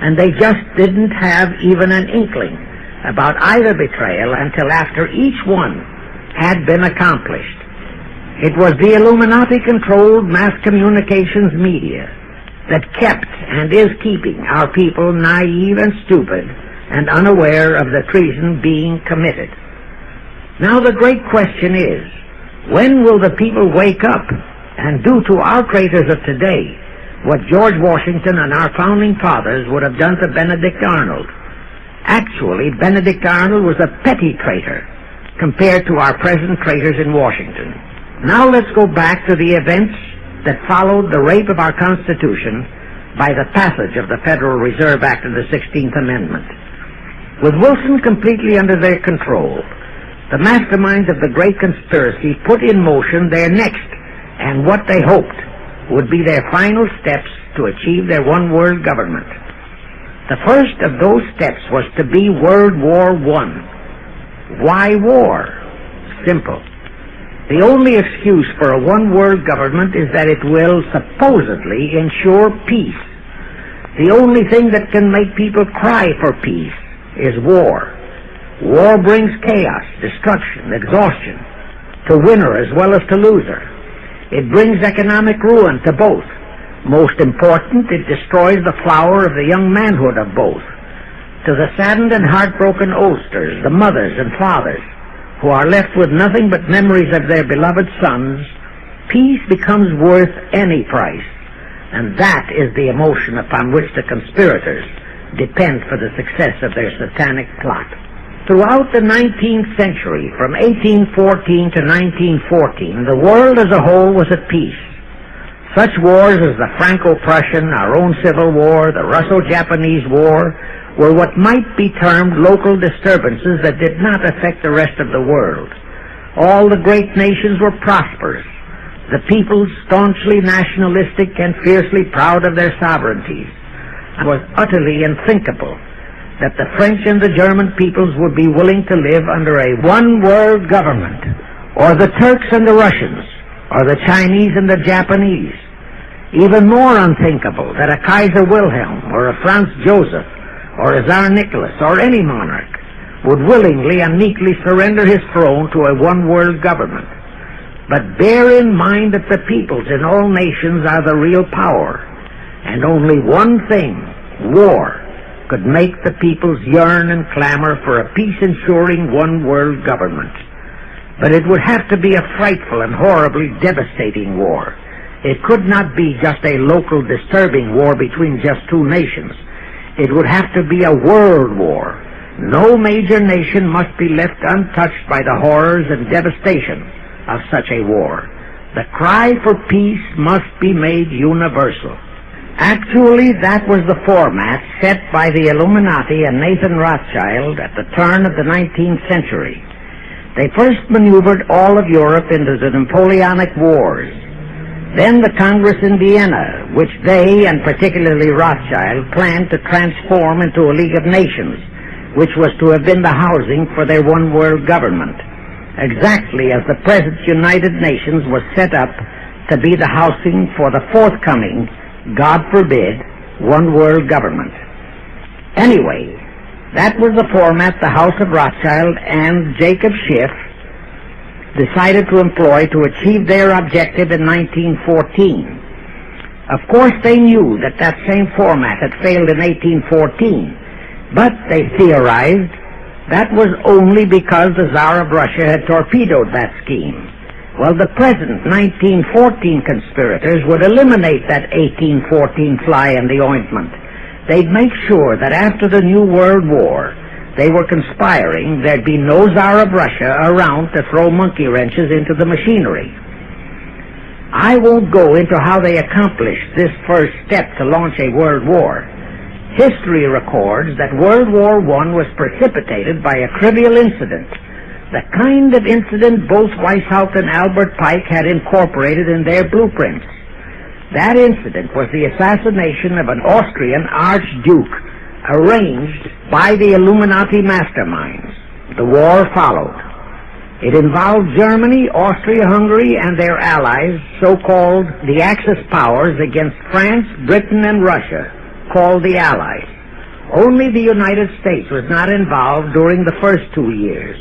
Speaker 1: and they just didn't have even an inkling about either betrayal until after each one had been accomplished. It was the Illuminati-controlled mass communications media that kept and is keeping our people naive and stupid and unaware of the treason being committed. Now the great question is, when will the people wake up and do to our traitors of today what George Washington and our founding fathers would have done to Benedict Arnold? Actually, Benedict Arnold was a petty traitor compared to our present traitors in Washington. Now let's go back to the events that followed the rape of our Constitution by the passage of the Federal Reserve Act and the 16th Amendment. With Wilson completely under their control, the masterminds of the Great Conspiracy put in motion their next and what they hoped would be their final steps to achieve their one-world government. The first of those steps was to be World War I. Why war? Simple. The only excuse for a one-world government is that it will supposedly ensure peace. The only thing that can make people cry for peace is war. War brings chaos, destruction, exhaustion, to winner as well as to loser. It brings economic ruin to both. Most important, it destroys the flower of the young manhood of both. To the saddened and heartbroken oldsters, the mothers and fathers, who are left with nothing but memories of their beloved sons, peace becomes worth any price, and that is the emotion upon which the conspirators depend for the success of their satanic plot. Throughout the 19th century, from 1814 to 1914, the world as a whole was at peace. Such wars as the Franco-Prussian, our own Civil War, the Russo-Japanese War, were what might be termed local disturbances that did not affect the rest of the world. All the great nations were prosperous, the peoples staunchly nationalistic and fiercely proud of their sovereignties. It was utterly unthinkable that the French and the German peoples would be willing to live under a one-world government, or the Turks and the Russians, or the Chinese and the Japanese. Even more unthinkable that a Kaiser Wilhelm, or a Franz Joseph, or a Tsar Nicholas, or any monarch, would willingly and meekly surrender his throne to a one-world government. But bear in mind that the peoples in all nations are the real power, and only one thing, war, could make the peoples yearn and clamor for a peace-ensuring one-world government. But it would have to be a frightful and horribly devastating war. It could not be just a local disturbing war between just two nations. It would have to be a world war. No major nation must be left untouched by the horrors and devastation of such a war. The cry for peace must be made universal. Actually, that was the format set by the Illuminati and Nathan Rothschild at the turn of the 19th century. They first maneuvered all of Europe into the Napoleonic Wars. Then the Congress in Vienna, which they, and particularly Rothschild, planned to transform into a League of Nations, which was to have been the housing for their one-world government, exactly as the present United Nations was set up to be the housing for the forthcoming, God forbid, one-world government. Anyway, that was the format the House of Rothschild and Jacob Schiff decided to employ to achieve their objective in 1914. Of course, they knew that that same format had failed in 1814, but they theorized that was only because the Tsar of Russia had torpedoed that scheme. Well, the present 1914 conspirators would eliminate that 1814 fly in the ointment. They'd make sure that after the New World War, they were conspiring there'd be no Tsar of Russia around to throw monkey wrenches into the machinery. I won't go into how they accomplished this first step to launch a world war. History records that World War I was precipitated by a trivial incident, the kind of incident both Weishaupt and Albert Pike had incorporated in their blueprints. That incident was the assassination of an Austrian archduke, arranged by the Illuminati masterminds. The war followed. It involved Germany, Austria-Hungary, and their allies, so-called the Axis powers, against France, Britain, and Russia, called the Allies. Only the United States was not involved during the first 2 years.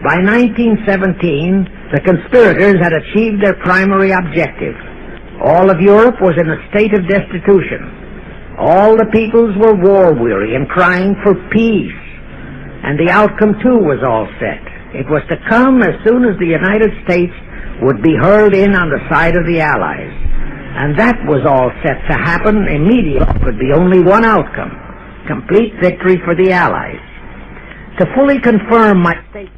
Speaker 1: By 1917, the conspirators had achieved their primary objective. All of Europe was in a state of destitution. All the peoples were war-weary and crying for peace. And the outcome, too, was all set. It was to come as soon as the United States would be hurled in on the side of the Allies. And that was all set to happen immediately. There could be only one outcome: complete victory for the Allies. To fully confirm my statement,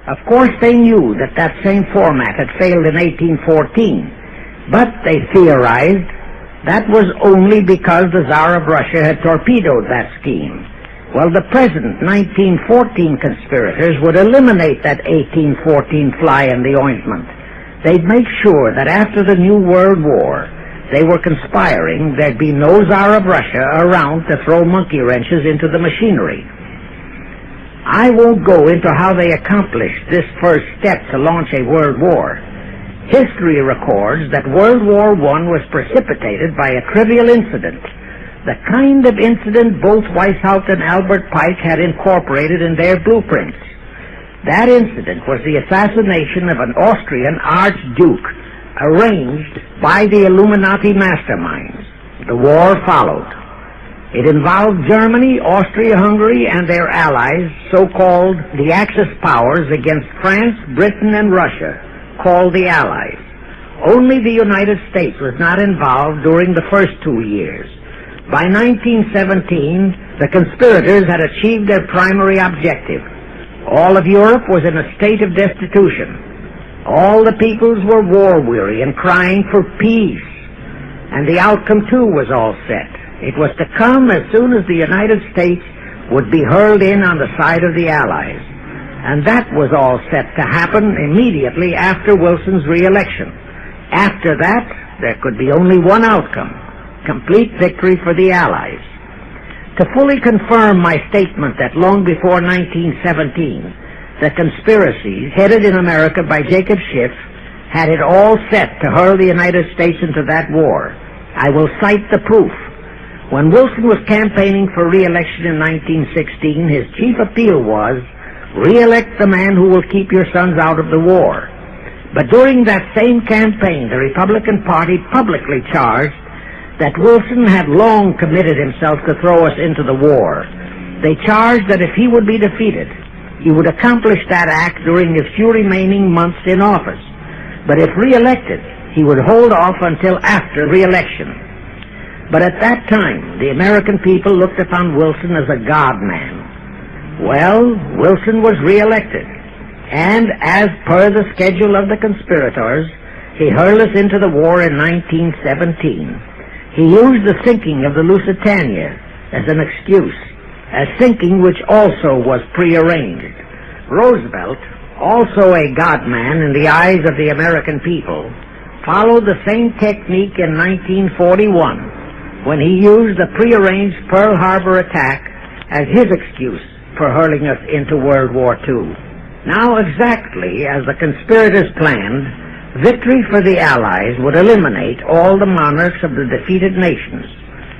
Speaker 1: of course they knew that that same format had failed in 1814, but they theorized that was only because the Tsar of Russia had torpedoed that scheme. Well, the present 1914 conspirators would eliminate that 1814 fly in the ointment. They'd make sure that after the New World War, they were conspiring there'd be no Tsar of Russia around to throw monkey wrenches into the machinery. I won't go into how they accomplished this first step to launch a world war. History records that World War I was precipitated by a trivial incident, the kind of incident both Weishaupt and Albert Pike had incorporated in their blueprints. That incident was the assassination of an Austrian archduke, arranged by the Illuminati masterminds. The war followed. It involved Germany, Austria-Hungary, and their allies, so-called the Axis powers, against France, Britain, and Russia, called the Allies. Only the United States was not involved during the first 2 years. By 1917, the conspirators had achieved their primary objective. All of Europe was in a state of destitution. All the peoples were war-weary and crying for peace. And the outcome, too, was all set. It was to come as soon as the United States would be hurled in on the side of the Allies. And that was all set to happen immediately after Wilson's re-election. After that, there could be only one outcome: complete victory for the Allies. To fully confirm my statement that long before 1917, the conspiracies headed in America by Jacob Schiff had it all set to hurl the United States into that war, I will cite the proof. When Wilson was campaigning for re-election in 1916, his chief appeal was, "Re-elect the man who will keep your sons out of the war." But during that same campaign, the Republican Party publicly charged that Wilson had long committed himself to throw us into the war. They charged that if he would be defeated, he would accomplish that act during his few remaining months in office. But if re-elected, he would hold off until after re-election. But at that time, the American people looked upon Wilson as a God-man. Well, Wilson was re-elected, and as per the schedule of the conspirators, he hurled us into the war in 1917. He used the sinking of the Lusitania as an excuse, a sinking which also was prearranged. Roosevelt, also a God-man in the eyes of the American people, followed the same technique in 1941 when he used the prearranged Pearl Harbor attack as his excuse for hurling us into World War II. Now, exactly as the conspirators planned, victory for the Allies would eliminate all the monarchs of the defeated nations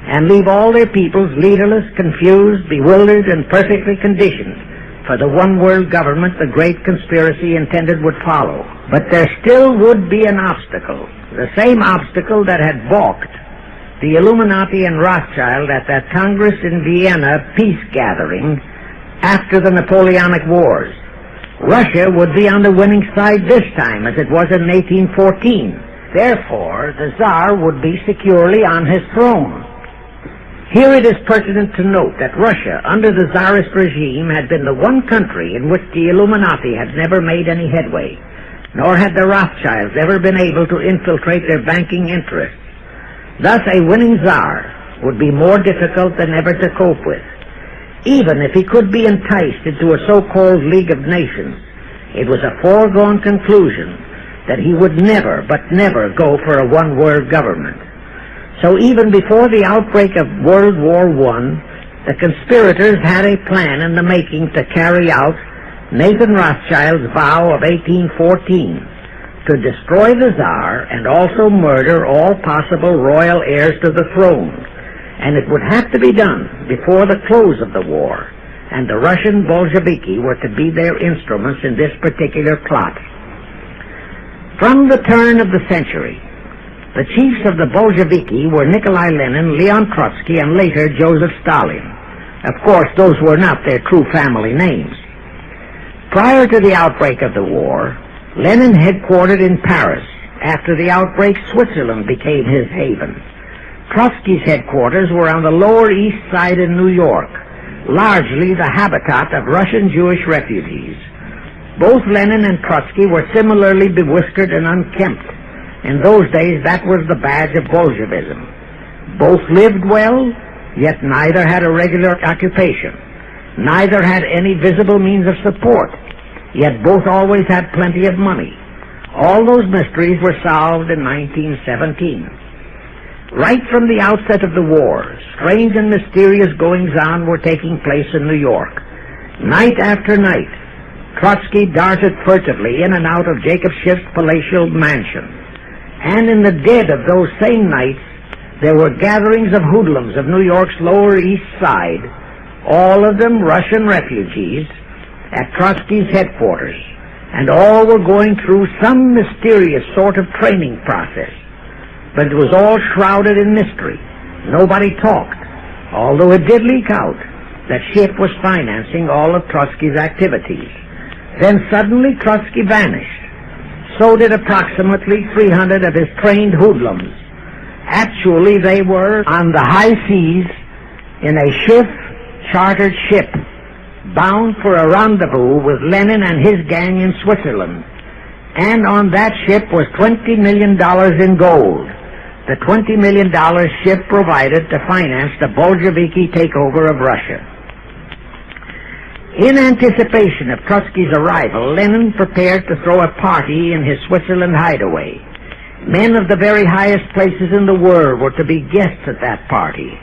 Speaker 1: and leave all their peoples leaderless, confused, bewildered, and perfectly conditioned for the one-world government the great conspiracy intended would follow. But there still would be an obstacle, the same obstacle that had balked the Illuminati and Rothschild at that Congress in Vienna peace gathering after the Napoleonic Wars. Russia would be on the winning side this time, as it was in 1814. Therefore, the Tsar would be securely on his throne. Here it is pertinent to note that Russia, under the Tsarist regime, had been the one country in which the Illuminati had never made any headway, nor had the Rothschilds ever been able to infiltrate their banking interests. Thus, a winning Tsar would be more difficult than ever to cope with. Even if he could be enticed into a so-called League of Nations, it was a foregone conclusion that he would never, but never go for a one-world government. So even before the outbreak of World War I, the conspirators had a plan in the making to carry out Nathan Rothschild's vow of 1814 to destroy the Tsar and also murder all possible royal heirs to the throne. And it would have to be done before the close of the war, and the Russian Bolsheviki were to be their instruments in this particular plot. From the turn of the century, the chiefs of the Bolsheviki were Nikolai Lenin, Leon Trotsky, and later Joseph Stalin. Of course, those were not their true family names. Prior to the outbreak of the war, Lenin headquartered in Paris. After the outbreak, Switzerland became his haven. Trotsky's headquarters were on the Lower East Side in New York, largely the habitat of Russian Jewish refugees. Both Lenin and Trotsky were similarly bewhiskered and unkempt. In those days, that was the badge of Bolshevism. Both lived well, yet neither had a regular occupation. Neither had any visible means of support, yet both always had plenty of money. All those mysteries were solved in 1917. Right from the outset of the war, strange and mysterious goings-on were taking place in New York. Night after night, Trotsky darted furtively in and out of Jacob Schiff's palatial mansion. And in the dead of those same nights, there were gatherings of hoodlums of New York's Lower East Side, all of them Russian refugees, at Trotsky's headquarters, and all were going through some mysterious sort of training process. But it was all shrouded in mystery. Nobody talked, although it did leak out that Schiff was financing all of Trotsky's activities. Then suddenly Trotsky vanished. So did approximately 300 of his trained hoodlums. Actually, they were on the high seas in a Schiff-chartered ship, bound for a rendezvous with Lenin and his gang in Switzerland. And on that ship was $20 million in gold. The $20 million Schiff provided to finance the Bolsheviki takeover of Russia. In anticipation of Trotsky's arrival, Lenin prepared to throw a party in his Switzerland hideaway. Men of the very highest places in the world were to be guests at that party.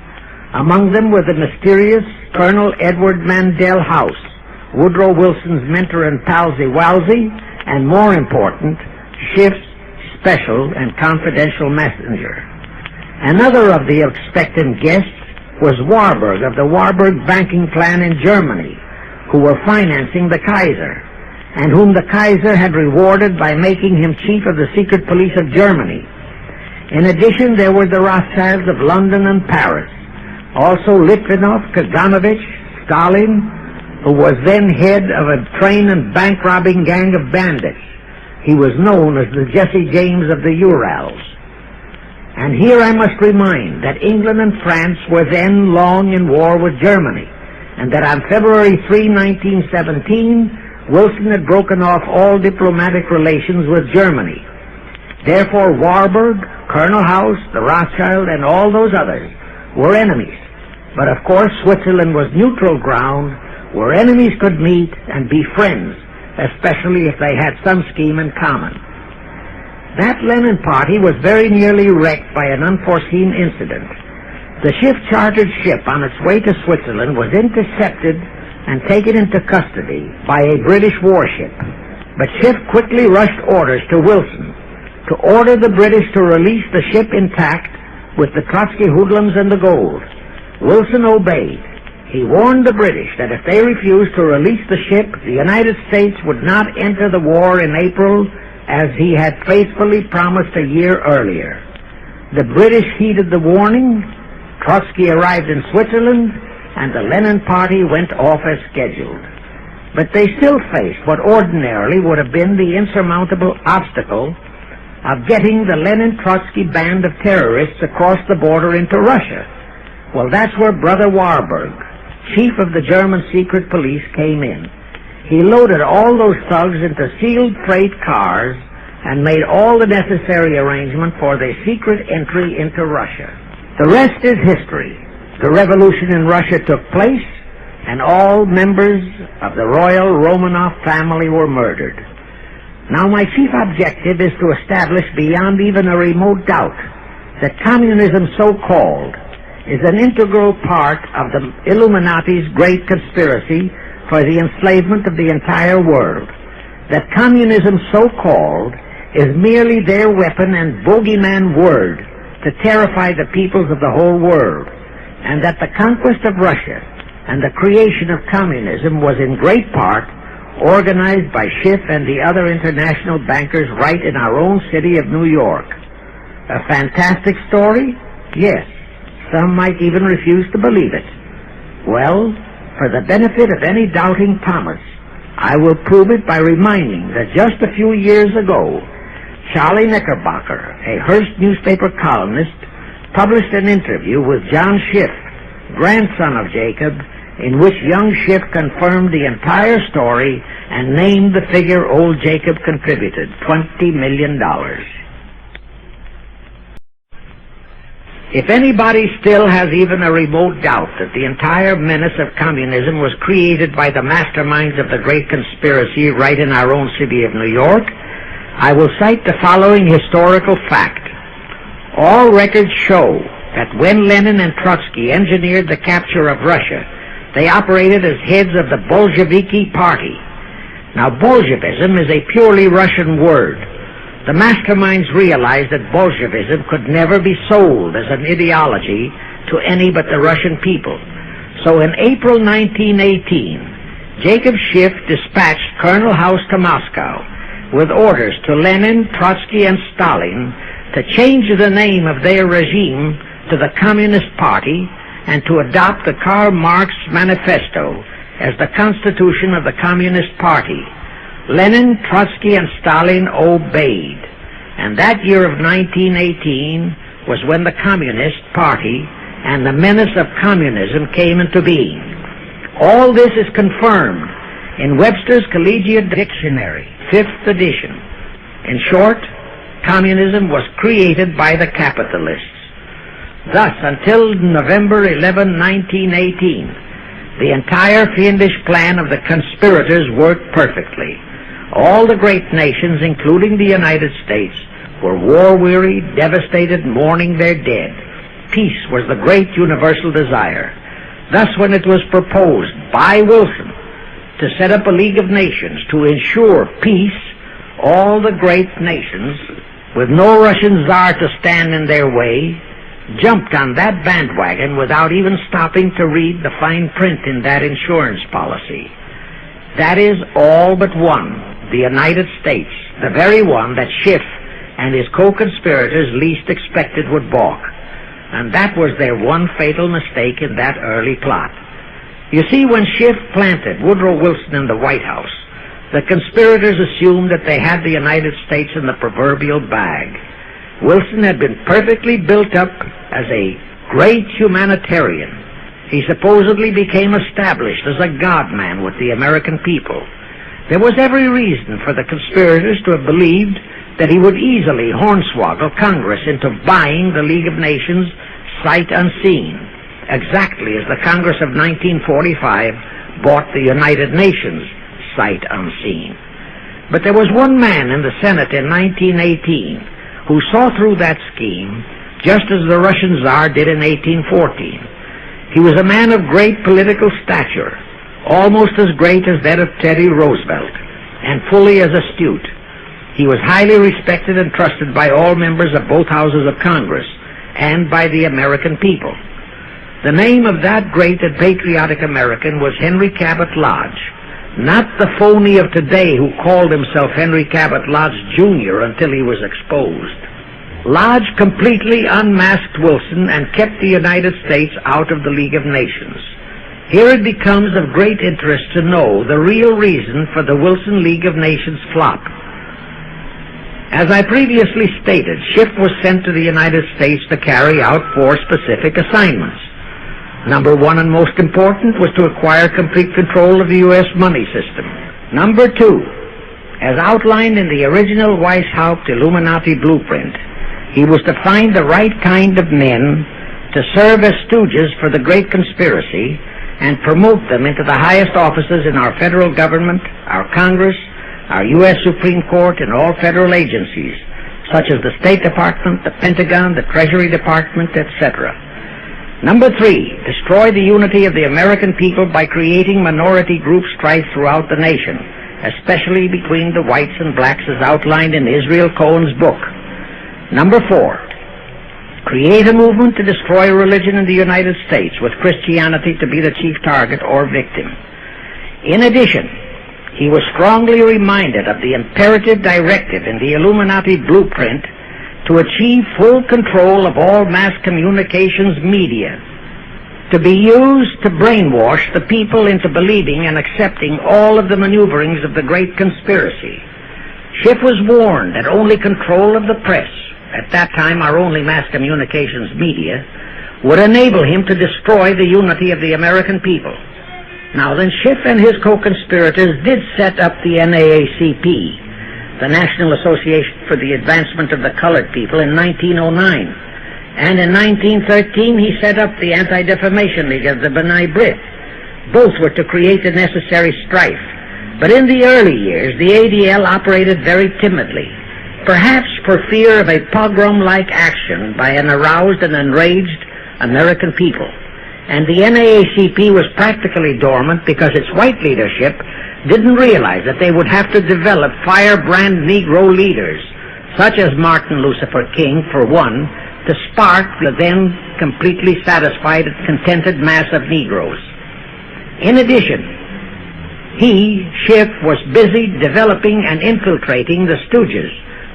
Speaker 1: Among them were the mysterious Colonel Edward Mandel House, Woodrow Wilson's mentor and palsy Walsey, and more important, Schiff's special and confidential messenger. Another of the expectant guests was Warburg of the Warburg banking clan in Germany, who were financing the Kaiser, and whom the Kaiser had rewarded by making him chief of the secret police of Germany. In addition, there were the Rothschilds of London and Paris, also Litvinov, Kaganovich, Stalin, who was then head of a train and bank-robbing gang of bandits, He was known as the Jesse James of the Urals. And here I must remind that England and France were then long in war with Germany, and that on February 3, 1917, Wilson had broken off all diplomatic relations with Germany. Therefore, Warburg, Colonel House, the Rothschild, and all those others were enemies. But of course, Switzerland was neutral ground where enemies could meet and be friends, especially if they had some scheme in common. That Lenin party was very nearly wrecked by an unforeseen incident. The Schiff-chartered ship on its way to Switzerland was intercepted and taken into custody by a British warship. But Schiff quickly rushed orders to Wilson to order the British to release the ship intact with the Trotsky hoodlums and the gold. Wilson obeyed. He warned the British that if they refused to release the ship, the United States would not enter the war in April as he had faithfully promised a year earlier. The British heeded the warning. Trotsky arrived in Switzerland, and the Lenin party went off as scheduled. But they still faced what ordinarily would have been the insurmountable obstacle of getting the Lenin-Trotsky band of terrorists across the border into Russia. Well, that's where Brother Warburg, chief of the German secret police, came in. He loaded all those thugs into sealed freight cars and made all the necessary arrangement for their secret entry into Russia. The rest is history. The revolution in Russia took place, and all members of the royal Romanov family were murdered. Now, my chief objective is to establish beyond even a remote doubt that communism, so-called, is an integral part of the Illuminati's great conspiracy for the enslavement of the entire world. That communism, so-called, is merely their weapon and bogeyman word to terrify the peoples of the whole world, and that the conquest of Russia and the creation of communism was in great part organized by Schiff and the other international bankers right in our own city of New York. A fantastic story? Yes. Some might even refuse to believe it. Well, for the benefit of any doubting Thomas, I will prove it by reminding that just a few years ago, Charlie Knickerbocker, a Hearst newspaper columnist, published an interview with John Schiff, grandson of Jacob, in which young Schiff confirmed the entire story and named the figure old Jacob contributed, $20 million. If anybody still has even a remote doubt that the entire menace of communism was created by the masterminds of the great conspiracy right in our own city of New York, I will cite the following historical fact. All records show that when Lenin and Trotsky engineered the capture of Russia, they operated as heads of the Bolsheviki party. Now, Bolshevism is a purely Russian word. The masterminds realized that Bolshevism could never be sold as an ideology to any but the Russian people. So in April 1918, Jacob Schiff dispatched Colonel House to Moscow with orders to Lenin, Trotsky, and Stalin to change the name of their regime to the Communist Party and to adopt the Karl Marx Manifesto as the constitution of the Communist Party. Lenin, Trotsky, and Stalin obeyed. And that year of 1918 was when the Communist Party and the menace of communism came into being. All this is confirmed in Webster's Collegiate Dictionary, 5th edition. In short, communism was created by the capitalists. Thus, until November 11, 1918, the entire fiendish plan of the conspirators worked perfectly. All the great nations, including the United States, were war-weary, devastated, mourning their dead. Peace was the great universal desire. Thus, when it was proposed by Wilson to set up a League of Nations to ensure peace, all the great nations, with no Russian czar to stand in their way, jumped on that bandwagon without even stopping to read the fine print in that insurance policy. That is all but one, the United States, the very one that Schiff and his co-conspirators least expected would balk. And that was their one fatal mistake in that early plot. You see, when Schiff planted Woodrow Wilson in the White House, The conspirators assumed that they had the United States in the proverbial bag. Wilson had been perfectly built up as a great humanitarian. He supposedly became established as a God-man with the American people. There was every reason for the conspirators to have believed that he would easily hornswoggle Congress into buying the League of Nations sight unseen, exactly as the Congress of 1945 bought the United Nations sight unseen. But there was one man in the Senate in 1918 who saw through that scheme, just as the Russian Tsar did in 1814. He was a man of great political stature, almost as great as that of Teddy Roosevelt, and fully as astute. He was highly respected and trusted by all members of both houses of Congress and by the American people. The name of that great and patriotic American was Henry Cabot Lodge, not the phony of today who called himself Henry Cabot Lodge, Jr. until he was exposed. Lodge completely unmasked Wilson and kept the United States out of the League of Nations. Here it becomes of great interest to know the real reason for the Wilson League of Nations flop. As I previously stated, Schiff was sent to the United States to carry out 4 specific assignments. Number 1 and most important was to acquire complete control of the U.S. money system. Number 2, as outlined in the original Weishaupt Illuminati blueprint, he was to find the right kind of men to serve as stooges for the great conspiracy and promote them into the highest offices in our federal government, our Congress, our U.S. Supreme Court, and all federal agencies, such as the State Department, the Pentagon, the Treasury Department, etc. Number 3, destroy the unity of the American people by creating minority group strife throughout the nation, especially between the whites and blacks as outlined in Israel Cohen's book. Number 4, create a movement to destroy religion in the United States, with Christianity to be the chief target or victim. In addition, he was strongly reminded of the imperative directive in the Illuminati blueprint to achieve full control of all mass communications media, to be used to brainwash the people into believing and accepting all of the maneuverings of the great conspiracy. Schiff was warned that only control of the press, at that time our only mass communications media, would enable him to destroy the unity of the American people. Now then, Schiff and his co-conspirators did set up the NAACP, the National Association for the Advancement of the Colored People, in 1909. And in 1913 he set up the Anti-Defamation League of the B'nai B'rith. Both were to create the necessary strife. But in the early years, the ADL operated very timidly, perhaps for fear of a pogrom-like action by an aroused and enraged American people. And the NAACP was practically dormant because its white leadership didn't realize that they would have to develop firebrand Negro leaders, such as Martin Lucifer King, for one, to spark the then completely satisfied and contented mass of Negroes. In addition, he, Schiff, was busy developing and infiltrating the stooges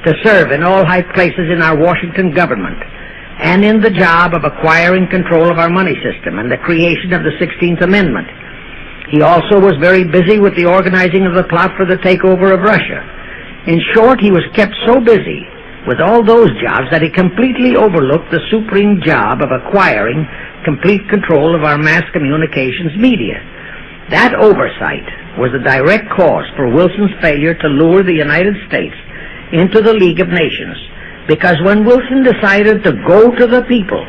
Speaker 1: to serve in all high places in our Washington government, and in the job of acquiring control of our money system and the creation of the 16th Amendment. He also was very busy with the organizing of the plot for the takeover of Russia. In short, he was kept so busy with all those jobs that he completely overlooked the supreme job of acquiring complete control of our mass communications media. That oversight was the direct cause for Wilson's failure to lure the United States into the League of Nations, because when Wilson decided to go to the people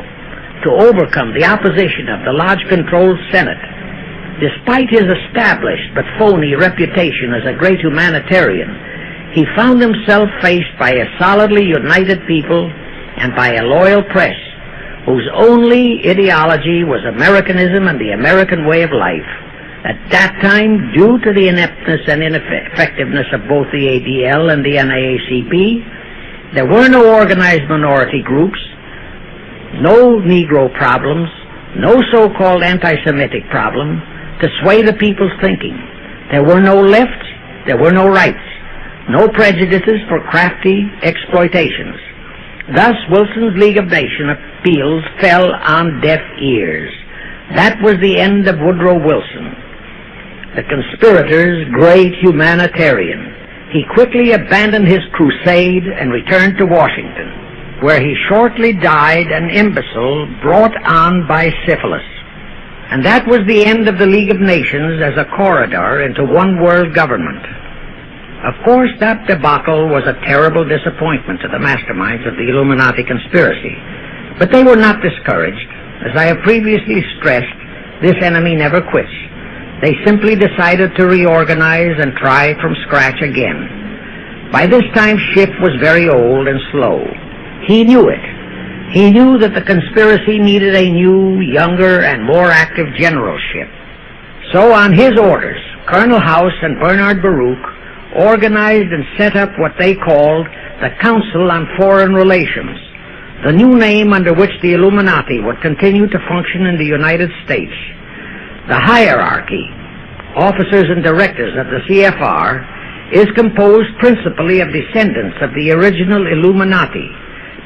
Speaker 1: to overcome the opposition of the Lodge-controlled Senate, despite his established but phony reputation as a great humanitarian, he found himself faced by a solidly united people and by a loyal press whose only ideology was Americanism and the American way of life. At that time, due to the ineptness and ineffectiveness of both the ADL and the NAACP, there were no organized minority groups, no Negro problems, no so-called anti-Semitic problem to sway the people's thinking. There were no lefts, there were no rights, no prejudices for crafty exploitations. Thus, Wilson's League of Nations appeals fell on deaf ears. That was the end of Woodrow Wilson. the conspirator's great humanitarian, he quickly abandoned his crusade and returned to Washington, where he shortly died an imbecile brought on by syphilis. And that was the end of the League of Nations as a corridor into one world government. Of course, that debacle was a terrible disappointment to the masterminds of the Illuminati conspiracy. But they were not discouraged. As I have previously stressed, this enemy never quits. They simply decided to reorganize and try from scratch again. By this time, Schiff was very old and slow. He knew it. He knew that the conspiracy needed a new, younger, and more active generalship. So on his orders, Colonel House and Bernard Baruch organized and set up what they called the Council on Foreign Relations, the new name under which the Illuminati would continue to function in the United States. The hierarchy, officers and directors of the CFR, is composed principally of descendants of the original Illuminati,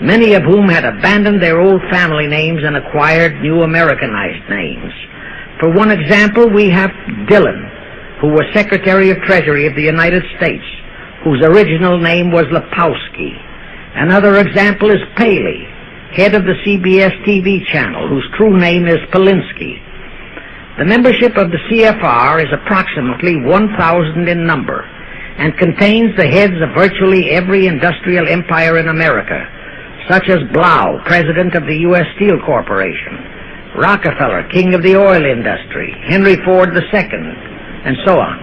Speaker 1: many of whom had abandoned their old family names and acquired new Americanized names. For one example, we have Dillon, who was Secretary of Treasury of the United States, whose original name was Lepowski. Another example is Paley, head of the CBS TV channel, whose true name is Polinsky. The membership of the CFR is approximately 1,000 in number and contains the heads of virtually every industrial empire in America, such as Blau, president of the U.S. Steel Corporation, Rockefeller, king of the oil industry, Henry Ford II, and so on.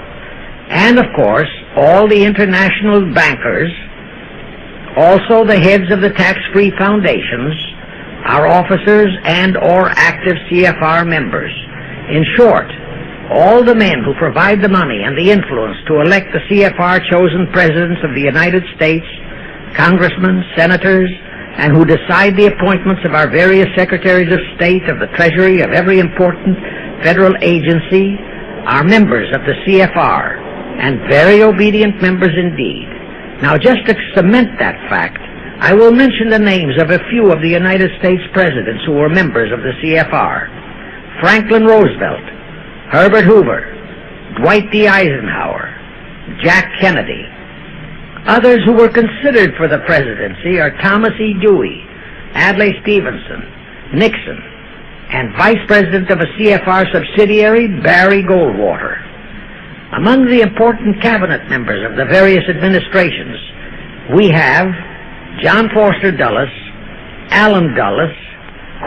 Speaker 1: And, of course, all the international bankers, also the heads of the tax-free foundations, are officers and or active CFR members. In short, all the men who provide the money and the influence to elect the CFR-chosen presidents of the United States, congressmen, senators, and who decide the appointments of our various secretaries of state, of the Treasury, of every important federal agency, are members of the CFR, and very obedient members indeed. Now, just to cement that fact, I will mention the names of a few of the United States presidents who were members of the CFR. Franklin Roosevelt, Herbert Hoover, Dwight D. Eisenhower, Jack Kennedy. Others who were considered for the presidency are Thomas E. Dewey, Adlai Stevenson, Nixon, and Vice President of a CFR subsidiary, Barry Goldwater. Among the important cabinet members of the various administrations, we have John Foster Dulles, Allen Dulles,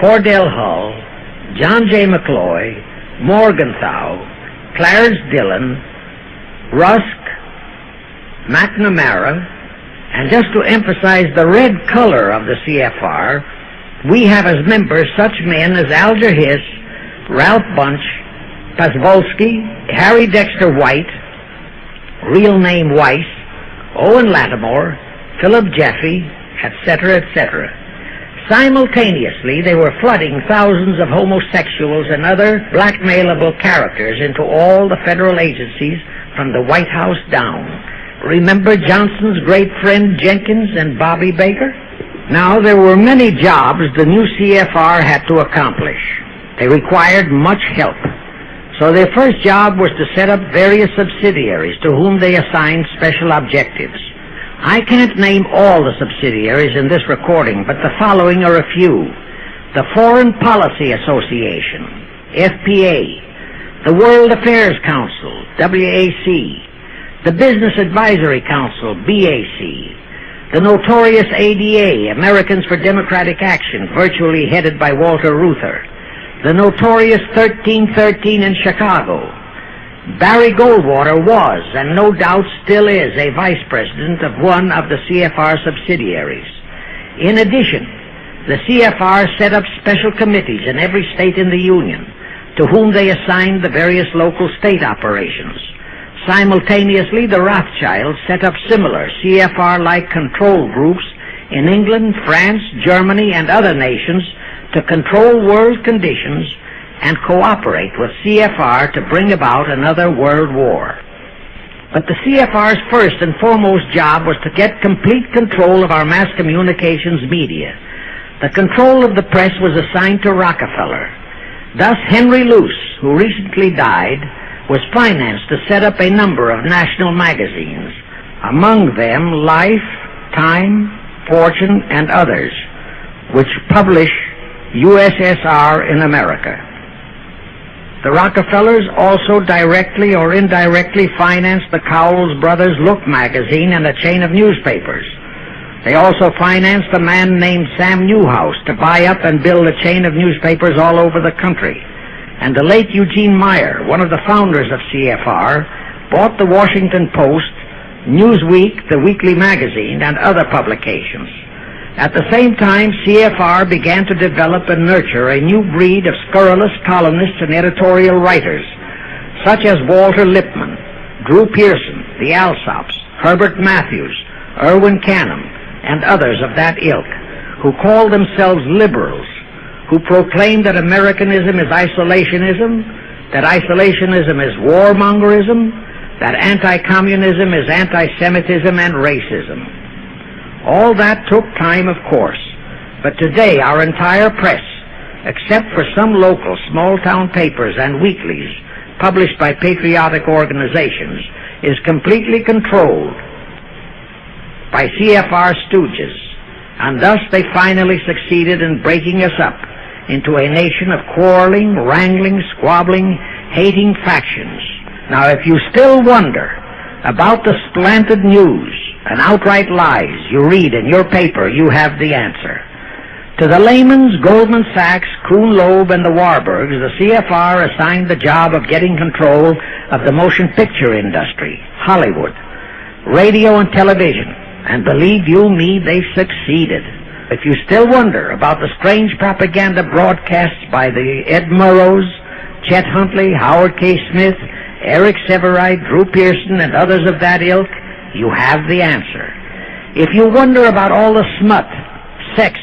Speaker 1: Cordell Hull, John J. McCloy, Morgenthau, Clarence Dillon, Rusk, McNamara, and just to emphasize the red color of the CFR, we have as members such men as Alger Hiss, Ralph Bunche, Pazvolsky, Harry Dexter White, real name Weiss, Owen Lattimore, Philip Jeffy, etc., etc. Simultaneously, they were flooding thousands of homosexuals and other blackmailable characters into all the federal agencies from the White House down. Remember Johnson's great friend Jenkins and Bobby Baker? Now, there were many jobs the new CFR had to accomplish. They required much help. So their first job was to set up various subsidiaries to whom they assigned special objectives. I can't name all the subsidiaries in this recording, but the following are a few. The Foreign Policy Association, FPA, the World Affairs Council, WAC, the Business Advisory Council, BAC, the notorious ADA, Americans for Democratic Action, virtually headed by Walter Reuther, the notorious 1313 in Chicago. Barry Goldwater was, and no doubt still is, a vice president of one of the CFR subsidiaries. In addition, the CFR set up special committees in every state in the Union, to whom they assigned the various local state operations. Simultaneously, the Rothschilds set up similar CFR-like control groups in England, France, Germany, and other nations to control world conditions and cooperate with CFR to bring about another world war. But the CFR's first and foremost job was to get complete control of our mass communications media. The control of the press was assigned to Rockefeller. Thus, Henry Luce, who recently died, was financed to set up a number of national magazines, among them Life, Time, Fortune, and others, which publish USSR in America. The Rockefellers also directly or indirectly financed the Cowles Brothers Look magazine and a chain of newspapers. They also financed a man named Sam Newhouse to buy up and build a chain of newspapers all over the country. And the late Eugene Meyer, one of the founders of CFR, bought the Washington Post, Newsweek, the weekly magazine, and other publications. At the same time, CFR began to develop and nurture a new breed of scurrilous columnists and editorial writers, such as Walter Lippmann, Drew Pearson, the Alsops, Herbert Matthews, Erwin Canham, and others of that ilk, who called themselves liberals, who proclaimed that Americanism is isolationism, that isolationism is warmongerism, that anti-communism is anti-Semitism and racism. All that took time, of course, but today our entire press, except for some local small-town papers and weeklies published by patriotic organizations, is completely controlled by CFR stooges, and thus they finally succeeded in breaking us up into a nation of quarreling, wrangling, squabbling, hating factions. Now, if you still wonder about the slanted news and outright lies you read in your paper, you have the answer. To the Lehmans, Goldman Sachs, Kuhn Loeb, and the Warburgs, the CFR assigned the job of getting control of the motion picture industry, Hollywood, radio and television, and believe you me, they succeeded. If you still wonder about the strange propaganda broadcasts by the Ed Murrows, Chet Huntley, Howard K. Smith, Eric Sevareid, Drew Pearson, and others of that ilk, you have the answer. If you wonder about all the smut, sex,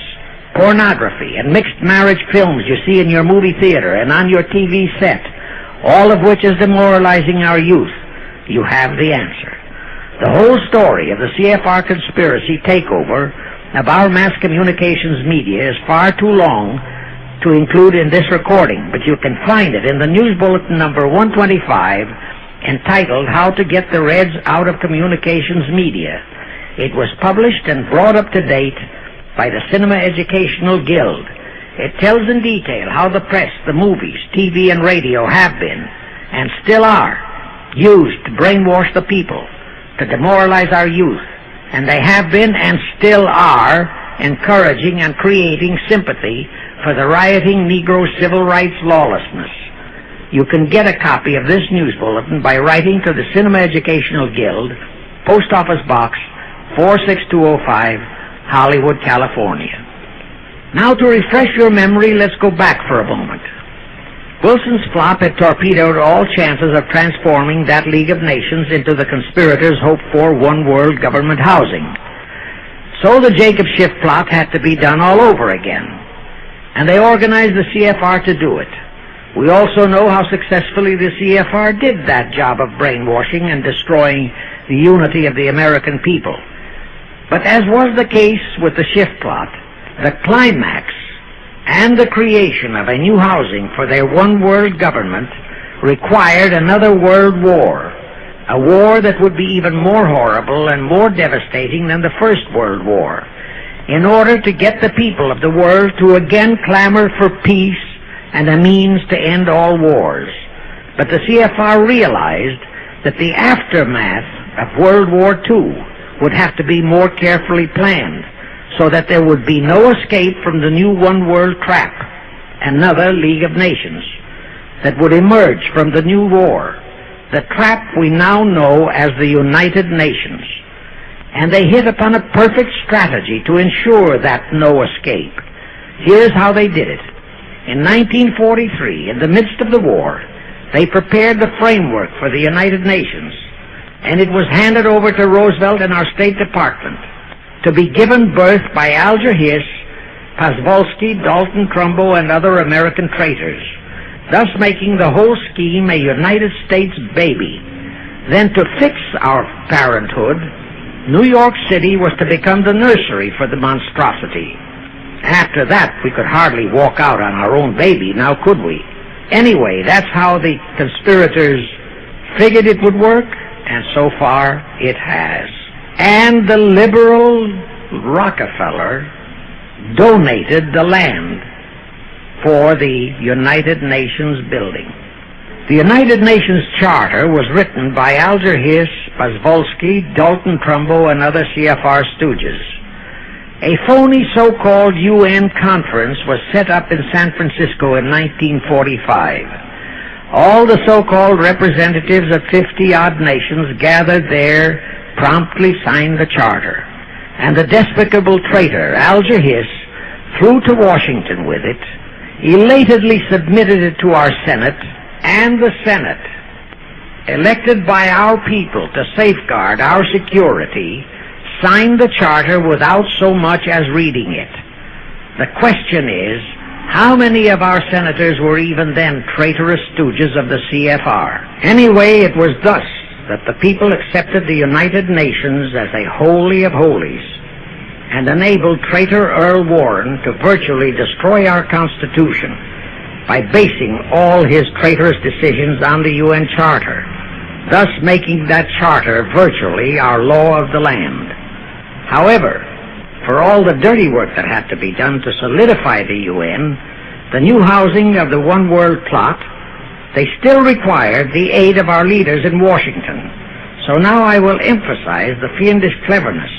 Speaker 1: pornography, and mixed marriage films you see in your movie theater and on your TV set, all of which is demoralizing our youth, you have the answer. The whole story of the CFR conspiracy takeover of our mass communications media is far too long to include in this recording, but you can find it in the News Bulletin number 125, entitled How to Get the Reds Out of Communications Media. It was published and brought up to date by the Cinema Educational Guild. It tells in detail how the press, the movies, TV, and radio have been, and still are, used to brainwash the people, to demoralize our youth, and they have been and still are encouraging and creating sympathy for the rioting Negro civil rights lawlessness. You can get a copy of this news bulletin by writing to the Cinema Educational Guild, Post Office Box 46205, Hollywood, California. Now, to refresh your memory, let's go back for a moment. Wilson's flop had torpedoed all chances of transforming that League of Nations into the conspirators' hoped-for one-world government housing. So the Jacob Schiff plot had to be done all over again, and they organized the CFR to do it. We also know how successfully the CFR did that job of brainwashing and destroying the unity of the American people. But as was the case with the Schiff plot, the climax and the creation of a new housing for their one-world government required another world war, a war that would be even more horrible and more devastating than the First World War, in order to get the people of the world to again clamor for peace and a means to end all wars. But the CFR realized that the aftermath of World War II would have to be more carefully planned, so that there would be no escape from the new one-world trap, another League of Nations, that would emerge from the new war, the trap we now know as the United Nations. And they hit upon a perfect strategy to ensure that no escape. Here's how they did it. In 1943, in the midst of the war, they prepared the framework for the United Nations, and it was handed over to Roosevelt and our State Department to be given birth by Alger Hiss, Pasvolsky, Dalton Trumbo, and other American traitors, thus making the whole scheme a United States baby. Then, to fix our parenthood, New York City was to become the nursery for the monstrosity. After that, we could hardly walk out on our own baby, now could we? Anyway, that's how the conspirators figured it would work, and so far it has. And the liberal Rockefeller donated the land for the United Nations building. The United Nations Charter was written by Alger Hiss, Pozvolsky, Dalton Trumbo, and other CFR stooges. A phony so-called UN conference was set up in San Francisco in 1945. All the so-called representatives of 50-odd nations gathered there, promptly signed the charter, and the despicable traitor Alger Hiss flew to Washington with it, elatedly submitted it to our Senate, and the Senate, elected by our people to safeguard our security, signed the charter without so much as reading it. The question is, how many of our senators were even then traitorous stooges of the CFR? Anyway, it was thus that the people accepted the United Nations as a holy of holies and enabled traitor Earl Warren to virtually destroy our Constitution by basing all his traitorous decisions on the UN Charter, thus making that charter virtually our law of the land. However, for all the dirty work that had to be done to solidify the UN, the new housing of the One World plot, they still required the aid of our leaders in Washington. So now I will emphasize the fiendish cleverness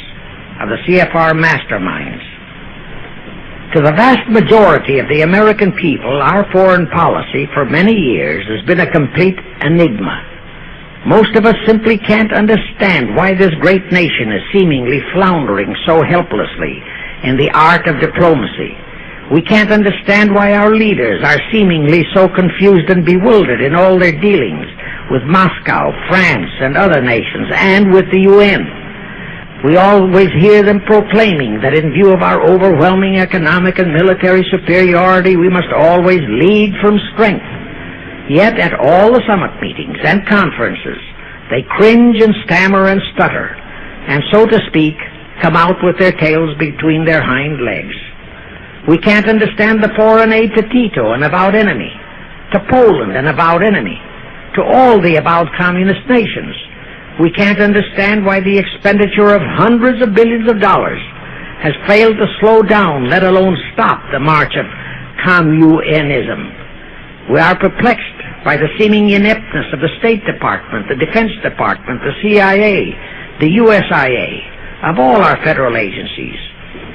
Speaker 1: of the CFR masterminds. To the vast majority of the American people, our foreign policy for many years has been a complete enigma. Most of us simply can't understand why this great nation is seemingly floundering so helplessly in the art of diplomacy. We can't understand why our leaders are seemingly so confused and bewildered in all their dealings with Moscow, France, and other nations, and with the UN. We always hear them proclaiming that in view of our overwhelming economic and military superiority, we must always lead from strength. Yet at all the summit meetings and conferences, they cringe and stammer and stutter, and so to speak, come out with their tails between their hind legs. We can't understand the foreign aid to Tito, an avowed enemy, to Poland, an avowed enemy, to all the avowed communist nations. We can't understand why the expenditure of hundreds of billions of dollars has failed to slow down, let alone stop, the march of communism. We are perplexed by the seeming ineptness of the State Department, the Defense Department, the CIA, the USIA, of all our federal agencies.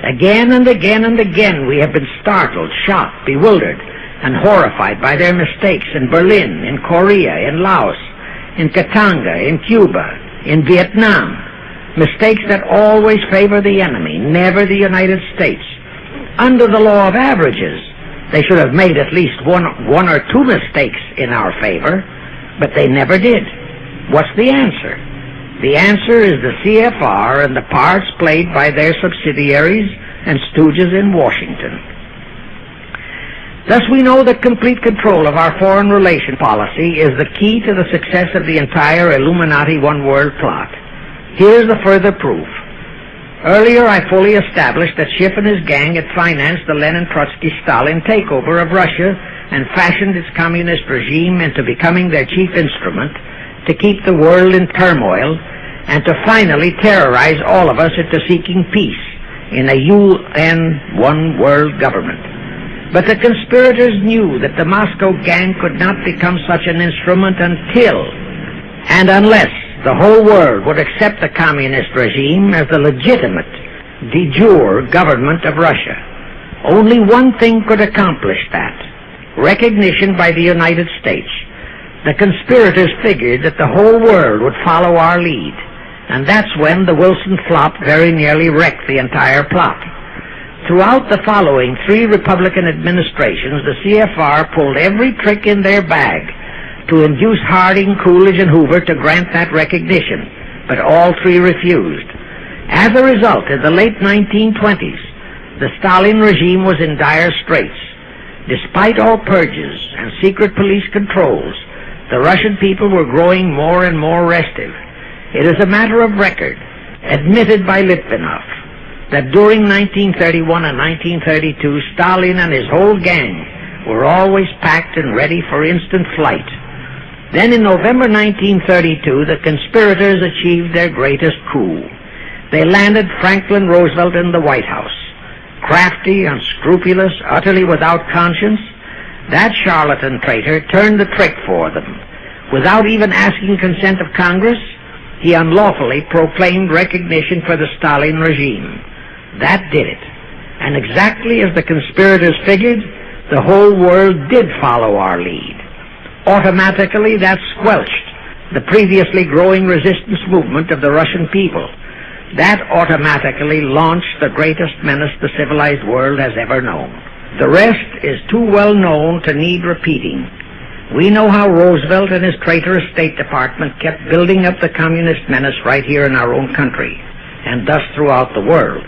Speaker 1: Again and again and again we have been startled, shocked, bewildered, and horrified by their mistakes in Berlin, in Korea, in Laos, in Katanga, in Cuba, in Vietnam. Mistakes that always favor the enemy, never the United States. Under the law of averages, they should have made at least one or two mistakes in our favor, but they never did. What's the answer? The answer is the CFR and the parts played by their subsidiaries and stooges in Washington. Thus we know that complete control of our foreign relation policy is the key to the success of the entire Illuminati One World plot. Here's the further proof. Earlier I fully established that Schiff and his gang had financed the Lenin-Trotsky-Stalin takeover of Russia and fashioned its communist regime into becoming their chief instrument to keep the world in turmoil and to finally terrorize all of us into seeking peace in a UN One World government. But the conspirators knew that the Moscow gang could not become such an instrument until and unless the whole world would accept the communist regime as the legitimate, de jure government of Russia. Only one thing could accomplish that: recognition by the United States. The conspirators figured that the whole world would follow our lead, and that's when the Wilson flop very nearly wrecked the entire plot. Throughout the following 3 Republican administrations, the CFR pulled every trick in their bag to induce Harding, Coolidge, and Hoover to grant that recognition, but all 3 refused. As a result, in the late 1920s, the Stalin regime was in dire straits. Despite all purges and secret police controls, the Russian people were growing more and more restive. It is a matter of record, admitted by Litvinov, that during 1931 and 1932, Stalin and his whole gang were always packed and ready for instant flight. Then in November 1932, the conspirators achieved their greatest coup. They landed Franklin Roosevelt in the White House. Crafty, unscrupulous, utterly without conscience, that charlatan traitor turned the trick for them. Without even asking consent of Congress, he unlawfully proclaimed recognition for the Stalin regime. That did it. And exactly as the conspirators figured, the whole world did follow our lead. Automatically, that squelched the previously growing resistance movement of the Russian people. That automatically launched the greatest menace the civilized world has ever known. The rest is too well known to need repeating. We know how Roosevelt and his traitorous State Department kept building up the communist menace right here in our own country, and thus throughout the world.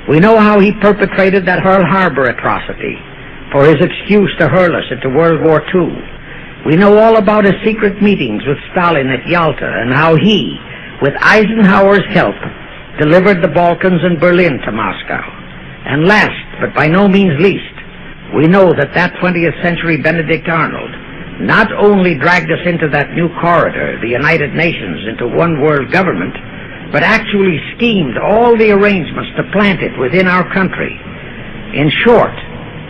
Speaker 1: We know how he perpetrated that Pearl Harbor atrocity for his excuse to hurl us into World War II. We know all about his secret meetings with Stalin at Yalta and how he, with Eisenhower's help, delivered the Balkans and Berlin to Moscow. And last, but by no means least, we know that 20th century Benedict Arnold not only dragged us into that new corridor, the United Nations, into one world government, but actually schemed all the arrangements to plant it within our country. In short,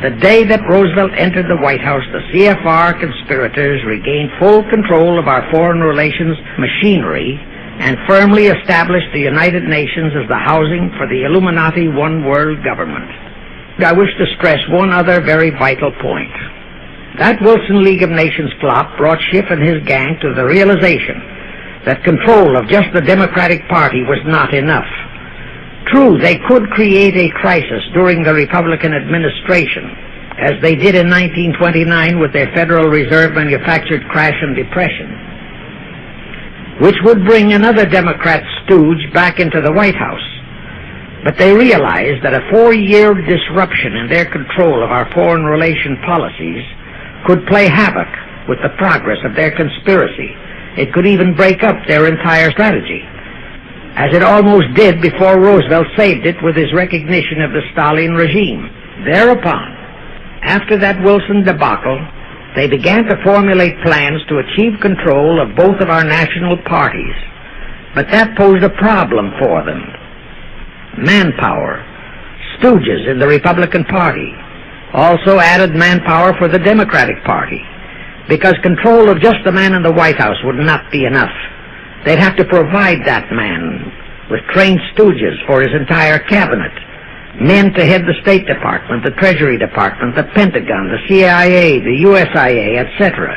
Speaker 1: the day that Roosevelt entered the White House, the CFR conspirators regained full control of our foreign relations machinery and firmly established the United Nations as the housing for the Illuminati one world government. I wish to stress one other very vital point. That Wilson League of Nations flop brought Schiff and his gang to the realization that control of just the Democratic Party was not enough. True, they could create a crisis during the Republican administration, as they did in 1929 with their Federal Reserve manufactured crash and depression, which would bring another Democrat stooge back into the White House. But they realized that a 4-year disruption in their control of our foreign relation policies could play havoc with the progress of their conspiracy. It could even break up their entire strategy, as it almost did before Roosevelt saved it with his recognition of the Stalin regime. Thereupon, after that Wilson debacle, they began to formulate plans to achieve control of both of our national parties. But that posed a problem for them. Manpower. Stooges in the Republican Party also added manpower for the Democratic Party, because control of just the man in the White House would not be enough. They'd have to provide that man with trained stooges for his entire cabinet, men to head the State Department, the Treasury Department, the Pentagon, the CIA, the USIA, etc.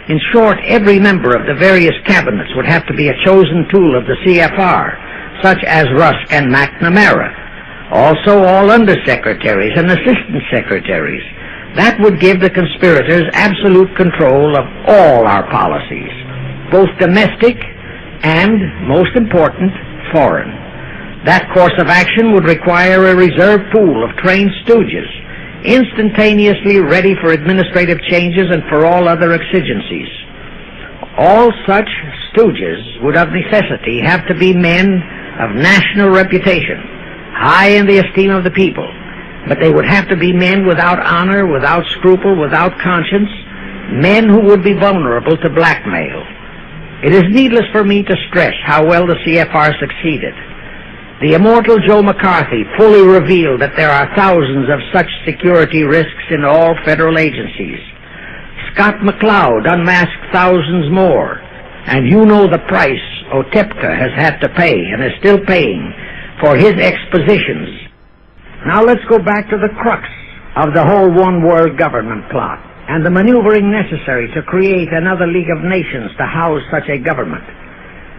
Speaker 1: In short, every member of the various cabinets would have to be a chosen tool of the CFR, such as Rusk and McNamara. Also all undersecretaries and assistant secretaries. That would give the conspirators absolute control of all our policies, both domestic and, most important, foreign. That course of action would require a reserve pool of trained stooges, instantaneously ready for administrative changes and for all other exigencies. All such stooges would of necessity have to be men of national reputation, high in the esteem of the people, but they would have to be men without honor, without scruple, without conscience, men who would be vulnerable to blackmail. It is needless for me to stress how well the CFR succeeded. The immortal Joe McCarthy fully revealed that there are thousands of such security risks in all federal agencies. Scott McCloud unmasked thousands more, and you know the price Otepka has had to pay and is still paying for his expositions. Now let's go back to the crux of the whole one world government plot and the maneuvering necessary to create another League of Nations to house such a government.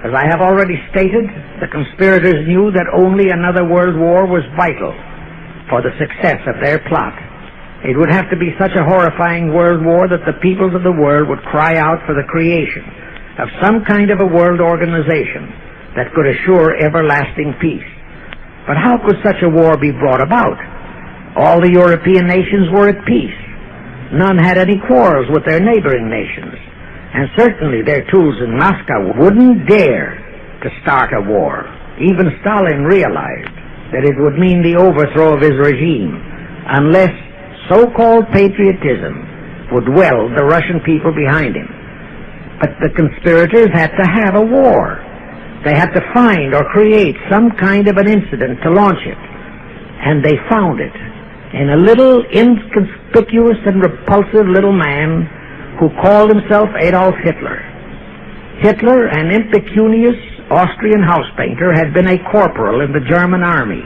Speaker 1: As I have already stated, the conspirators knew that only another world war was vital for the success of their plot. It would have to be such a horrifying world war that the peoples of the world would cry out for the creation of some kind of a world organization that could assure everlasting peace. But how could such a war be brought about? All the European nations were at peace. None had any quarrels with their neighboring nations. And certainly their tools in Moscow wouldn't dare to start a war. Even Stalin realized that it would mean the overthrow of his regime unless so-called patriotism would weld the Russian people behind him. But the conspirators had to have a war. They had to find or create some kind of an incident to launch it. And they found it in a little inconspicuous and repulsive little man who called himself Adolf Hitler. Hitler, an impecunious Austrian house painter, had been a corporal in the German army.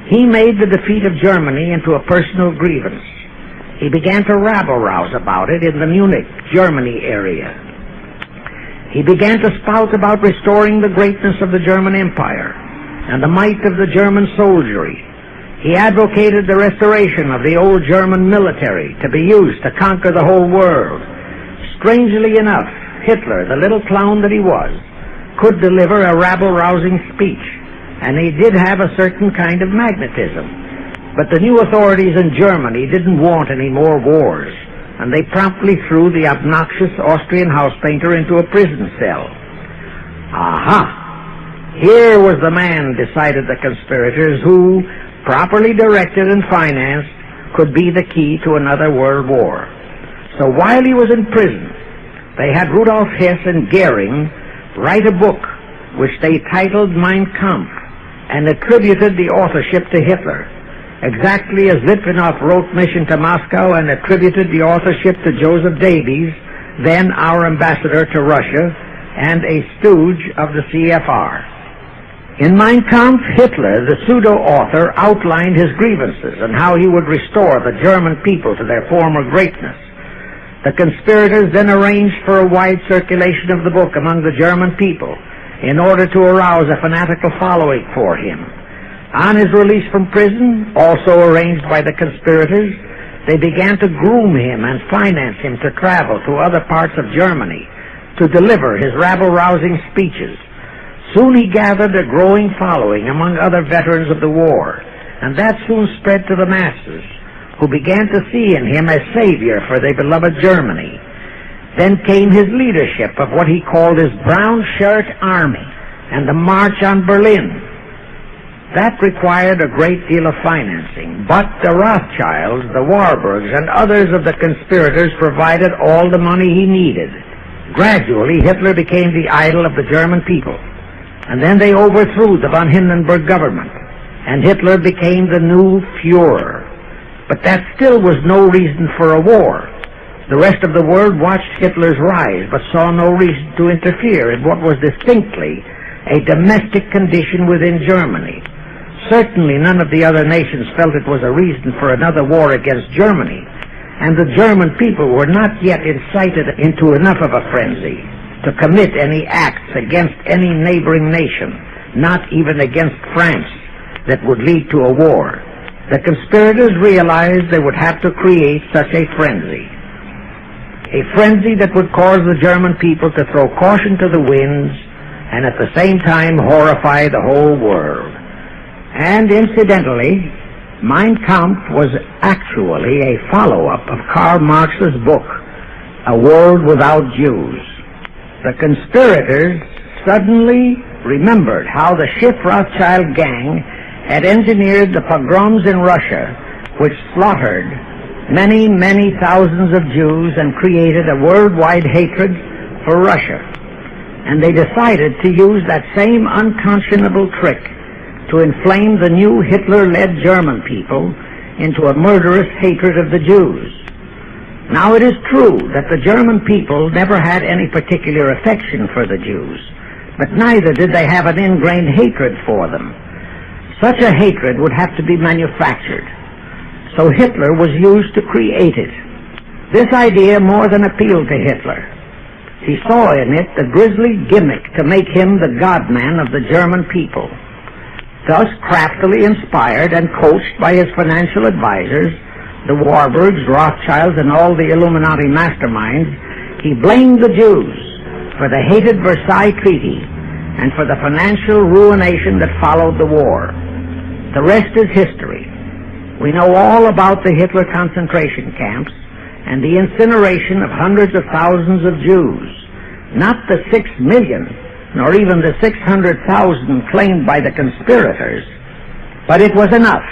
Speaker 1: He made the defeat of Germany into a personal grievance. He began to rabble-rouse about it in the Munich, Germany area. He began to spout about restoring the greatness of the German Empire and the might of the German soldiery. He advocated the restoration of the old German military to be used to conquer the whole world. Strangely enough, Hitler, the little clown that he was, could deliver a rabble-rousing speech, and he did have a certain kind of magnetism. But the new authorities in Germany didn't want any more wars, and they promptly threw the obnoxious Austrian house painter into a prison cell. Aha! Here was the man, decided the conspirators, who, properly directed and financed, could be the key to another world war. So while he was in prison, they had Rudolf Hess and Goering write a book which they titled Mein Kampf and attributed the authorship to Hitler, exactly as Litvinov wrote Mission to Moscow and attributed the authorship to Joseph Davies, then our ambassador to Russia and a stooge of the CFR. In Mein Kampf, Hitler, the pseudo-author, outlined his grievances and how he would restore the German people to their former greatness. The conspirators then arranged for a wide circulation of the book among the German people in order to arouse a fanatical following for him. On his release from prison, also arranged by the conspirators, they began to groom him and finance him to travel to other parts of Germany to deliver his rabble-rousing speeches. Soon he gathered a growing following among other veterans of the war, and that soon spread to the masses, who began to see in him a savior for their beloved Germany. Then came his leadership of what he called his Brown Shirt Army and the March on Berlin. That required a great deal of financing, but the Rothschilds, the Warburgs, and others of the conspirators provided all the money he needed. Gradually, Hitler became the idol of the German people, and then they overthrew the von Hindenburg government, and Hitler became the new Führer. But that still was no reason for a war. The rest of the world watched Hitler's rise, but saw no reason to interfere in what was distinctly a domestic condition within Germany. Certainly none of the other nations felt it was a reason for another war against Germany, and the German people were not yet incited into enough of a frenzy to commit any acts against any neighboring nation, not even against France, that would lead to a war. The conspirators realized they would have to create such a frenzy that would cause the German people to throw caution to the winds and at the same time horrify the whole world. And incidentally, Mein Kampf was actually a follow-up of Karl Marx's book, A World Without Jews. The conspirators suddenly remembered how the Schiff-Rothschild gang had engineered the pogroms in Russia, which slaughtered many, many thousands of Jews and created a worldwide hatred for Russia. And they decided to use that same unconscionable trick to inflame the new Hitler-led German people into a murderous hatred of the Jews. Now it is true that the German people never had any particular affection for the Jews, but neither did they have an ingrained hatred for them. Such a hatred would have to be manufactured, so Hitler was used to create it. This idea more than appealed to Hitler. He saw in it the grisly gimmick to make him the God-man of the German people. Thus, craftily inspired and coached by his financial advisors, the Warburgs, Rothschilds, and all the Illuminati masterminds, he blamed the Jews for the hated Versailles Treaty and for the financial ruination that followed the war. The rest is history. We know all about the Hitler concentration camps and the incineration of hundreds of thousands of Jews, not the 6 million, nor even the 600,000 claimed by the conspirators, but it was enough.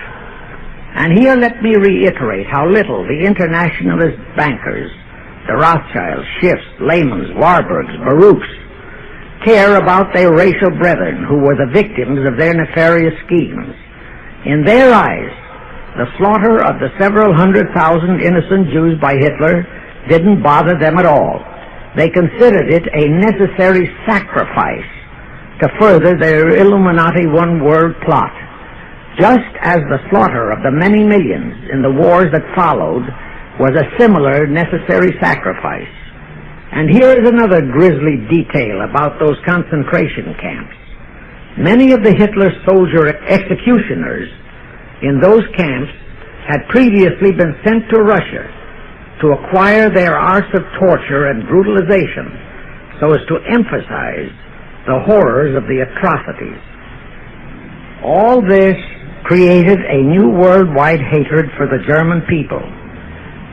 Speaker 1: And here let me reiterate how little the internationalist bankers the Rothschilds, Schiffs, Lehmans, Warburgs, Baruchs, care about their racial brethren who were the victims of their nefarious schemes. In their eyes, the slaughter of the several 100,000 innocent Jews by Hitler didn't bother them at all. They considered it a necessary sacrifice to further their Illuminati one-world plot, just as the slaughter of the many millions in the wars that followed was a similar necessary sacrifice. And here is another grisly detail about those concentration camps. Many of the Hitler soldier executioners in those camps had previously been sent to Russia to acquire their arts of torture and brutalization so as to emphasize the horrors of the atrocities. All this created a new worldwide hatred for the German people,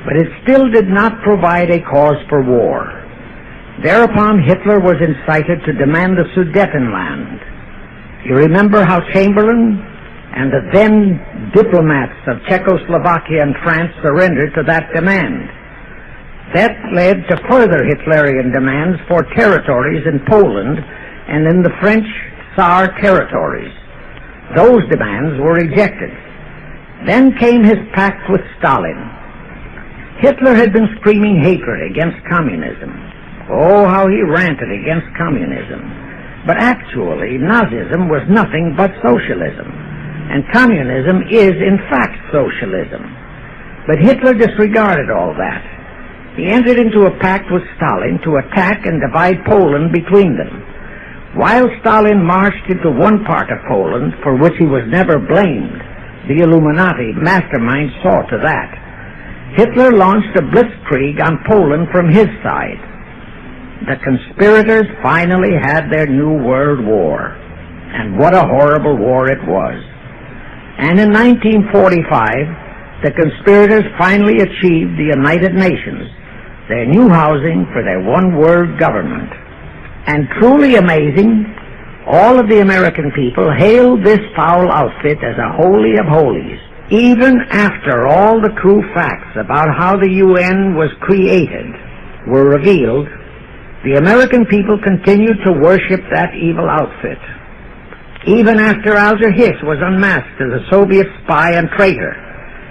Speaker 1: but it still did not provide a cause for war. Thereupon Hitler was incited to demand the Sudetenland. You remember how Chamberlain and the then diplomats of Czechoslovakia and France surrendered to that demand. That led to further Hitlerian demands for territories in Poland and in the French Tsar territories. Those demands were rejected. Then came his pact with Stalin. Hitler had been screaming hatred against communism. Oh, how he ranted against communism. But actually, Nazism was nothing but socialism. And communism is, in fact, socialism. But Hitler disregarded all that. He entered into a pact with Stalin to attack and divide Poland between them. While Stalin marched into one part of Poland, for which he was never blamed, the Illuminati mastermind saw to that. Hitler launched a blitzkrieg on Poland from his side. The conspirators finally had their new world war. And what a horrible war it was. And in 1945, the conspirators finally achieved the United Nations, their new housing for their one-world government. And truly amazing, all of the American people hailed this foul outfit as a holy of holies. Even after all the true facts about how the UN was created were revealed, the American people continued to worship that evil outfit. Even after Alger Hiss was unmasked as a Soviet spy and traitor,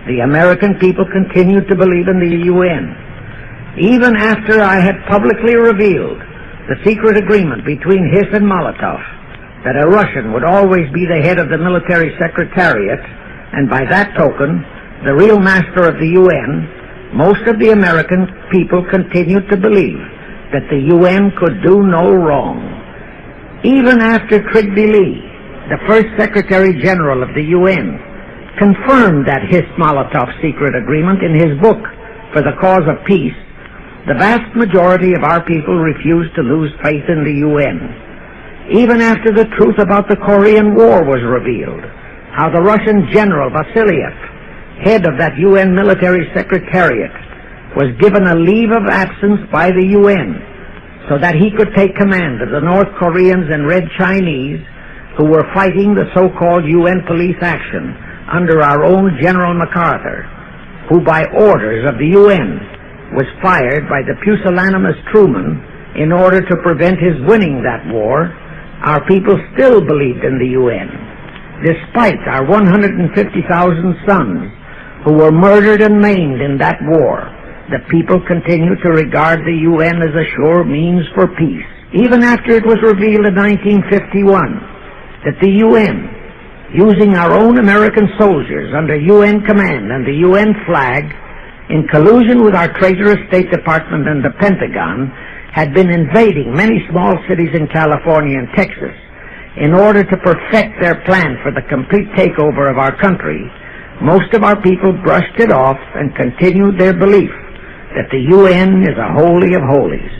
Speaker 1: the American people continued to believe in the UN. Even after I had publicly revealed the secret agreement between Hiss and Molotov, that a Russian would always be the head of the military secretariat, and by that token, the real master of the UN, most of the American people continued to believe that the UN could do no wrong. Even after Trygve Lie, the first Secretary General of the UN, confirmed that Hiss-Molotov secret agreement in his book, For the Cause of Peace, the vast majority of our people refused to lose faith in the UN. Even after the truth about the Korean War was revealed, how the Russian General Vasiliev, head of that UN military secretariat, was given a leave of absence by the UN so that he could take command of the North Koreans and Red Chinese who were fighting the so-called UN police action under our own General MacArthur, who by orders of the UN was fired by the pusillanimous Truman in order to prevent his winning that war. Our people still believed in the UN, despite our 150,000 sons who were murdered and maimed in that war. The people continued to regard the UN as a sure means for peace, even after it was revealed in 1951 that the UN, using our own American soldiers under UN command and the UN flag, in collusion with our traitorous State Department and the Pentagon, had been invading many small cities in California and Texas in order to perfect their plan for the complete takeover of our country. Most of our people brushed it off and continued their belief that the UN is a holy of holies.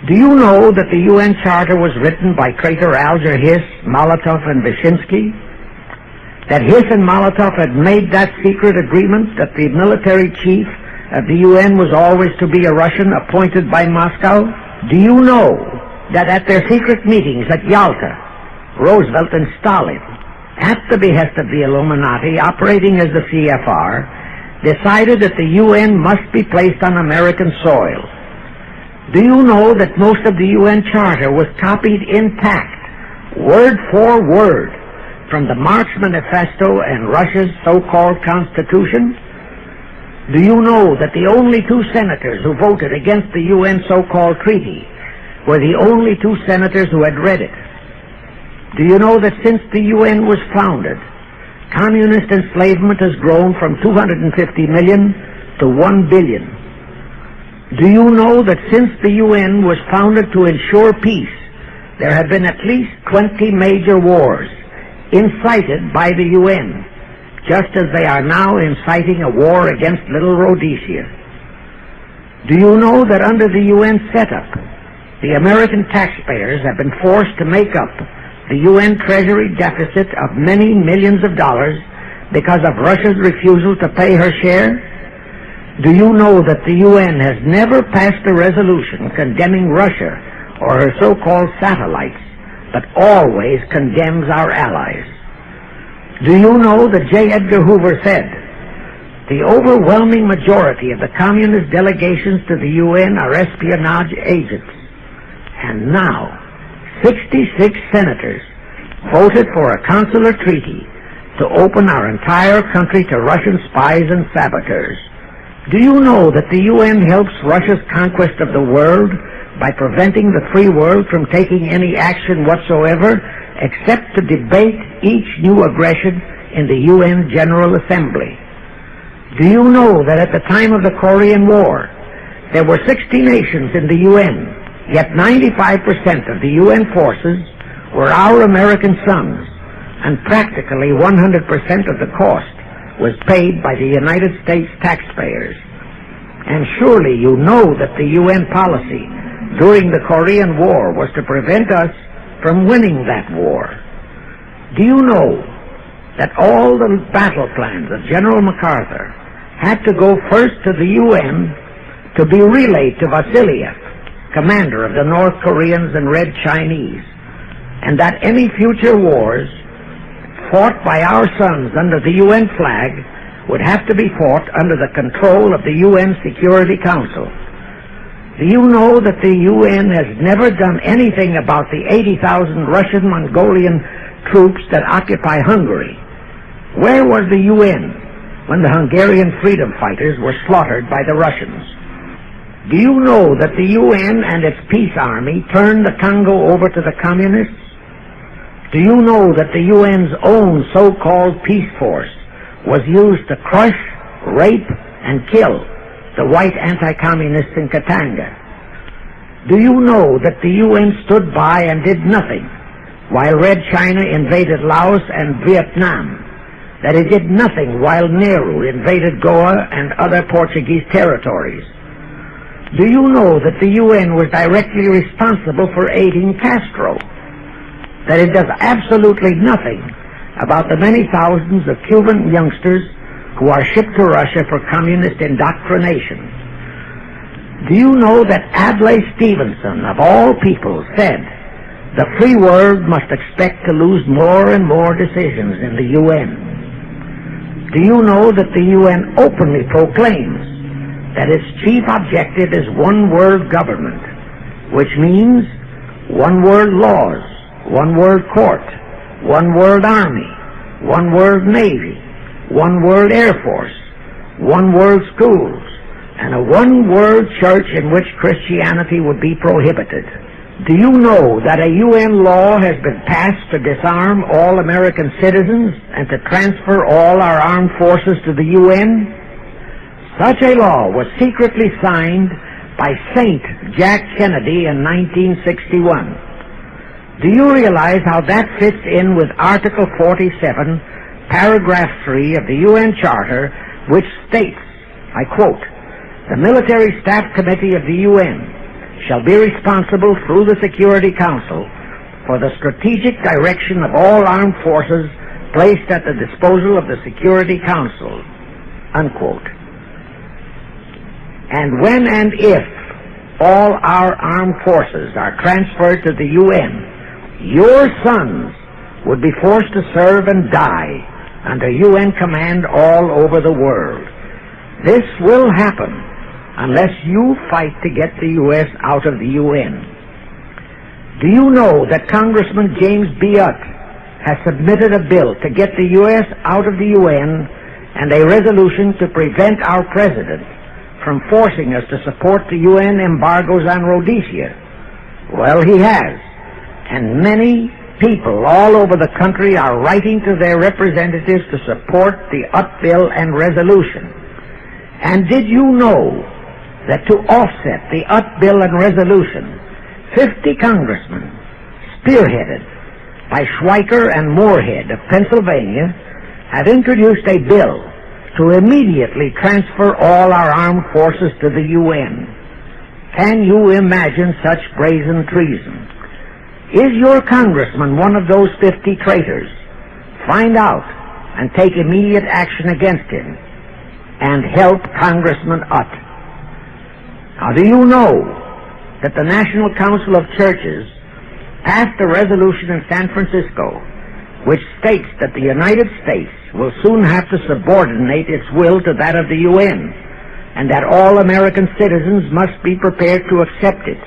Speaker 1: Do you know that the UN Charter was written by traitor Alger Hiss, Molotov, and Vyshinsky? That Hiss and Molotov had made that secret agreement that the military chief of the UN was always to be a Russian appointed by Moscow? Do you know that at their secret meetings at Yalta, Roosevelt and Stalin, at the behest of the Illuminati operating as the CFR, decided that the UN must be placed on American soil. Do you know that most of the UN Charter was copied intact, word for word, from the Marx Manifesto and Russia's so-called Constitution? Do you know that the only two senators who voted against the UN so-called treaty were the only two senators who had read it? Do you know that since the UN was founded, communist enslavement has grown from 250 million to 1 billion? Do you know that since the UN was founded to ensure peace, there have been at least 20 major wars incited by the UN, just as they are now inciting a war against Little Rhodesia? Do you know that under the UN setup, the American taxpayers have been forced to make up the UN Treasury deficit of many millions of dollars because of Russia's refusal to pay her share? Do you know that the UN has never passed a resolution condemning Russia or her so-called satellites, but always condemns our allies? Do you know that J. Edgar Hoover said, "The overwhelming majority of the communist delegations to the UN are espionage agents"? And now, 66 senators voted for a consular treaty to open our entire country to Russian spies and saboteurs. Do you know that the UN helps Russia's conquest of the world by preventing the free world from taking any action whatsoever except to debate each new aggression in the UN General Assembly? Do you know that at the time of the Korean War, there were 60 nations in the UN, yet 95% of the UN forces were our American sons, and practically 100% of the cost was paid by the United States taxpayers? And surely you know that the UN policy during the Korean War was to prevent us from winning that war. Do you know that all the battle plans of General MacArthur had to go first to the UN to be relayed to Vasiliev, commander of the North Koreans and Red Chinese, and that any future wars fought by our sons under the UN flag would have to be fought under the control of the UN Security Council? Do you know that the UN has never done anything about the 80,000 Russian Mongolian troops that occupy Hungary? Where was the UN when the Hungarian freedom fighters were slaughtered by the Russians? Do you know that the UN and its peace army turned the Congo over to the communists? Do you know that the UN's own so-called peace force was used to crush, rape, and kill the white anti-communists in Katanga? Do you know that the UN stood by and did nothing while Red China invaded Laos and Vietnam? That it did nothing while Nehru invaded Goa and other Portuguese territories? Do you know that the UN was directly responsible for aiding Castro? That it does absolutely nothing about the many thousands of Cuban youngsters who are shipped to Russia for communist indoctrination? Do you know that Adlai Stevenson, of all people, said the free world must expect to lose more and more decisions in the UN? Do you know that the UN openly proclaims that its chief objective is one-world government, which means one-world laws, one-world court, one-world army, one-world navy, one-world air force, one-world schools, and a one-world church in which Christianity would be prohibited? Do you know that a UN law has been passed to disarm all American citizens and to transfer all our armed forces to the UN? Such a law was secretly signed by Saint Jack Kennedy in 1961. Do you realize how that fits in with Article 47, Paragraph 3 of the UN Charter, which states, I quote, "The Military Staff Committee of the UN shall be responsible through the Security Council for the strategic direction of all armed forces placed at the disposal of the Security Council," unquote. And when and if all our armed forces are transferred to the UN, your sons would be forced to serve and die under UN command all over the world. This will happen unless you fight to get the U.S. out of the UN. Do you know that Congressman James B. Utt has submitted a bill to get the U.S. out of the UN and a resolution to prevent our president from forcing us to support the UN embargoes on Rhodesia? Well, he has. And many people all over the country are writing to their representatives to support the Utt bill and resolution. And did you know that to offset the Utt bill and resolution, 50 congressmen, spearheaded by Schweiker and Moorhead of Pennsylvania, have introduced a bill to immediately transfer all our armed forces to the UN? Can you imagine such brazen treason? Is your congressman one of those 50 traitors? Find out and take immediate action against him and help Congressman Utt. Now, do you know that the National Council of Churches passed a resolution in San Francisco which states that the United States will soon have to subordinate its will to that of the UN, and that all American citizens must be prepared to accept it?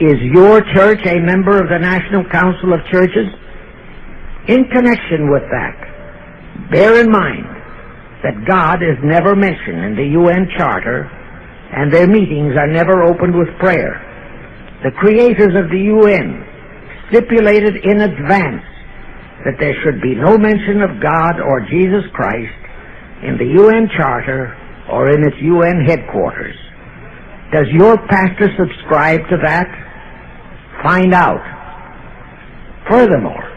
Speaker 1: Is your church a member of the National Council of Churches? In connection with that, bear in mind that God is never mentioned in the UN Charter, and their meetings are never opened with prayer. The creators of the UN stipulated in advance that there should be no mention of God or Jesus Christ in the UN Charter or in its UN headquarters. Does your pastor subscribe to that? Find out. Furthermore,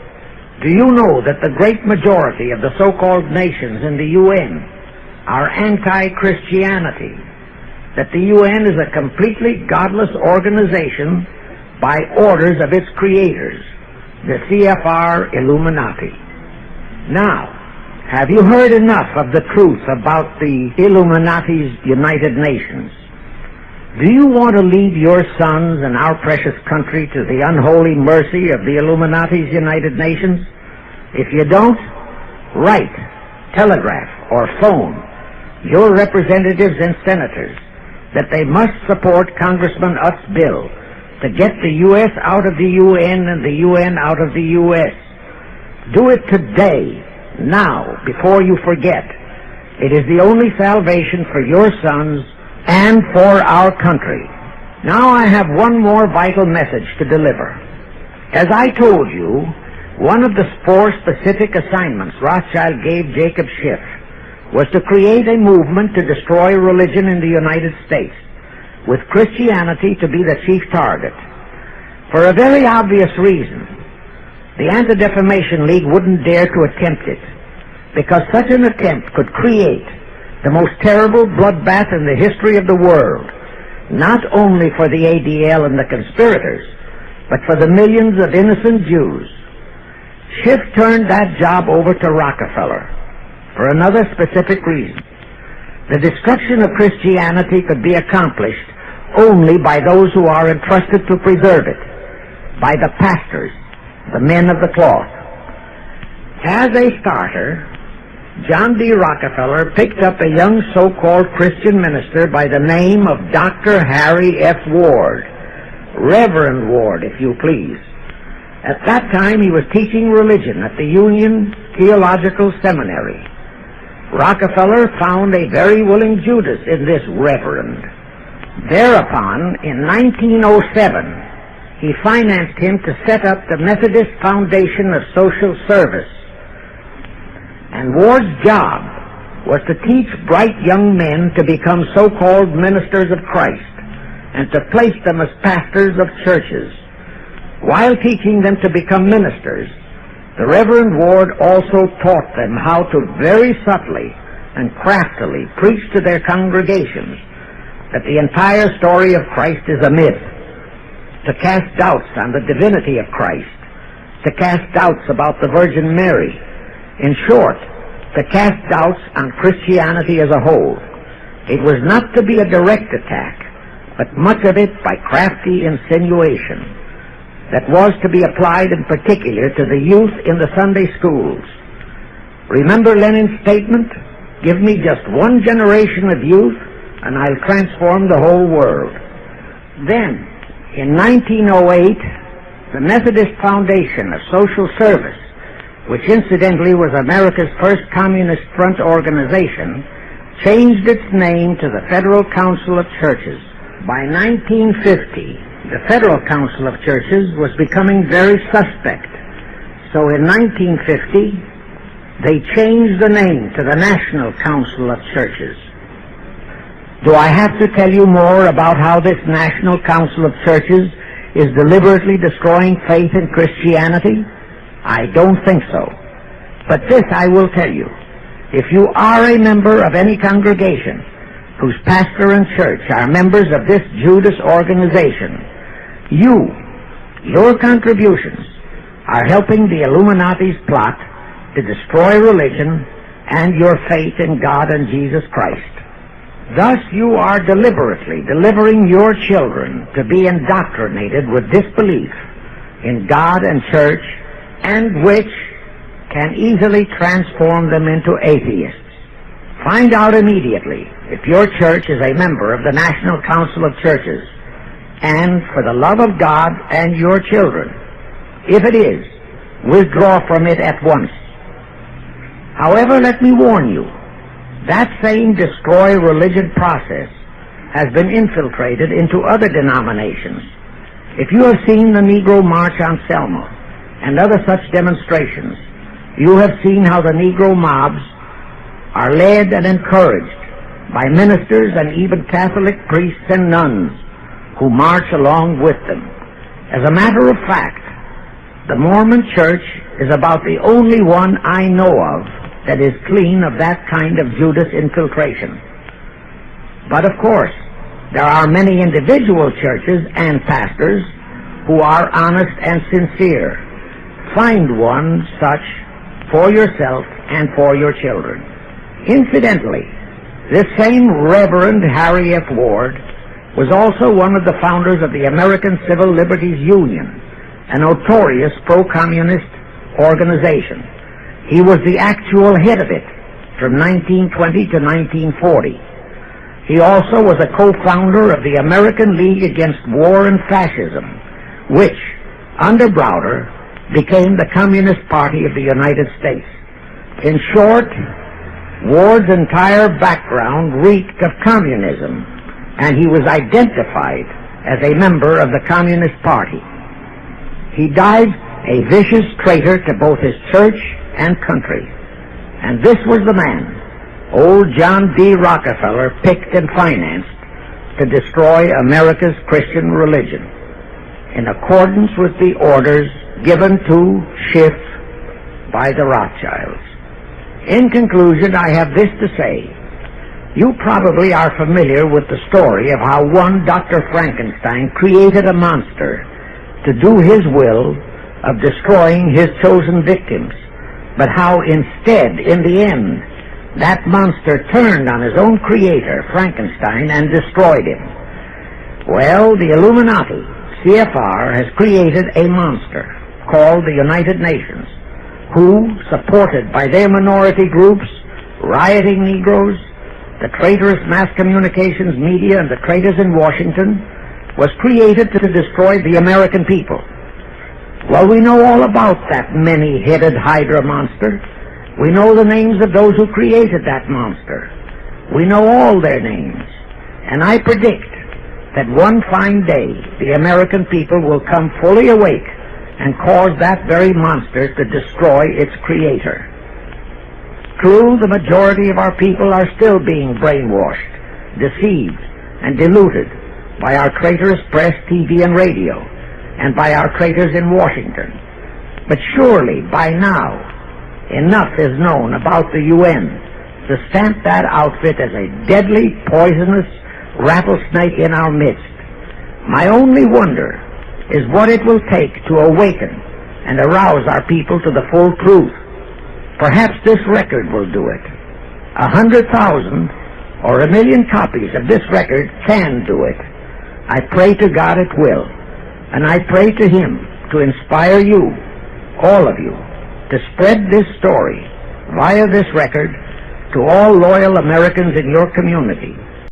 Speaker 1: do you know that the great majority of the so-called nations in the UN are anti-Christianity? That the UN is a completely godless organization by orders of its creators, the CFR Illuminati. Now, have you heard enough of the truth about the Illuminati's United Nations? Do you want to leave your sons and our precious country to the unholy mercy of the Illuminati's United Nations? If you don't, write, telegraph, or phone your representatives and senators that they must support Congressman Utt's bill to get the U.S. out of the UN and the UN out of the U.S. Do it today, now, before you forget. It is the only salvation for your sons and for our country. Now I have one more vital message to deliver. As I told you, one of the 4 specific assignments Rothschild gave Jacob Schiff was to create a movement to destroy religion in the United States, with Christianity to be the chief target. For a very obvious reason, the Anti-Defamation League wouldn't dare to attempt it, because such an attempt could create the most terrible bloodbath in the history of the world, not only for the ADL and the conspirators, but for the millions of innocent Jews. Schiff turned that job over to Rockefeller for another specific reason. The destruction of Christianity could be accomplished only by those who are entrusted to preserve it, by the pastors, the men of the cloth. As a starter, John D. Rockefeller picked up a young so-called Christian minister by the name of Dr. Harry F. Ward, Reverend Ward, if you please. At that time, he was teaching religion at the Union Theological Seminary. Rockefeller found a very willing Judas in this reverend. Thereupon, in 1907, he financed him to set up the Methodist Foundation of Social Service. And Ward's job was to teach bright young men to become so-called ministers of Christ and to place them as pastors of churches. While teaching them to become ministers, the Reverend Ward also taught them how to very subtly and craftily preach to their congregations that the entire story of Christ is a myth, to cast doubts on the divinity of Christ, to cast doubts about the Virgin Mary. In short, to cast doubts on Christianity as a whole. It was not to be a direct attack, but much of it by crafty insinuation that was to be applied in particular to the youth in the Sunday schools. Remember Lenin's statement? Give me just one generation of youth, and I'll transform the whole world. Then, in 1908, the Methodist Foundation of Social Service, which incidentally was America's first Communist Front organization, changed its name to the Federal Council of Churches. By 1950, the Federal Council of Churches was becoming very suspect. So in 1950, they changed the name to the National Council of Churches. Do I have to tell you more about how this National Council of Churches is deliberately destroying faith in Christianity? I don't think so. But this I will tell you. If you are a member of any congregation whose pastor and church are members of this Judas organization, your contributions are helping the Illuminati's plot to destroy religion and your faith in God and Jesus Christ. Thus you are deliberately delivering your children to be indoctrinated with disbelief in God and church, and which can easily transform them into atheists. Find out immediately if your church is a member of the National Council of Churches, and for the love of God and your children, if it is, withdraw from it at once. However, let me warn you, that same destroy religion process has been infiltrated into other denominations. If you have seen the Negro March on Selma and other such demonstrations, you have seen how the Negro mobs are led and encouraged by ministers and even Catholic priests and nuns who march along with them. As a matter of fact, the Mormon Church is about the only one I know of that is clean of that kind of Judas infiltration. But of course, there are many individual churches and pastors who are honest and sincere. Find one such for yourself and for your children. Incidentally, this same Reverend Harry F. Ward was also one of the founders of the American Civil Liberties Union, a notorious pro-communist organization. He was the actual head of it from 1920 to 1940. He also was a co-founder of the American League Against War and Fascism, which, under Browder, became the Communist Party of the United States. In short, Ward's entire background reeked of communism, and he was identified as a member of the Communist Party. He died a vicious traitor to both his church and country. And this was the man, old John D. Rockefeller, picked and financed to destroy America's Christian religion, in accordance with the orders given to Schiff by the Rothschilds. In conclusion, I have this to say. You probably are familiar with the story of how one Dr. Frankenstein created a monster to do his will of destroying his chosen victims, but how instead, in the end, that monster turned on his own creator, Frankenstein, and destroyed him. Well, the Illuminati, CFR, has created a monster called the United Nations, who, supported by their minority groups, rioting Negroes, the traitorous mass communications media, and the traitors in Washington, was created to destroy the American people. Well, we know all about that many-headed Hydra monster. We know the names of those who created that monster. We know all their names. And I predict that one fine day the American people will come fully awake and cause that very monster to destroy its creator. True, the majority of our people are still being brainwashed, deceived, and deluded by our traitorous press, TV, and radio, and by our traitors in Washington. But surely, by now, enough is known about the UN to stamp that outfit as a deadly, poisonous rattlesnake in our midst. My only wonder is what it will take to awaken and arouse our people to the full truth. Perhaps this record will do it. 100,000 or 1 million copies of this record can do it. I pray to God it will. And I pray to Him to inspire you, all of you, to spread this story via this record to all loyal Americans in your community,